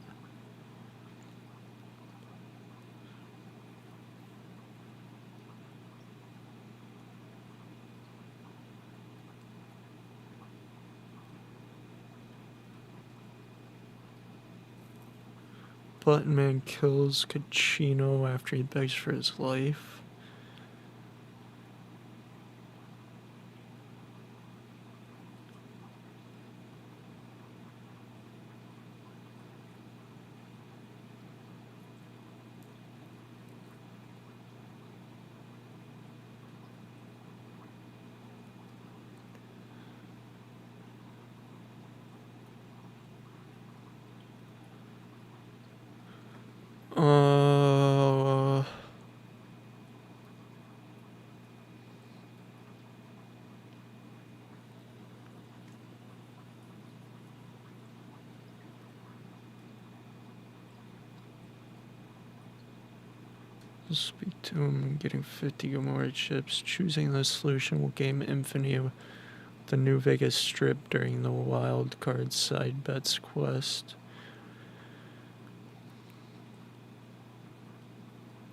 Button Man kills Kachino after he begs for his life. Speak to him and getting 50 Gamora chips. Choosing the solution will gain Infinity with the New Vegas Strip during the Wild Card Side Bets quest.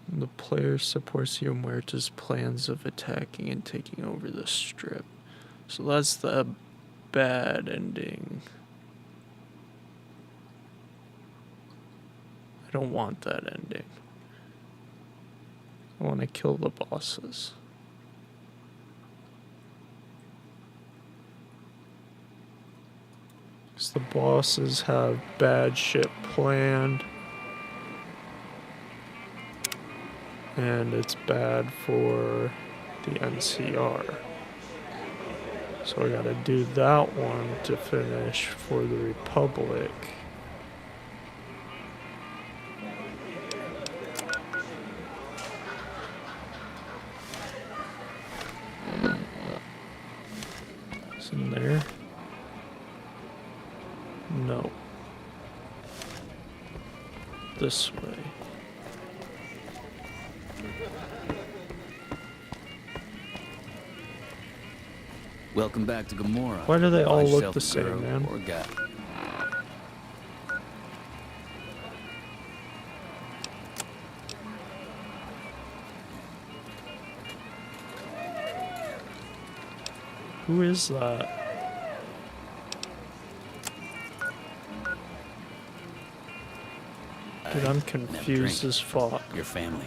The player supports the Muerta's plans of attacking and taking over the Strip. So that's the bad ending. I don't want that ending. I want to kill the bosses. Because the bosses have bad shit planned. And it's bad for the NCR. So I gotta do that one to finish for the Republic. Is in there? No. This way. Welcome back to Gamora. Why do they all Buy look yourself the a same, girl man? or a guy. Who is that? Dude, I'm confused as fuck. Your family.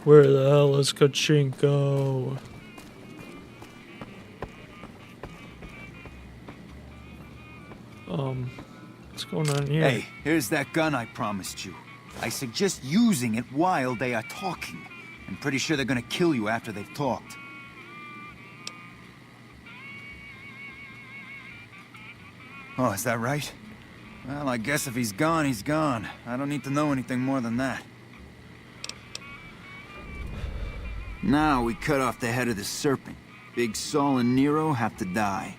Where the hell is Kachinko? What's going on here? Hey, here's that gun I promised you. I suggest using it while they are talking. I'm pretty sure they're gonna kill you after they've talked. Oh, is that right? Well, I guess if he's gone, he's gone. I don't need to know anything more than that. Now we cut off the head of the serpent. Big Saul and Nero have to die.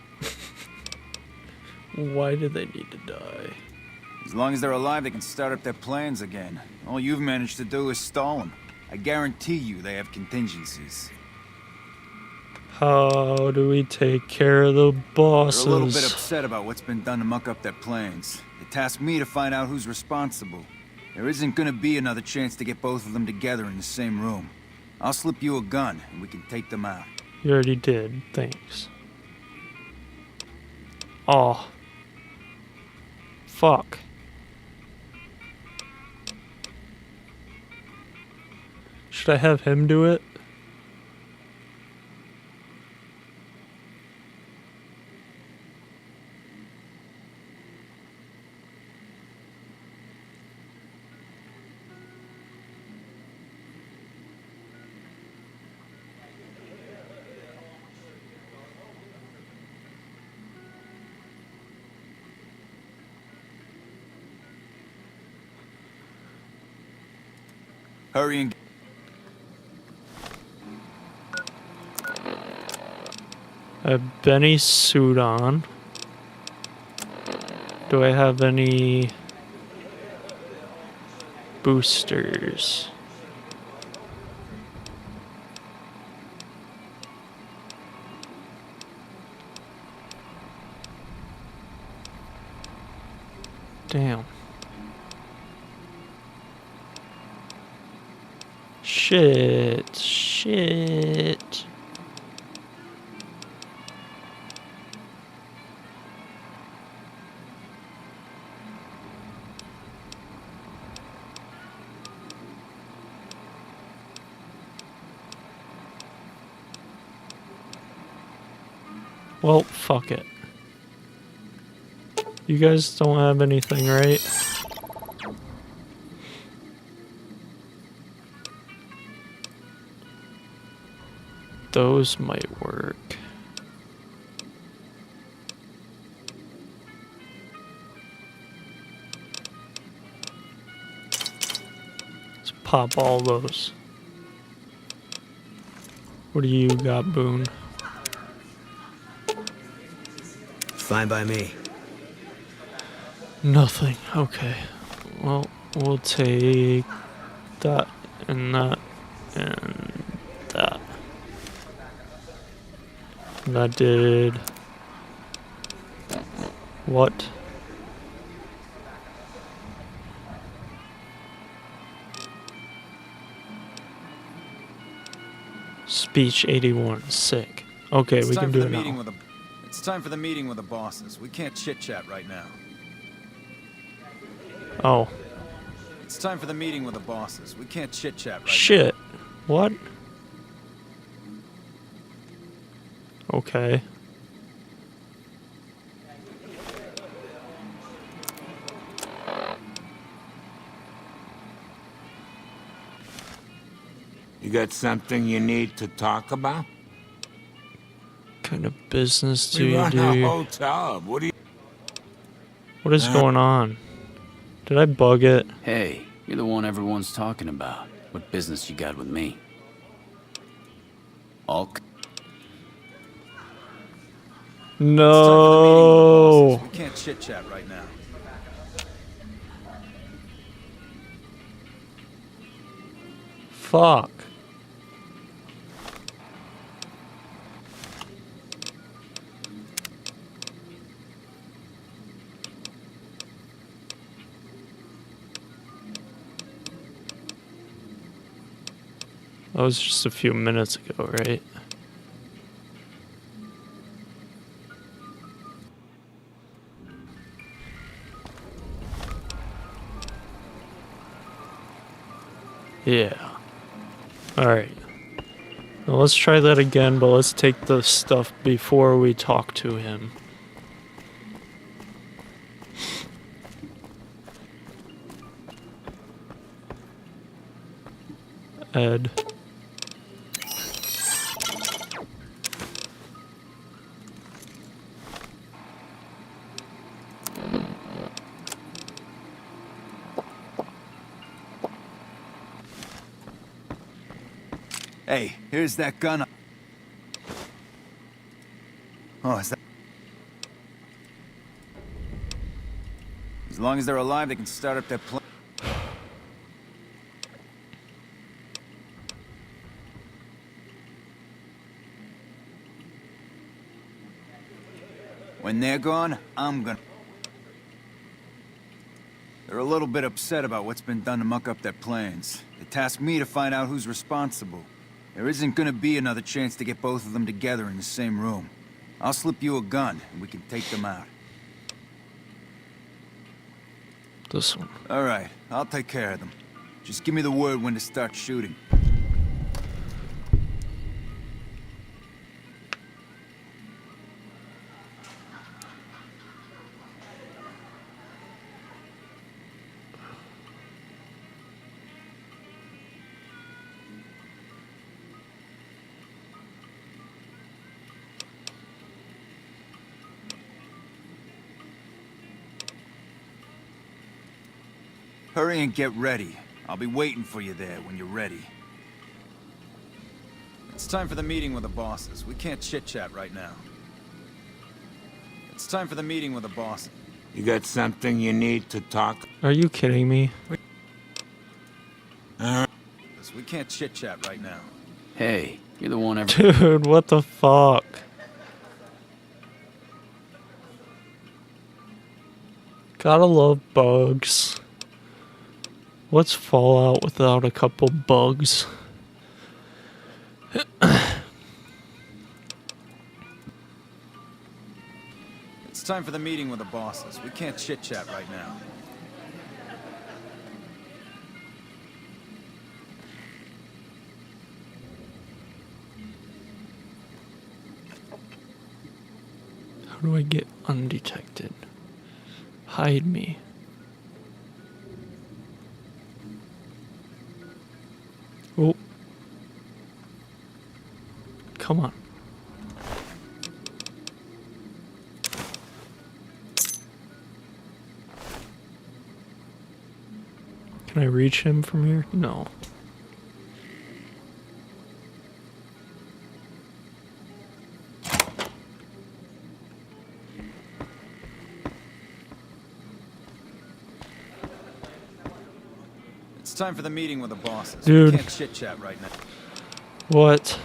Why do they need to die? As long as they're alive, they can start up their plans again. All you've managed to do is stall them. I guarantee you they have contingencies. How do we take care of the bosses? They're a little bit upset about what's been done to muck up their plans. They tasked me to find out who's responsible. There isn't gonna be another chance to get both of them together in the same room. I'll slip you a gun, and we can take them out. You already did. Thanks. Aw. Fuck. Should I have him do it? Hurry and... I have Benny's suit on. Do I have any boosters? Damn. Shit. Well, fuck it. You guys don't have anything, right? Those might work. Let's pop all those. What do you got, Boone? Fine by me. Nothing. Okay. Well, we'll take that and that and that. And that did what? Speech 81. Sick. Okay, we can do it now. It's time for the meeting with the bosses. We can't chit-chat right now. Oh. It's time for the meeting with the bosses. We can't chit-chat right Shit. What? Okay. You got something you need to talk about? What kind of business do We you run do? a hotel. What do you... What is going on? Did I bug it? Hey, you're the one everyone's talking about. What business you got with me? Hulk? No. We can't chit-chat right now. Fuck. That was just a few minutes ago, right? Yeah. Alright. Now let's try that again, but let's take the stuff before we talk to him. Ed. Hey, here's that gun. Oh, is that... As long as they're alive, they can start up that plane. When they're gone, I'm gonna... They're a little bit upset about what's been done to muck up their plans. They tasked me to find out who's responsible. There isn't gonna be another chance to get both of them together in the same room. I'll slip you a gun, and we can take them out. This one. All right, I'll take care of them. Just give me the word when to start shooting. Hurry and get ready. I'll be waiting for you there when you're ready. It's time for the meeting with the bosses. We can't chit-chat right now. It's time for the meeting with the bosses. You got something you need to talk? Are you kidding me? We can't chit-chat right now. Hey, you're the one ever... Dude, what the fuck? Gotta love bugs. What's Fallout without a couple bugs? It's time for the meeting with the bosses. We can't chit-chat right now. How do I get undetected? Hide me. Oh. Come on. Can I reach him from here? No. It's time for the meeting with the bosses. Dude. We can't chit-chat right now. What?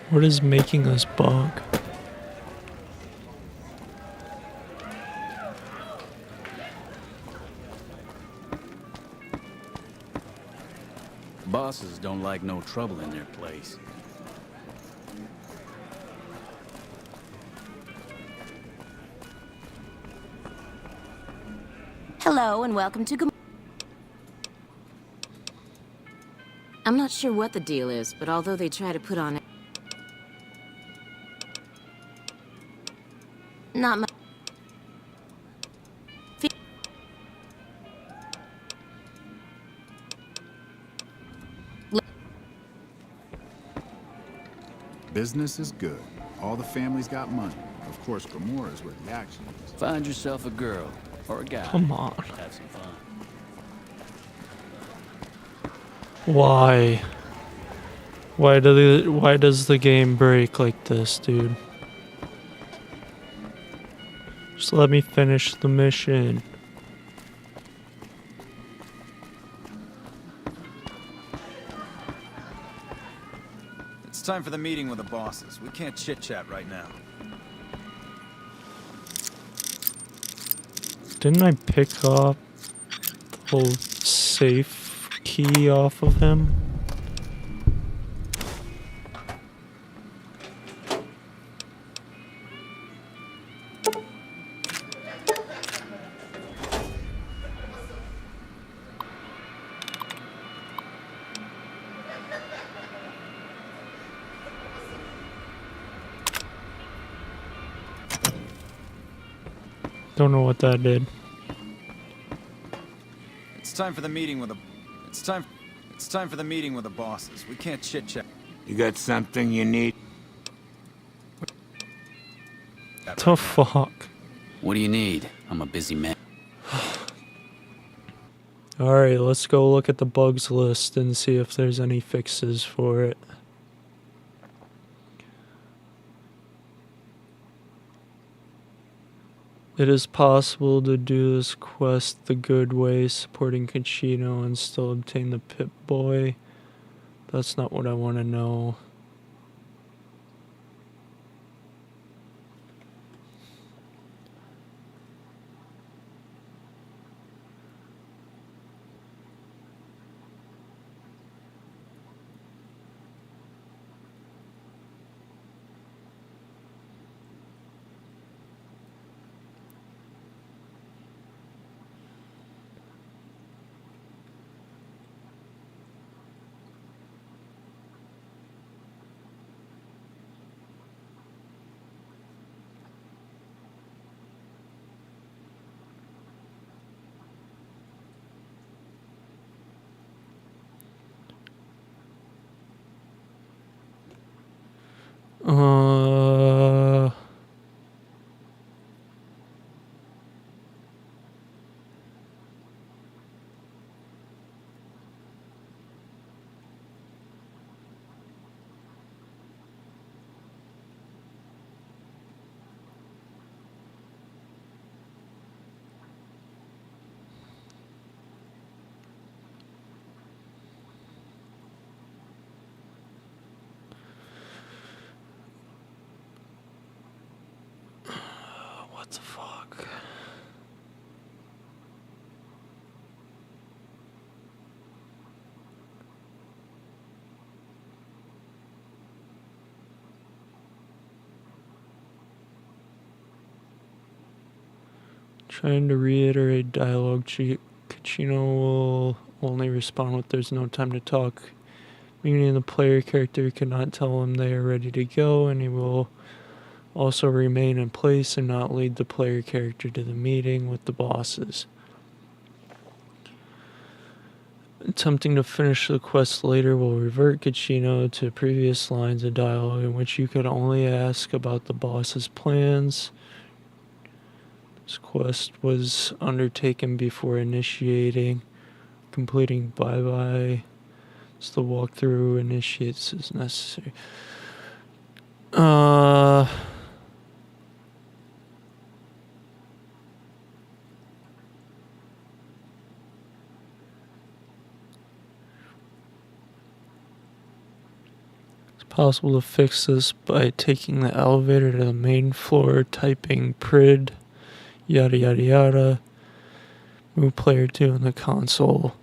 What is making us bug? Bosses don't like no trouble in their place. Hello and welcome to I'm not sure what the deal is, but although they try to put on it, not much. Business is good. All the families got money. Of course, Gomorrah is where the action is. Find yourself a girl or a guy. Come on. Have some fun. Why? Why does the game break like this, dude? Just let me finish the mission. It's time for the meeting with the bosses. We can't chit-chat right now. Didn't I pick up the whole safe key off of him? Don't know what that did. It's time for the meeting with the... It's time for the meeting with the bosses. We can't chit-chat. You got something you need? The fuck? What do you need? I'm a busy man. Alright, let's go look at the bugs list and see if there's any fixes for it. It is possible to do this quest the good way, supporting Kachino and still obtain the Pip-Boy. That's not what I want to know. Trying to reiterate dialogue, Kachino will only respond with "there's no time to talk," meaning the player character cannot tell him they are ready to go, and he will also remain in place and not lead the player character to the meeting with the bosses. Attempting to finish the quest later will revert Kachino to previous lines of dialogue in which you could only ask about the boss's plans. This quest was undertaken before initiating. Completing bye-bye. So the walkthrough initiates as necessary. Possible to fix this by taking the elevator to the main floor, typing prid, yada yada yada. Move player 2 in the console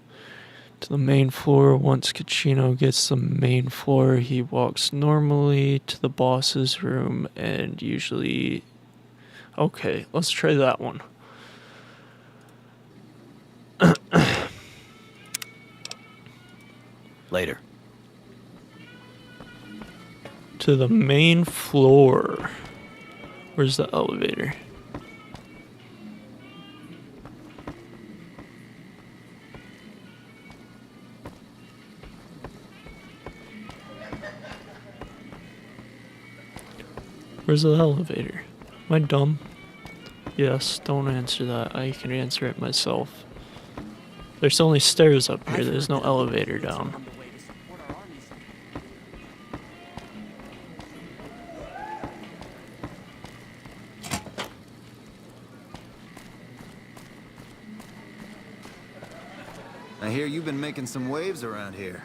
to the main floor. Once Kachino gets the main floor, he walks normally to the boss's room and usually... Okay, let's try that one. Later. To the main floor. Where's the elevator? Where's the elevator? Am I dumb? Yes, don't answer that. I can answer it myself. There's only stairs up here. There's no elevator down. I hear you've been making some waves around here.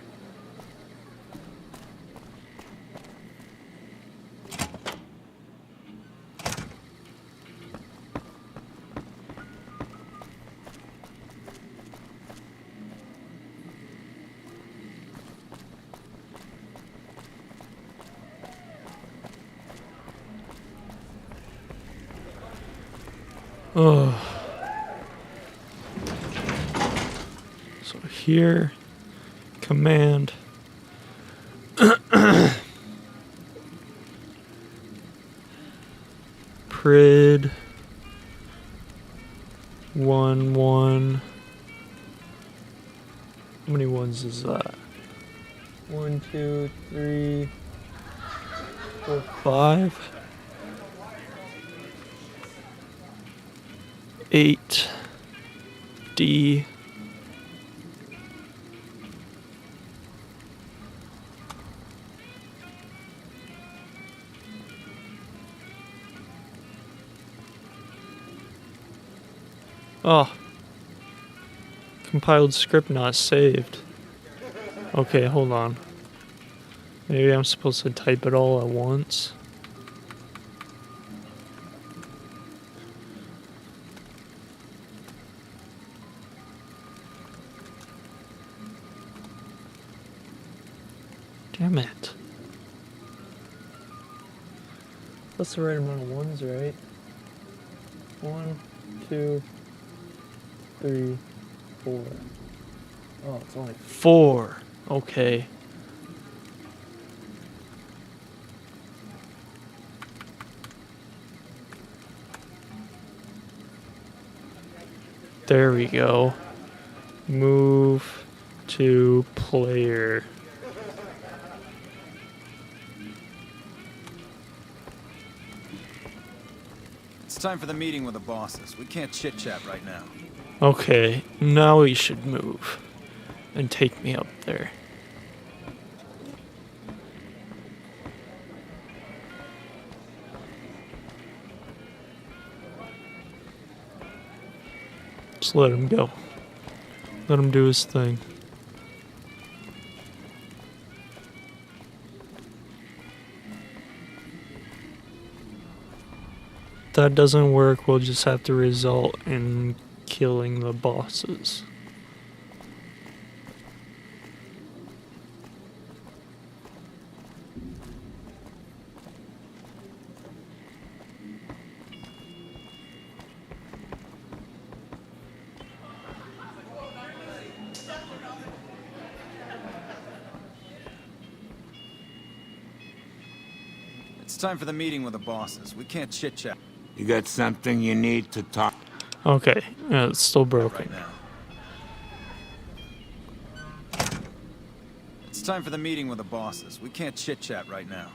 Oh. So here, command. Prid 1-1. How many ones is that? 1, 2, 3, 4, 5. 8 D Oh, compiled script not saved. Okay, hold on. Maybe I'm supposed to type it all at once. Damn it. That's the right amount of ones, right? 1, 2, 3, 4. Oh, it's only 4. Okay. There we go. Move to player. It's time for the meeting with the bosses. We can't chit-chat right now. Okay, now we should move and take me up there. Just let him go. Let him do his thing. If that doesn't work, we'll just have to result in killing the bosses. time for the meeting with the bosses. We can't chit-chat. You got something you need to talk? Okay, yeah, it's still broken. It's time for the meeting with the bosses. We can't chit-chat right now.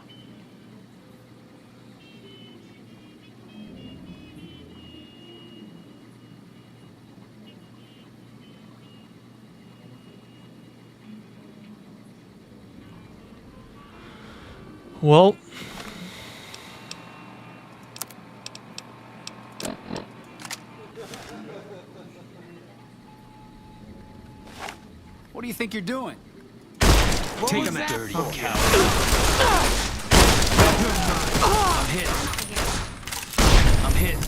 Well, What do you think you're doing? Take him out. Dirty coward. I'm hit. I'm hit.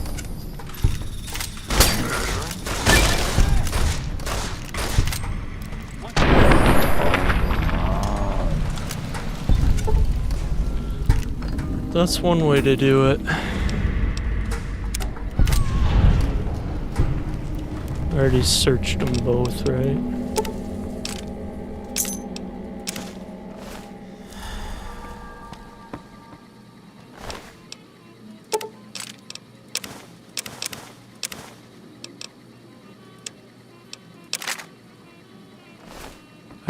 that's one way to do it. I already searched them both, right?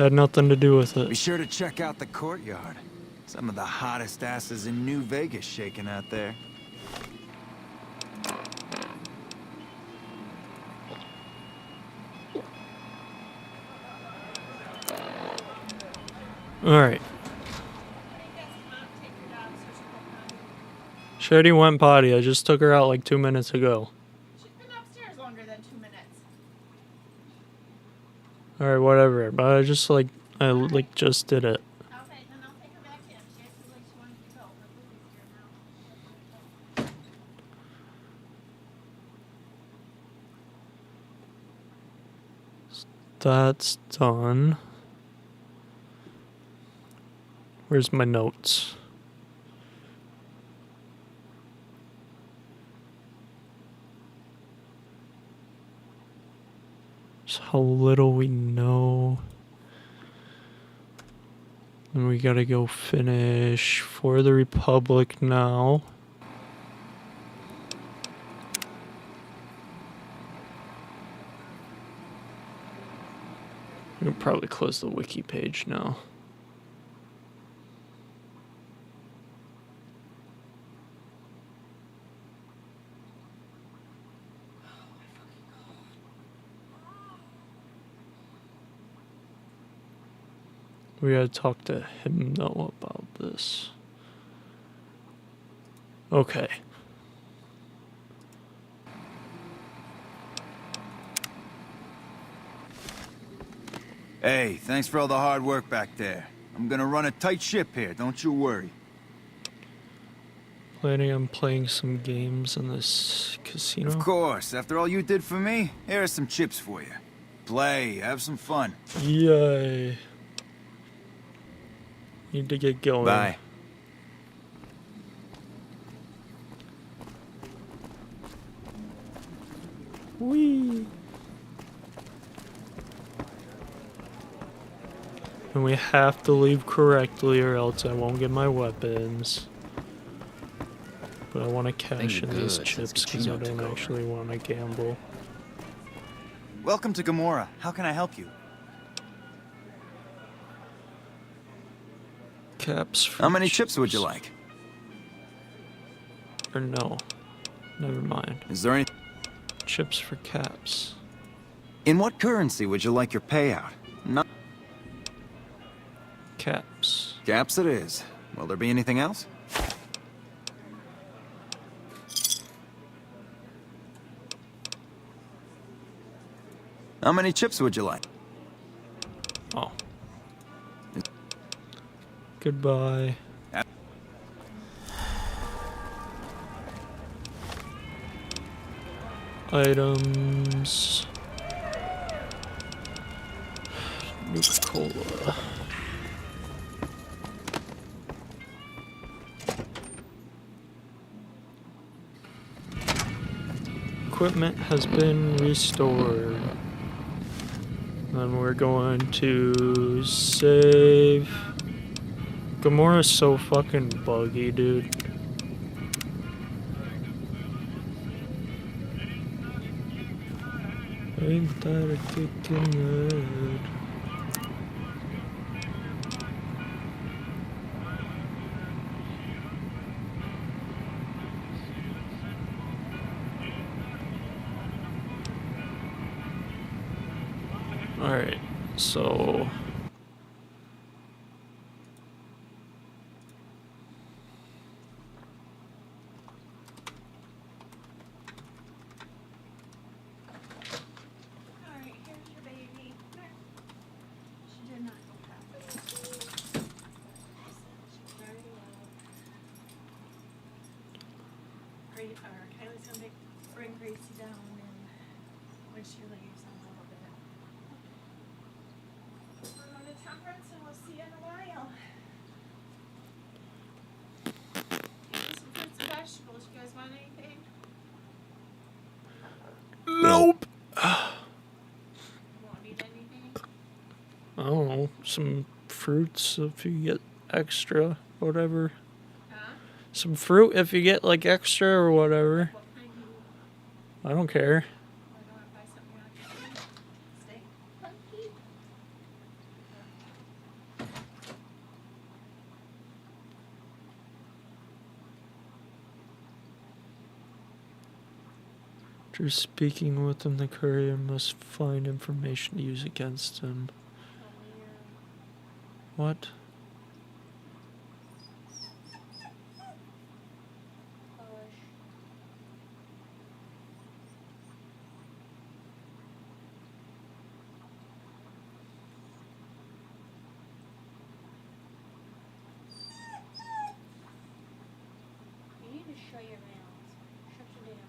Had nothing to do with it. Be sure to check out the courtyard. Some of the hottest asses in New Vegas shaking out there. Alright. She already went potty. I just took her out like 2 minutes ago. Alright, whatever. But I just just did it. That's done. Where's my notes? Just how little we know. And we gotta go finish For the Republic now. We can probably close the wiki page now. We gotta talk to him though about this. Okay. Hey, thanks for all the hard work back there. I'm gonna run a tight ship here, don't you worry. Planning on playing some games in this casino? Of course, after all you did for me, here are some chips for you. Play, have some fun. Yay. Need to get going. Bye. Whee! And we have to leave correctly or else I won't get my weapons. But I want to cash in these chips because I don't actually want to gamble. Welcome to Gamora. How can I help you? Caps for How many chips would you like? Or no. Never mind. Is there any... Chips for caps. In what currency would you like your payout? Not... Caps. Caps it is. Will there be anything else? How many chips would you like? Oh. Goodbye. Items. Nuka-Cola. Equipment has been restored. Then we're going to save. Gamora's so fucking buggy, dude. Ain't that a kickin' head? Alright, so... Kylie's gonna bring Gracie down, and when she leaves, in a little bit. We're going to Temperance, and we'll see you in a while. Here's some fruits and vegetables. You guys want anything? Nope. You won't need anything? I don't know, some fruits if you get extra, whatever. Huh? Some fruit if you get like extra or whatever. What kind do you I don't care. want to buy something out here? Steak? Funky? After speaking with him, the courier must find information to use against him. What? You need to shut your mouth. Shut your damn mouth.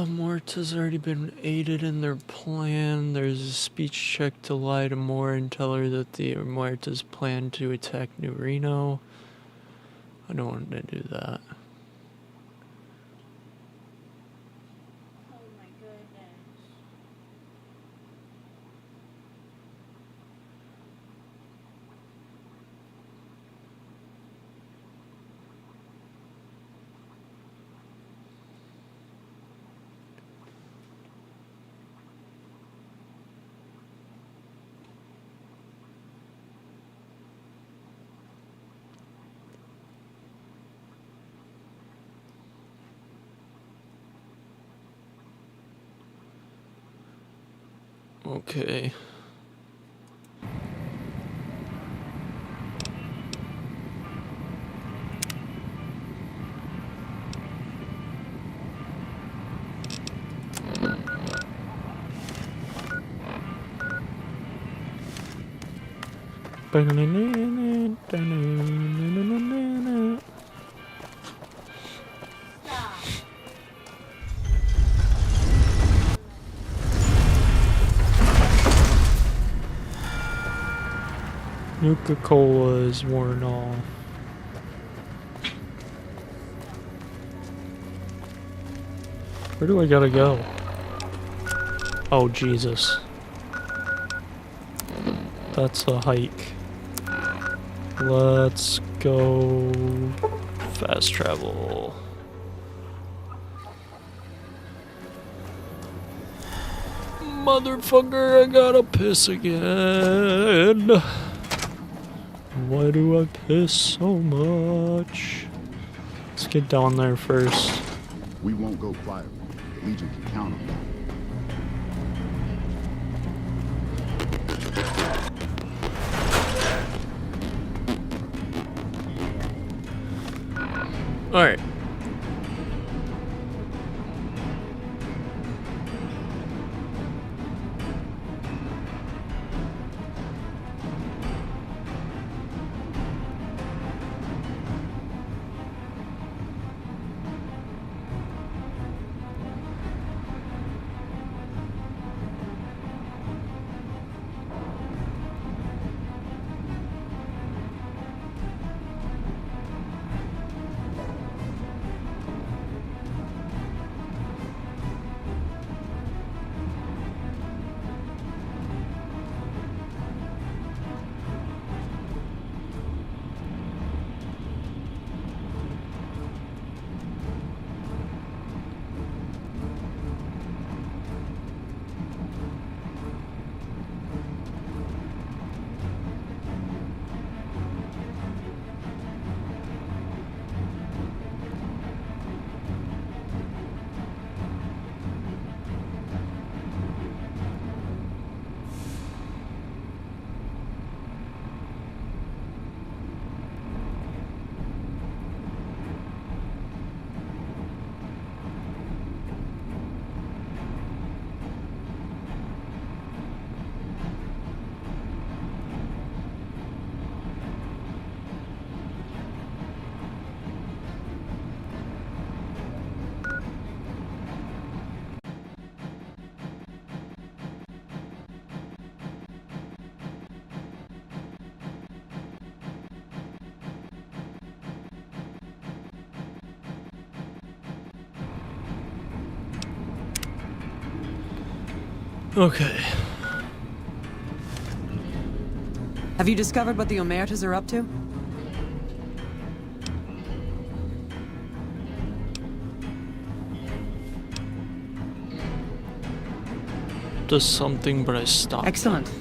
Morta's already been aided in their plan. There's a speech check to lie to Mora and tell her that the Muertas plan to attack New Reno. I don't want to do that. Oh my goodness. Okay. Nuka-Cola is worn off. Where do I gotta go? Oh, Jesus. That's a hike. Let's go fast travel. Motherfucker, I gotta piss again. Why do I piss so much? Let's get down there first. We won't go quietly. The Legion can count on that. Alright. Okay. Have you discovered what the Omertas are up to? Does something, but I stopped. Excellent.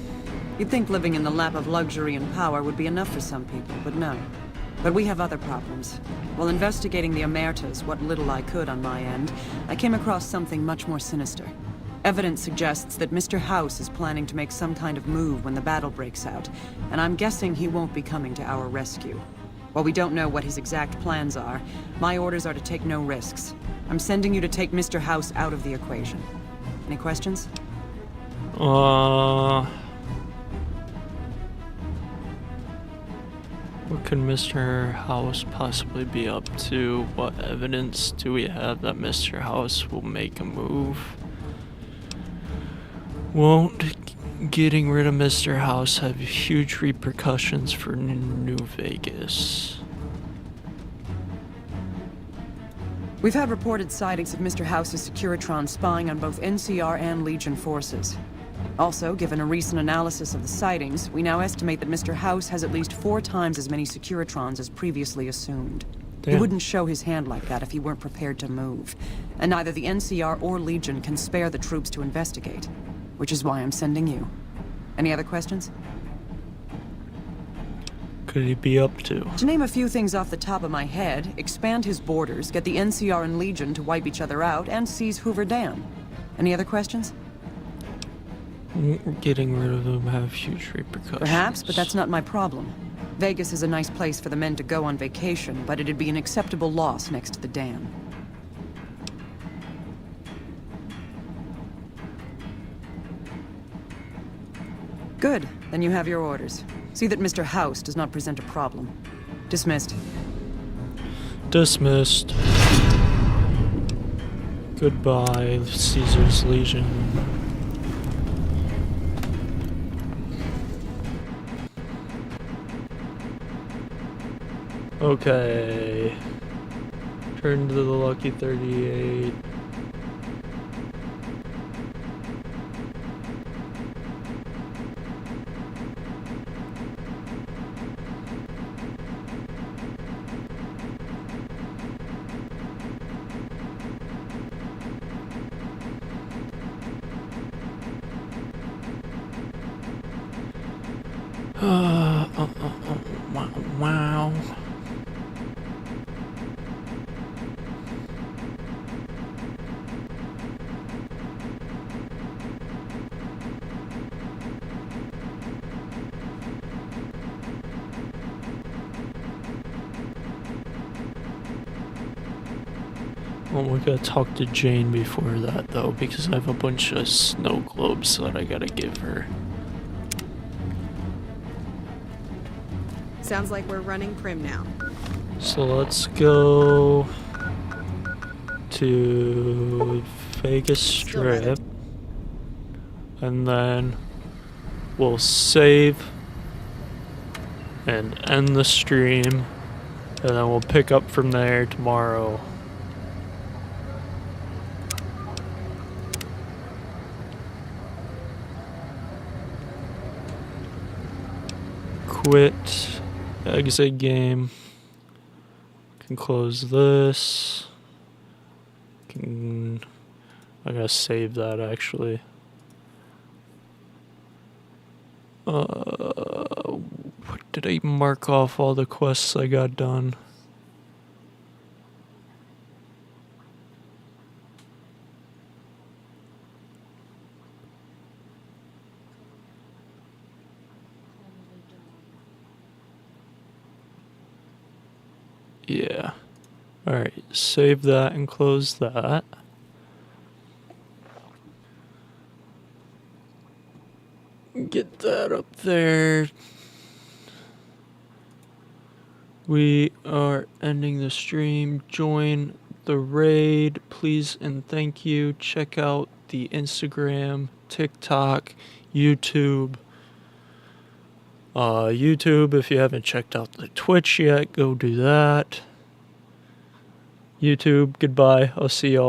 You'd think living in the lap of luxury and power would be enough for some people, but no. But we have other problems. While investigating the Omertas, what little I could on my end, I came across something much more sinister. Evidence suggests that Mr. House is planning to make some kind of move when the battle breaks out, and I'm guessing he won't be coming to our rescue. While we don't know what his exact plans are, my orders are to take no risks. I'm sending you to take Mr. House out of the equation. Any questions? What could Mr. House possibly be up to? What evidence do we have that Mr. House will make a move? Won't getting rid of Mr. House have huge repercussions for New Vegas? We've had reported sightings of Mr. House's Securitron spying on both NCR and Legion forces. Also, given a recent analysis of the sightings, we now estimate that Mr. House has at least 4 times as many Securitrons as previously assumed. Damn. He wouldn't show his hand like that if he weren't prepared to move. And neither the NCR or Legion can spare the troops to investigate, which is why I'm sending you. Any other questions? Could he be up to? To name a few things off the top of my head, expand his borders, get the NCR and Legion to wipe each other out, and seize Hoover Dam. Any other questions? Getting rid of them have huge repercussions. Perhaps, but that's not my problem. Vegas is a nice place for the men to go on vacation, but it'd be an acceptable loss next to the dam. Good. Then you have your orders. See that Mr. House does not present a problem. Dismissed. Dismissed. Goodbye, Caesar's Legion. Okay. Turn to the Lucky 38. Wow. Well, we gotta talk to Jane before that, though, because I have a bunch of snow globes that I gotta give her. Sounds like we're running prim now. So let's go to Vegas Strip, and then we'll save and end the stream, and then we'll pick up from there tomorrow. Quit. Exit game. Can close this. I gotta save that actually. Did I mark off all the quests I got done? Yeah. Alright, save that and close that. Get that up there. We are ending the stream. Join the raid, please and thank you. Check out the Instagram, TikTok, YouTube. YouTube, if you haven't checked out the Twitch yet, go do that. YouTube, goodbye. I'll see y'all.